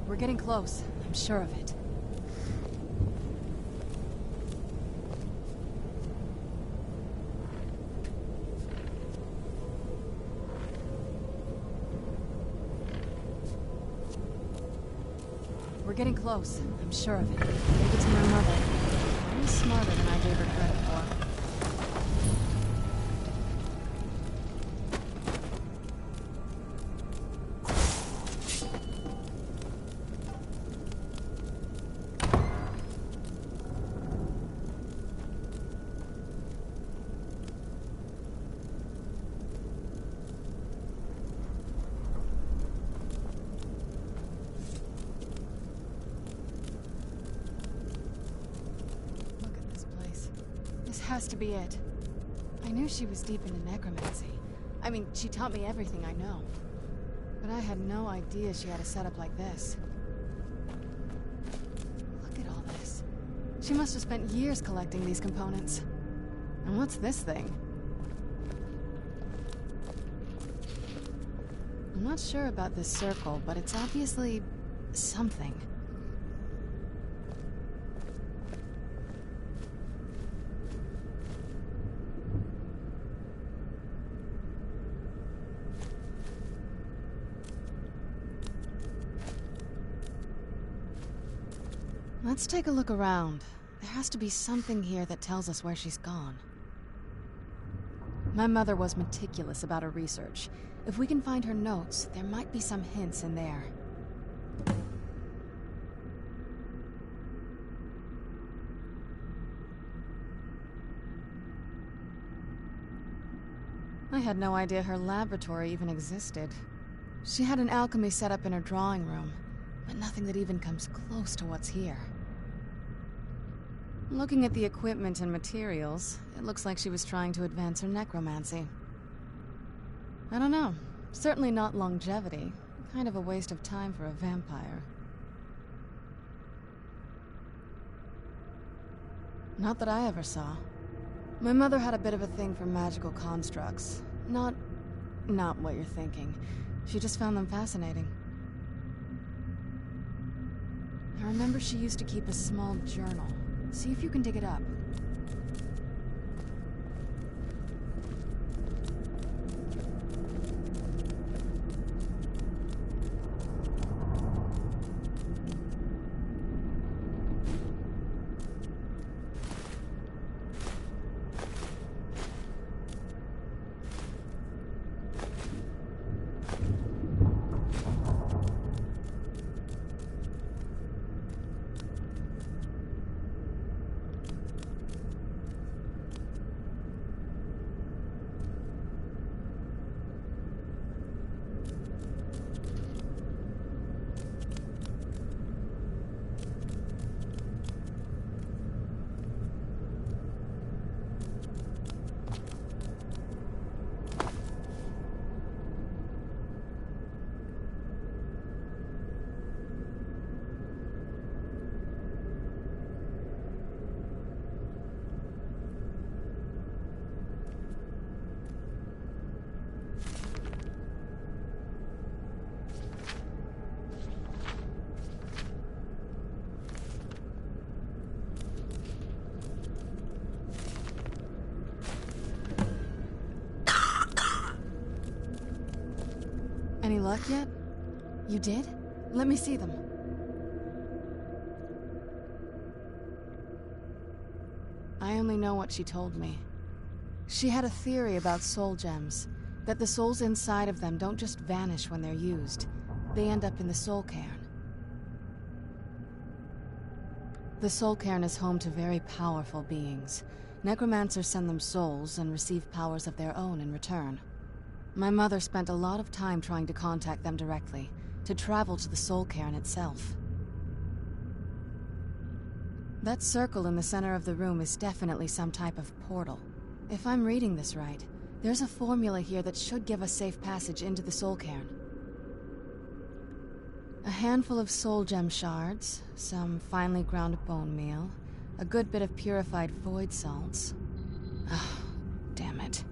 We're getting close. I'm sure of it. We're getting close. I'm sure of it. Gave it to my mother. She's smarter than I gave her credit for. Has to be it. I knew she was deep into necromancy. I mean, she taught me everything I know. But I had no idea she had a setup like this. Look at all this. She must have spent years collecting these components. And what's this thing? I'm not sure about this circle, but it's obviously something. Let's take a look around. There has to be something here that tells us where she's gone. My mother was meticulous about her research. If we can find her notes, there might be some hints in there. I had no idea her laboratory even existed. She had an alchemy set up in her drawing room, but nothing that even comes close to what's here. Looking at the equipment and materials, it looks like she was trying to advance her necromancy. I don't know. Certainly not longevity. Kind of a waste of time for a vampire. Not that I ever saw. My mother had a bit of a thing for magical constructs. Not what you're thinking. She just found them fascinating. I remember she used to keep a small journal. See if you can dig it up. Any luck yet? You did? Let me see them. I only know what she told me. She had a theory about soul gems, that the souls inside of them don't just vanish when they're used. They end up in the soul cairn. The soul cairn is home to very powerful beings. Necromancers send them souls and receive powers of their own in return. My mother spent a lot of time trying to contact them directly, to travel to the soul cairn itself. That circle in the center of the room is definitely some type of portal. If I'm reading this right, there's a formula here that should give us safe passage into the soul cairn. A handful of soul gem shards, some finely ground bone meal, a good bit of purified void salts. Oh, damn it.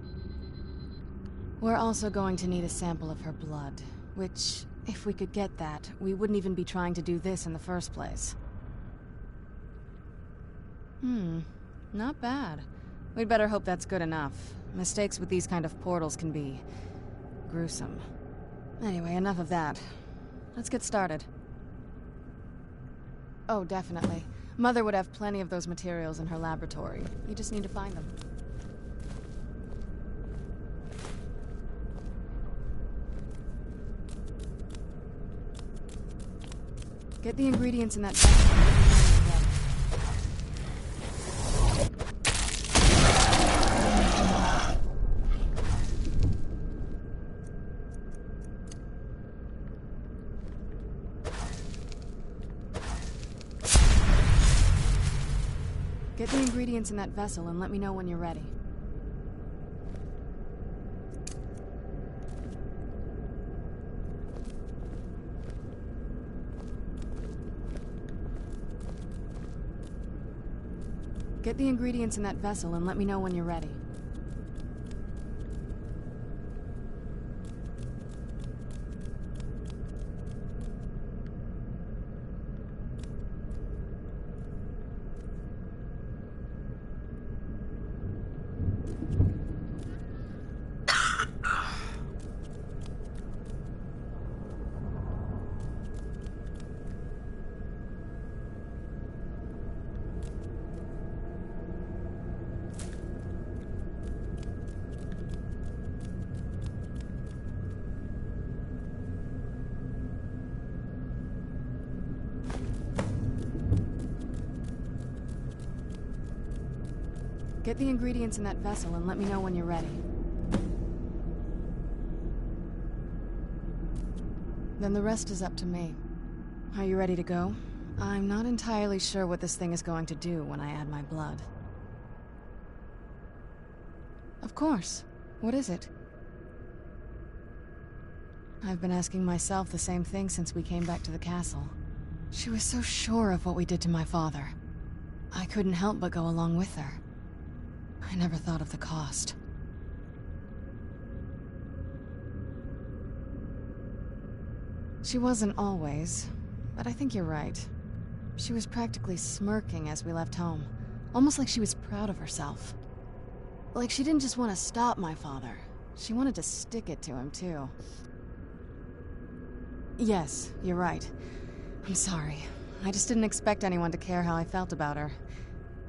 We're also going to need a sample of her blood, which, if we could get that, we wouldn't even be trying to do this in the first place. Not bad. We'd better hope that's good enough. Mistakes with these kind of portals can be gruesome. Anyway, enough of that. Let's get started. Oh, definitely. Mother would have plenty of those materials in her laboratory. You just need to find them. Get the ingredients in that basket. Get the ingredients in that vessel and let me know when you're ready. Get the ingredients in that vessel and let me know when you're ready. Get the ingredients in that vessel and let me know when you're ready. Then the rest is up to me. Are you ready to go? I'm not entirely sure what this thing is going to do when I add my blood. Of course. What is it? I've been asking myself the same thing since we came back to the castle. She was so sure of what we did to my father. I couldn't help but go along with her. I never thought of the cost. She wasn't always, but I think you're right. She was practically smirking as we left home, almost like she was proud of herself. Like she didn't just want to stop my father, she wanted to stick it to him too. Yes, you're right. I'm sorry. I just didn't expect anyone to care how I felt about her.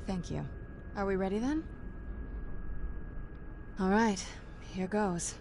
Thank you. Are we ready then? All right, here goes.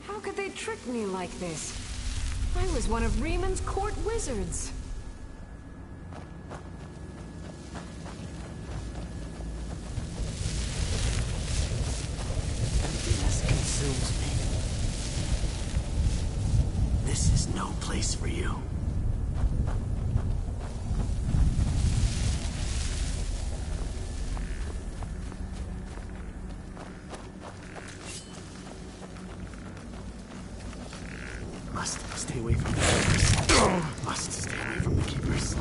How could they trick me like this? I was one of Rieman's court wizards. Emptiness consumes me. This is no place for you. Must stay away from the keepers. Must stay away from the keepers.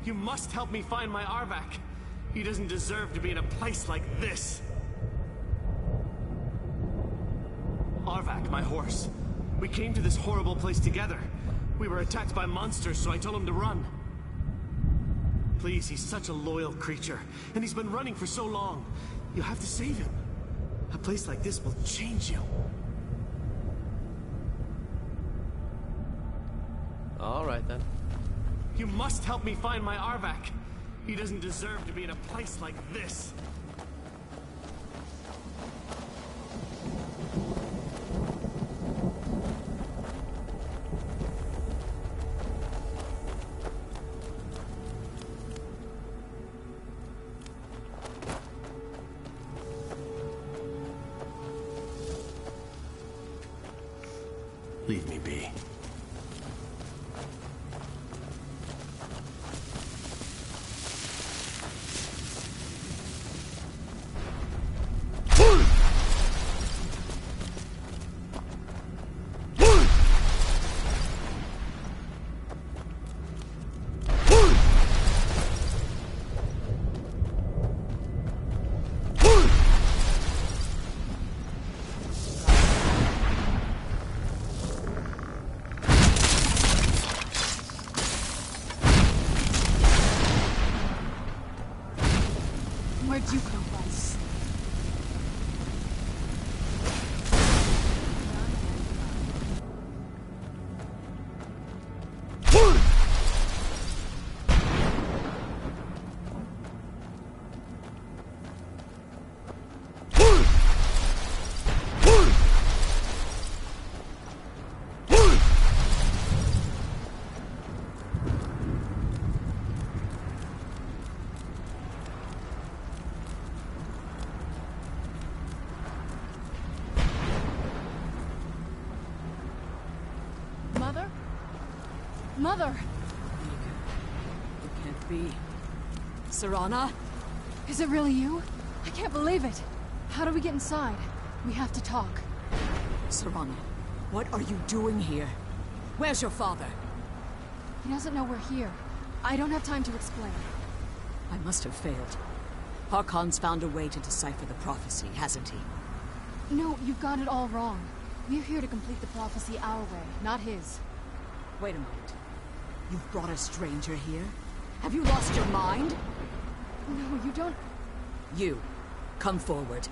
You must help me find my Arvak. He doesn't deserve to be in a place like this. Arvak, my horse. We came to this horrible place together. We were attacked by monsters, so I told him to run. Please, he's such a loyal creature, and he's been running for so long. You have to save him. A place like this will change you. All right, then. You must help me find my Arvak. He doesn't deserve to be in a place like this. Leave me be. Where'd you come from? Mother? You can't be? Serana? Is it really you? I can't believe it. How do we get inside? We have to talk. Serana, what are you doing here? Where's your father? He doesn't know we're here. I don't have time to explain. I must have failed. Harkon's found a way to decipher the prophecy, hasn't he? No, you've got it all wrong. We're here to complete the prophecy our way, not his. Wait a moment. You've brought a stranger here? Have you lost your mind? No, you don't... You, come forward.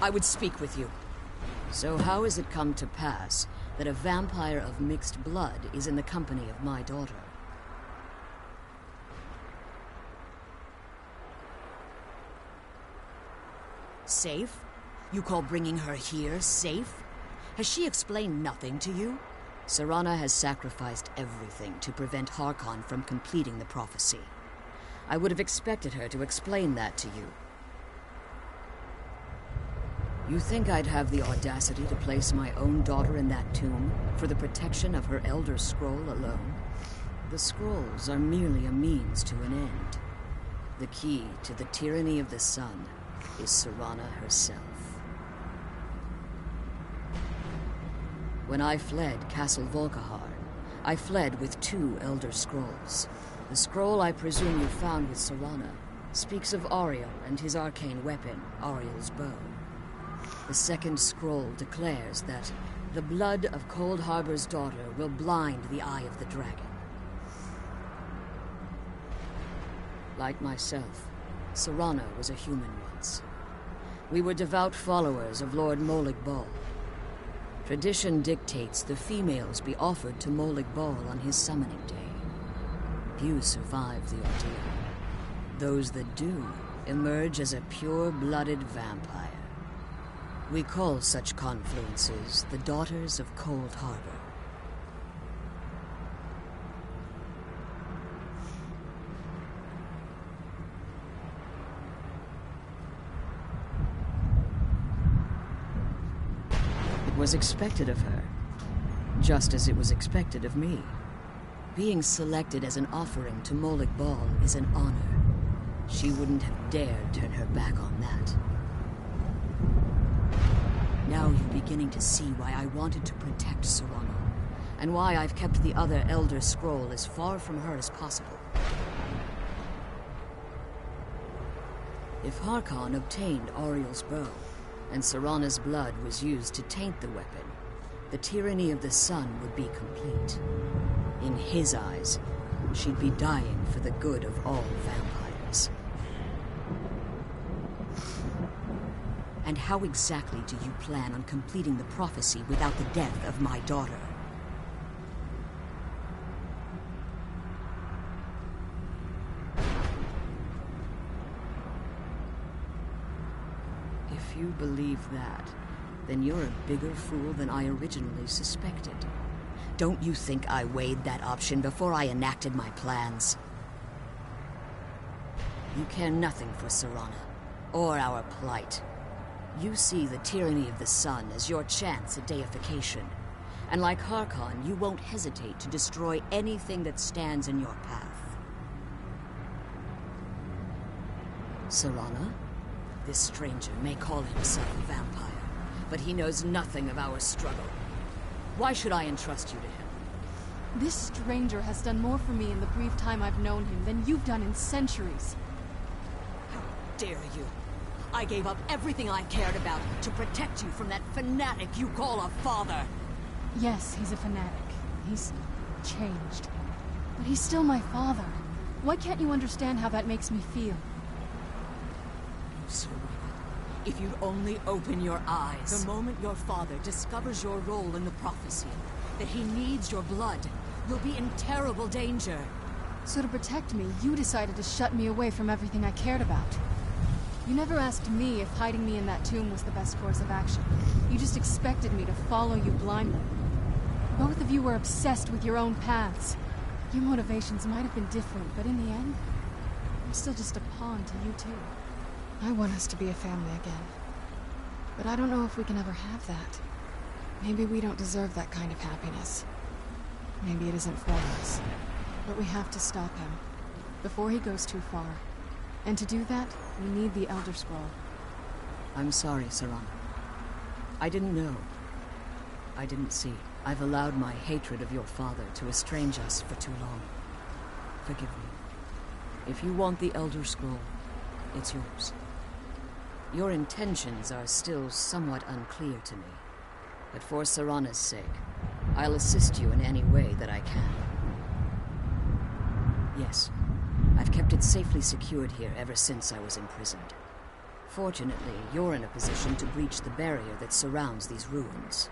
I would speak with you. So how has it come to pass that a vampire of mixed blood is in the company of my daughter? Safe? You call bringing her here safe? Has she explained nothing to you? Serana has sacrificed everything to prevent Harkon from completing the prophecy. I would have expected her to explain that to you. You think I'd have the audacity to place my own daughter in that tomb for the protection of her Elder Scroll alone? The scrolls are merely a means to an end. The key to the tyranny of the sun is Serana herself. When I fled Castle Volkihar, I fled with 2 Elder Scrolls. The scroll I presume you found with Serana speaks of Auriel and his arcane weapon, Auriel's bow. The second scroll declares that the blood of Cold Harbor's daughter will blind the eye of the dragon. Like myself, Serana was a human once. We were devout followers of Lord Molag Bal. Tradition dictates the females be offered to Molag Bal on his summoning day. Few survive the ordeal. Those that do emerge as a pure-blooded vampire. We call such confluences the Daughters of Cold Harbor. It was expected of her, just as it was expected of me. Being selected as an offering to Molag Bal is an honor. She wouldn't have dared turn her back on that. Now you're beginning to see why I wanted to protect Serana, and why I've kept the other Elder Scroll as far from her as possible. If Harkon obtained Auriel's bow, and Serana's blood was used to taint the weapon, the tyranny of the sun would be complete. In his eyes, she'd be dying for the good of all vampires. And how exactly do you plan on completing the prophecy without the death of my daughter? If you believe that, then you're a bigger fool than I originally suspected. Don't you think I weighed that option before I enacted my plans? You care nothing for Serana, or our plight. You see the tyranny of the sun as your chance at deification. And like Harkon, you won't hesitate to destroy anything that stands in your path. Serana? This stranger may call himself a vampire, but he knows nothing of our struggle. Why should I entrust you to him? This stranger has done more for me in the brief time I've known him than you've done in centuries. How dare you! I gave up everything I cared about to protect you from that fanatic you call a father! Yes, he's a fanatic. He's changed. But he's still my father. Why can't you understand how that makes me feel? Serana, if you'd only open your eyes. The moment your father discovers your role in the prophecy, that he needs your blood, you'll be in terrible danger. So to protect me, you decided to shut me away from everything I cared about. You never asked me if hiding me in that tomb was the best course of action. You just expected me to follow you blindly. Both of you were obsessed with your own paths. Your motivations might have been different, but in the end, I'm still just a pawn to you two. I want us to be a family again. But I don't know if we can ever have that. Maybe we don't deserve that kind of happiness. Maybe it isn't for us. But we have to stop him. before he goes too far. And to do that, we need the Elder Scroll. I'm sorry, Serana. I didn't know. I didn't see. I've allowed my hatred of your father to estrange us for too long. Forgive me. If you want the Elder Scroll, it's yours. Your intentions are still somewhat unclear to me, but for Serana's sake, I'll assist you in any way that I can. Yes, I've kept it safely secured here ever since I was imprisoned. Fortunately, you're in a position to breach the barrier that surrounds these ruins.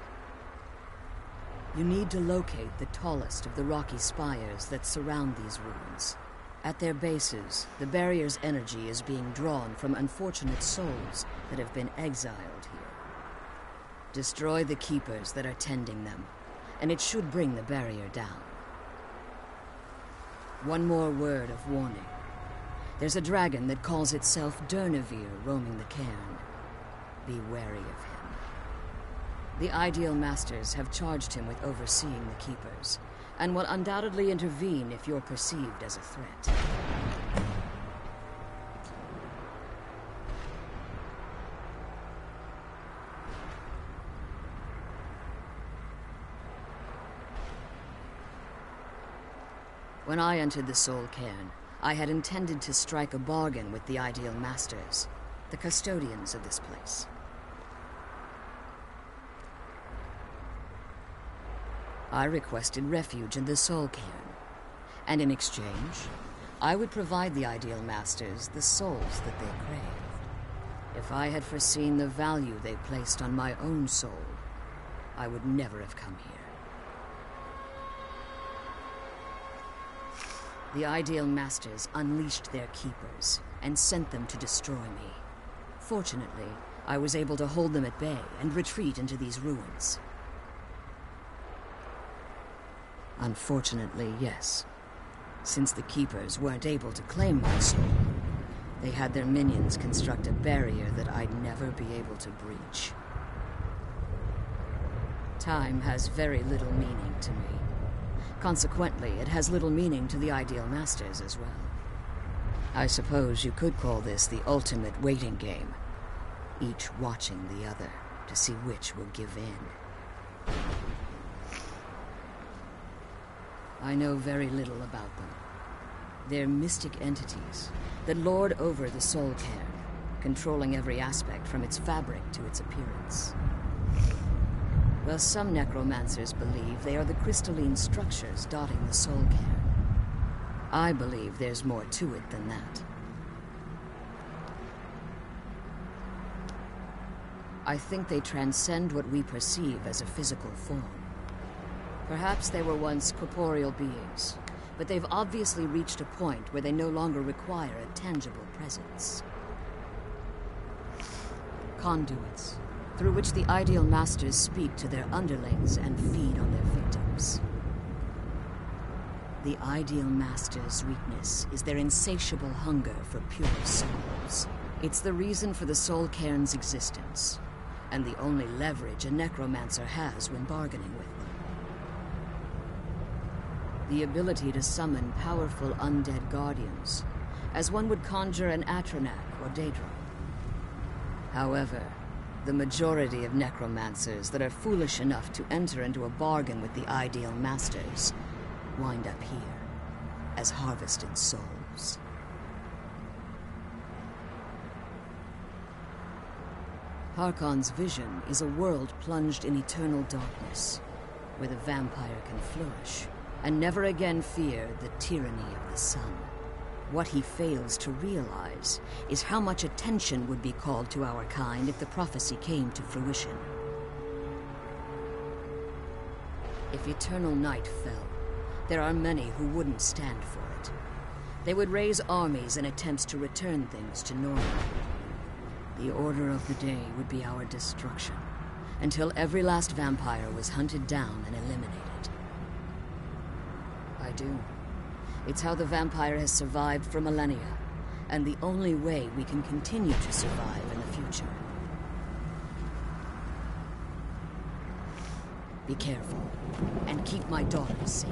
You need to locate the tallest of the rocky spires that surround these ruins. At their bases, the barrier's energy is being drawn from unfortunate souls that have been exiled here. Destroy the keepers that are tending them, and it should bring the barrier down. One more word of warning. There's a dragon that calls itself Durnevere roaming the cairn. Be wary of him. The Ideal Masters have charged him with overseeing the keepers, and will undoubtedly intervene if you're perceived as a threat. When I entered the Soul Cairn, I had intended to strike a bargain with the Ideal Masters, the custodians of this place. I requested refuge in the Soul Cairn, and in exchange, I would provide the Ideal Masters the souls that they craved. If I had foreseen the value they placed on my own soul, I would never have come here. The Ideal Masters unleashed their keepers and sent them to destroy me. Fortunately, I was able to hold them at bay and retreat into these ruins. Unfortunately, yes. Since the keepers weren't able to claim my soul, they had their minions construct a barrier that I'd never be able to breach. Time has very little meaning to me. Consequently, it has little meaning to the Ideal Masters as well. I suppose you could call this the ultimate waiting game, each watching the other to see which will give in. I know very little about them. They're mystic entities that lord over the Soul Cairn, controlling every aspect from its fabric to its appearance. Well, some necromancers believe they are the crystalline structures dotting the Soul Cairn. I believe there's more to it than that. I think they transcend what we perceive as a physical form. Perhaps they were once corporeal beings, but they've obviously reached a point where they no longer require a tangible presence. Conduits, through which the Ideal Masters speak to their underlings and feed on their victims. The Ideal Masters' weakness is their insatiable hunger for pure souls. It's the reason for the Soul Cairn's existence, and the only leverage a necromancer has when bargaining with them. The ability to summon powerful undead guardians, as one would conjure an Atronak or Daedra. However, the majority of necromancers that are foolish enough to enter into a bargain with the Ideal Masters wind up here as harvested souls. Harkon's vision is a world plunged in eternal darkness, where the vampire can flourish and never again fear the tyranny of the sun. What he fails to realize is how much attention would be called to our kind if the prophecy came to fruition. If eternal night fell, there are many who wouldn't stand for it. They would raise armies in attempts to return things to normal. The order of the day would be our destruction, until every last vampire was hunted down and eliminated. I do. It's how the vampire has survived for millennia, and the only way we can continue to survive in the future. Be careful, and keep my daughters safe.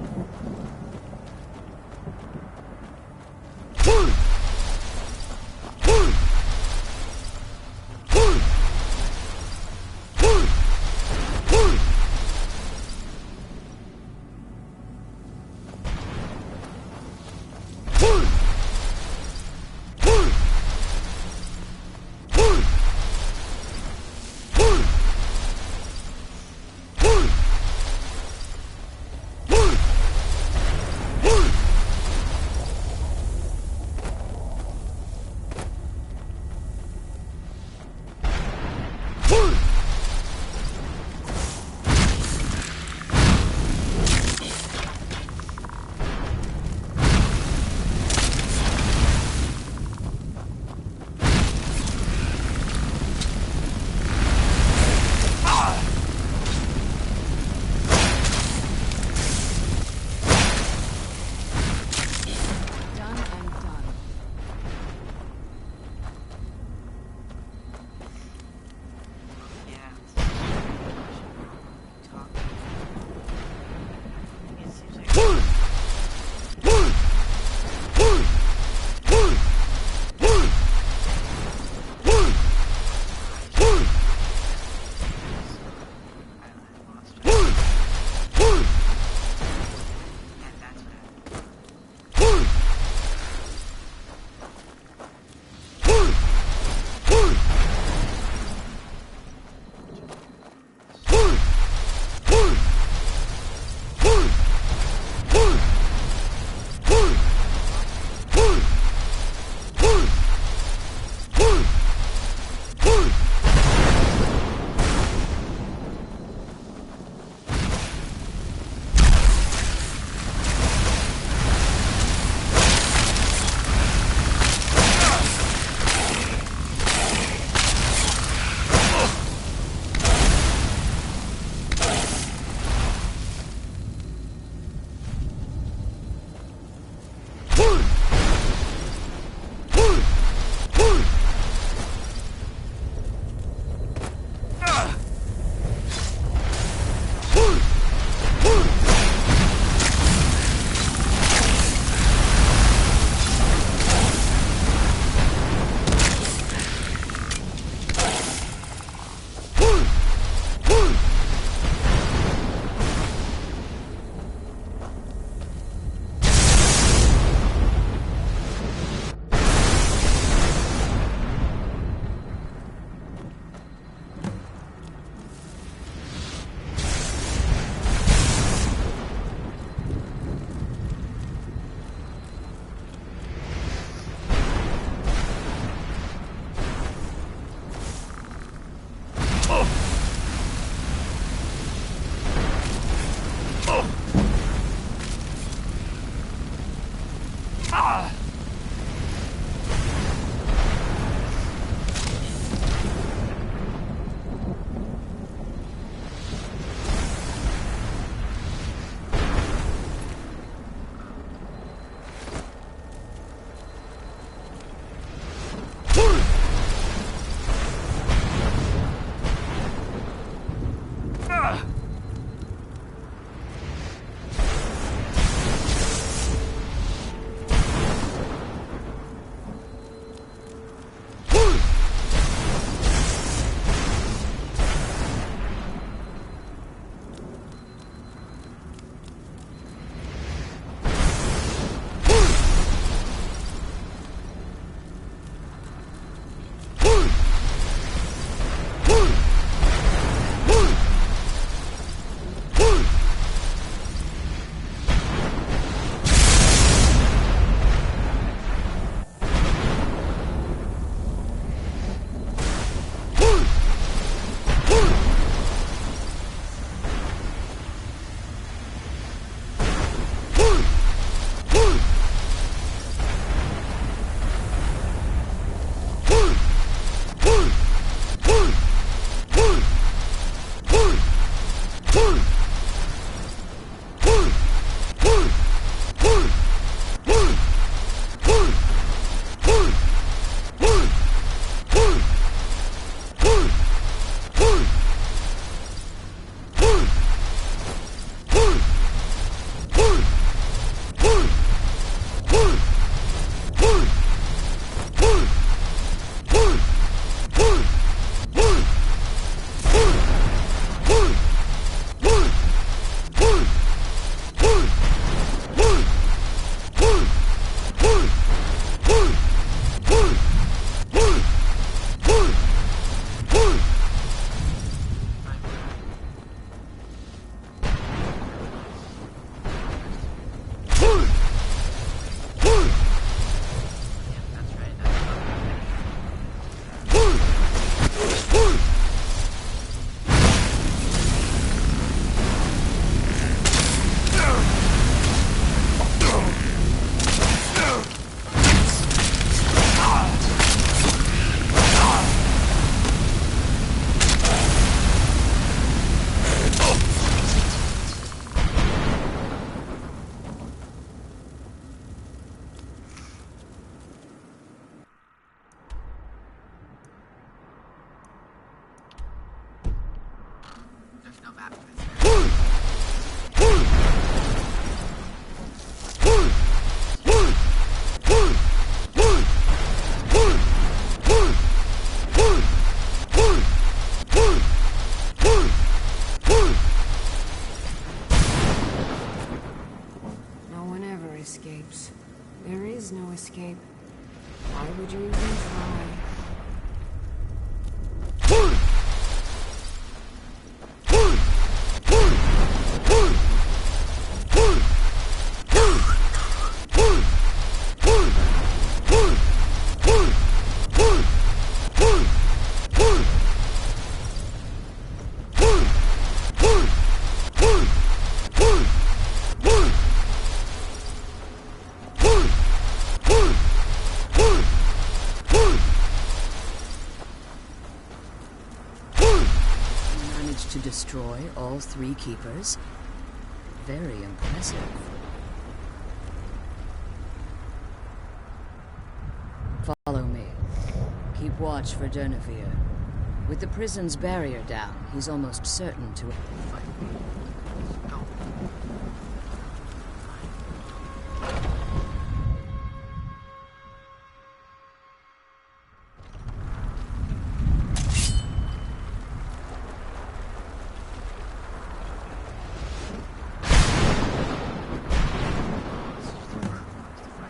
map. No one ever escapes. There is no escape. Why would you even try? To destroy all 3 keepers? Very impressive. Follow me. Keep watch for Durnevere. With the prison's barrier down, he's almost certain to...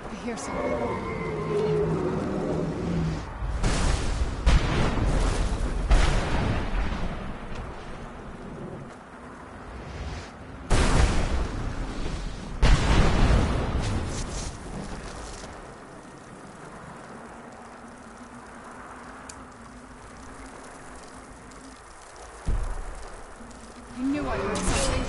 I hear something. I knew I heard something.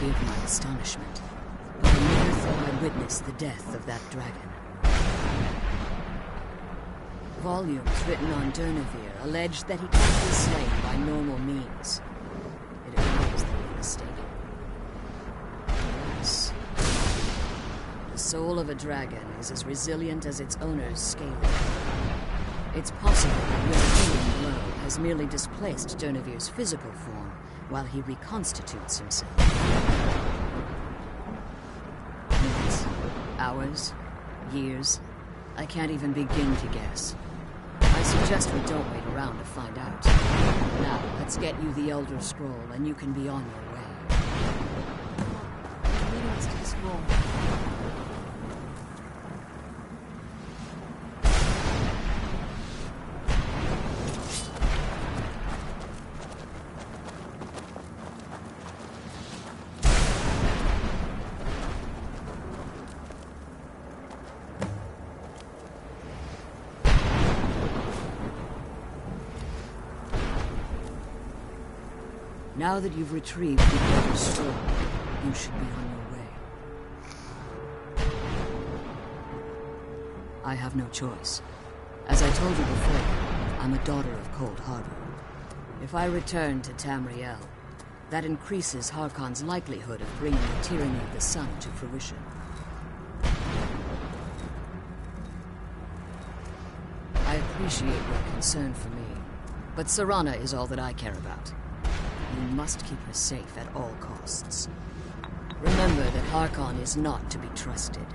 Forgive my astonishment. I never thought I'd witness the death of that dragon. Volumes written on Durnevere allege that he can't be slain by normal means. It appears they were mistaken. Yes. The soul of a dragon is as resilient as its owner's scaly. It's possible that your killing blow has merely displaced Durnevere's physical form while he reconstitutes himself. Minutes, hours, years, I can't even begin to guess. I suggest we don't wait around to find out. Now, let's get you the Elder Scroll and you can be on your way. Leading us to the scroll. Now that you've retrieved the Elder Scroll, you should be on your way. I have no choice. As I told you before, I'm a daughter of Cold Harbor. If I return to Tamriel, that increases Harkon's likelihood of bringing the tyranny of the sun to fruition. I appreciate your concern for me, but Serana is all that I care about. You must keep her safe at all costs. Remember that Harkon is not to be trusted.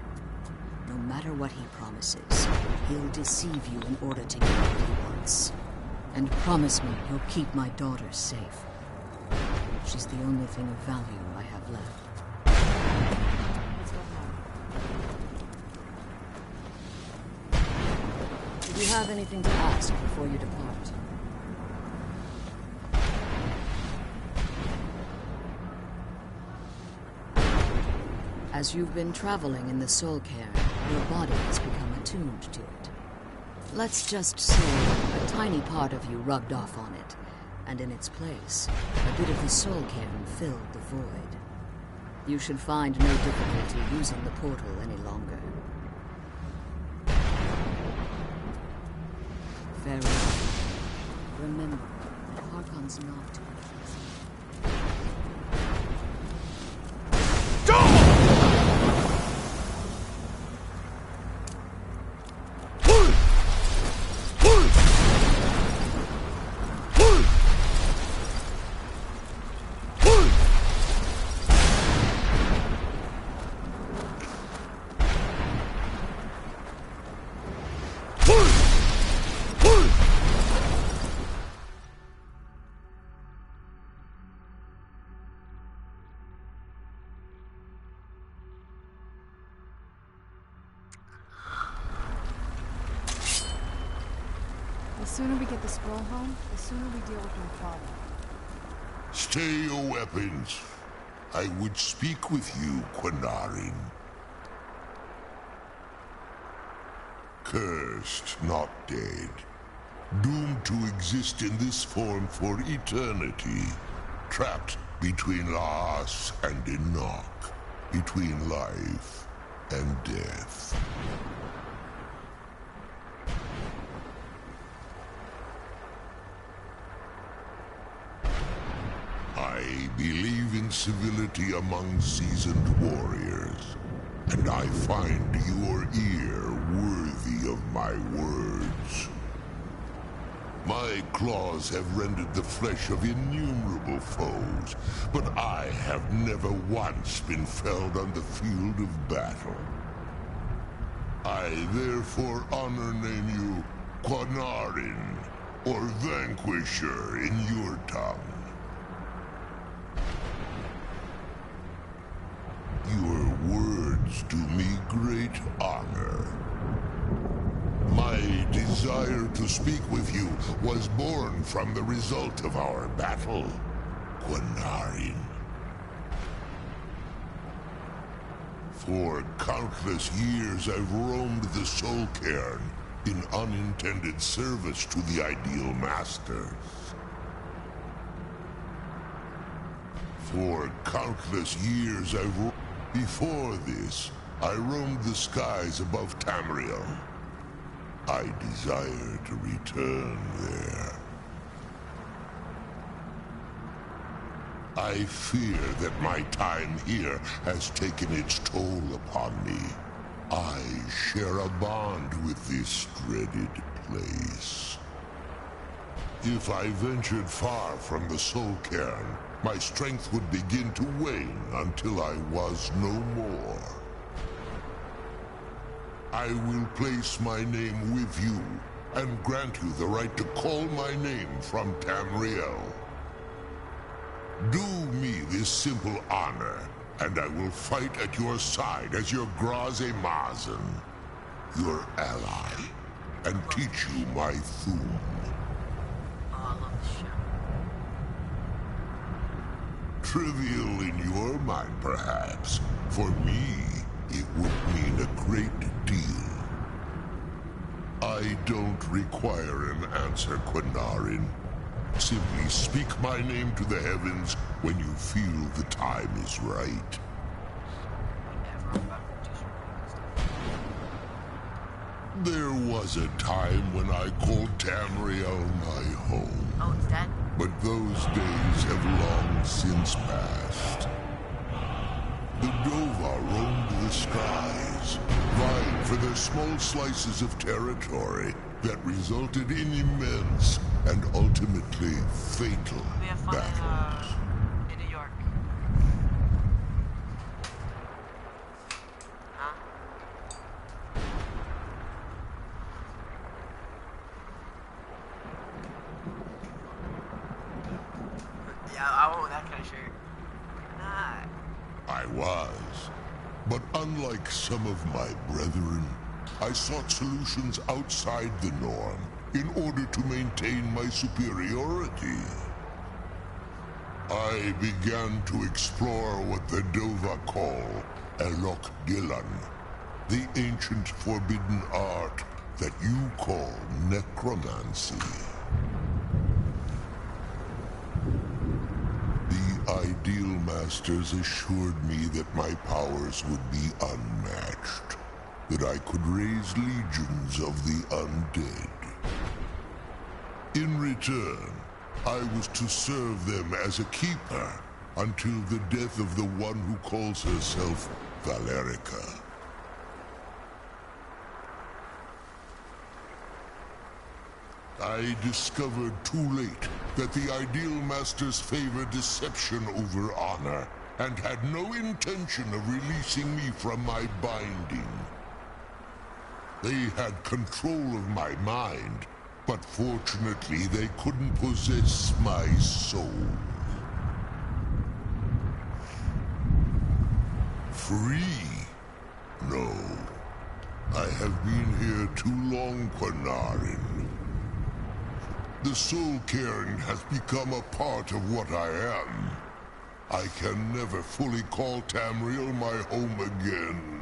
No matter what he promises, he'll deceive you in order to get what he wants. And promise me he'll keep my daughter safe. She's the only thing of value I have left. Do you have anything to ask before you depart? As you've been traveling in the Soul Cairn, your body has become attuned to it. Let's just say a tiny part of you rubbed off on it, and in its place, a bit of the soul cairn filled the void. You should find no difficulty using the portal any longer. Very well. Remember that Harkon's not to be The sooner we get the scroll home, the sooner we deal with my father. Stay your weapons. I would speak with you, Quinarin. Cursed, not dead. Doomed to exist in this form for eternity. Trapped between Laas and Enoch. Between life and death. I believe in civility among seasoned warriors, and I find your ear worthy of my words. My claws have rendered the flesh of innumerable foes, but I have never once been felled on the field of battle. I therefore honor name you Quinarin, or Vanquisher in your tongue. Your words do me great honor. My desire to speak with you was born from the result of our battle, Quinarin. For countless years I've roamed the Soul Cairn in unintended service to the Ideal Masters. For countless years before this, I roamed the skies above Tamriel. I desire to return there. I fear that my time here has taken its toll upon me. I share a bond with this dreaded place. If I ventured far from the Soul Cairn, my strength would begin to wane until I was no more. I will place my name with you, and grant you the right to call my name from Tamriel. Do me this simple honor, and I will fight at your side as your Graze Mazen, your ally, and teach you my Thu'um. Trivial in your mind, perhaps. For me, it would mean a great deal. I don't require an answer, Quinarin. Simply speak my name to the heavens when you feel the time is right. There was a time when I called Tamriel my home. Oh, it's dead? But those days have long since passed. The Dova roamed the skies, vying for their small slices of territory that resulted in immense and ultimately fatal battles. In New York. Huh? Yeah, I want that kind of shirt. Nah. I was. But unlike some of my brethren, I sought solutions outside the norm in order to maintain my superiority. I began to explore what the Dova call Elok Gillan, the ancient forbidden art that you call necromancy. The Ideal Masters assured me that my powers would be unmatched, that I could raise legions of the undead. In return, I was to serve them as a keeper until the death of the one who calls herself Valerica. I discovered too late that the Ideal Masters favor deception over honor, and had no intention of releasing me from my binding. They had control of my mind, but fortunately they couldn't possess my soul. Free? No. I have been here too long, Quanarin. The Soul Cairn has become a part of what I am. I can never fully call Tamriel my home again,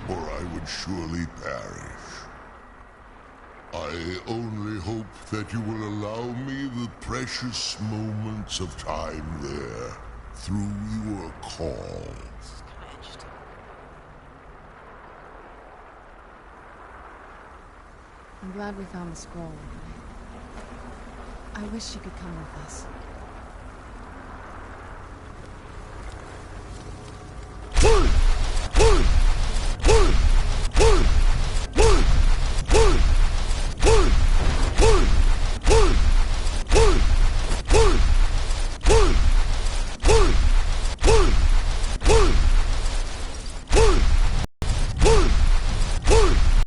or I would surely perish. I only hope that you will allow me the precious moments of time there, through your call. I'm glad we found the scroll. I wish you could come with us.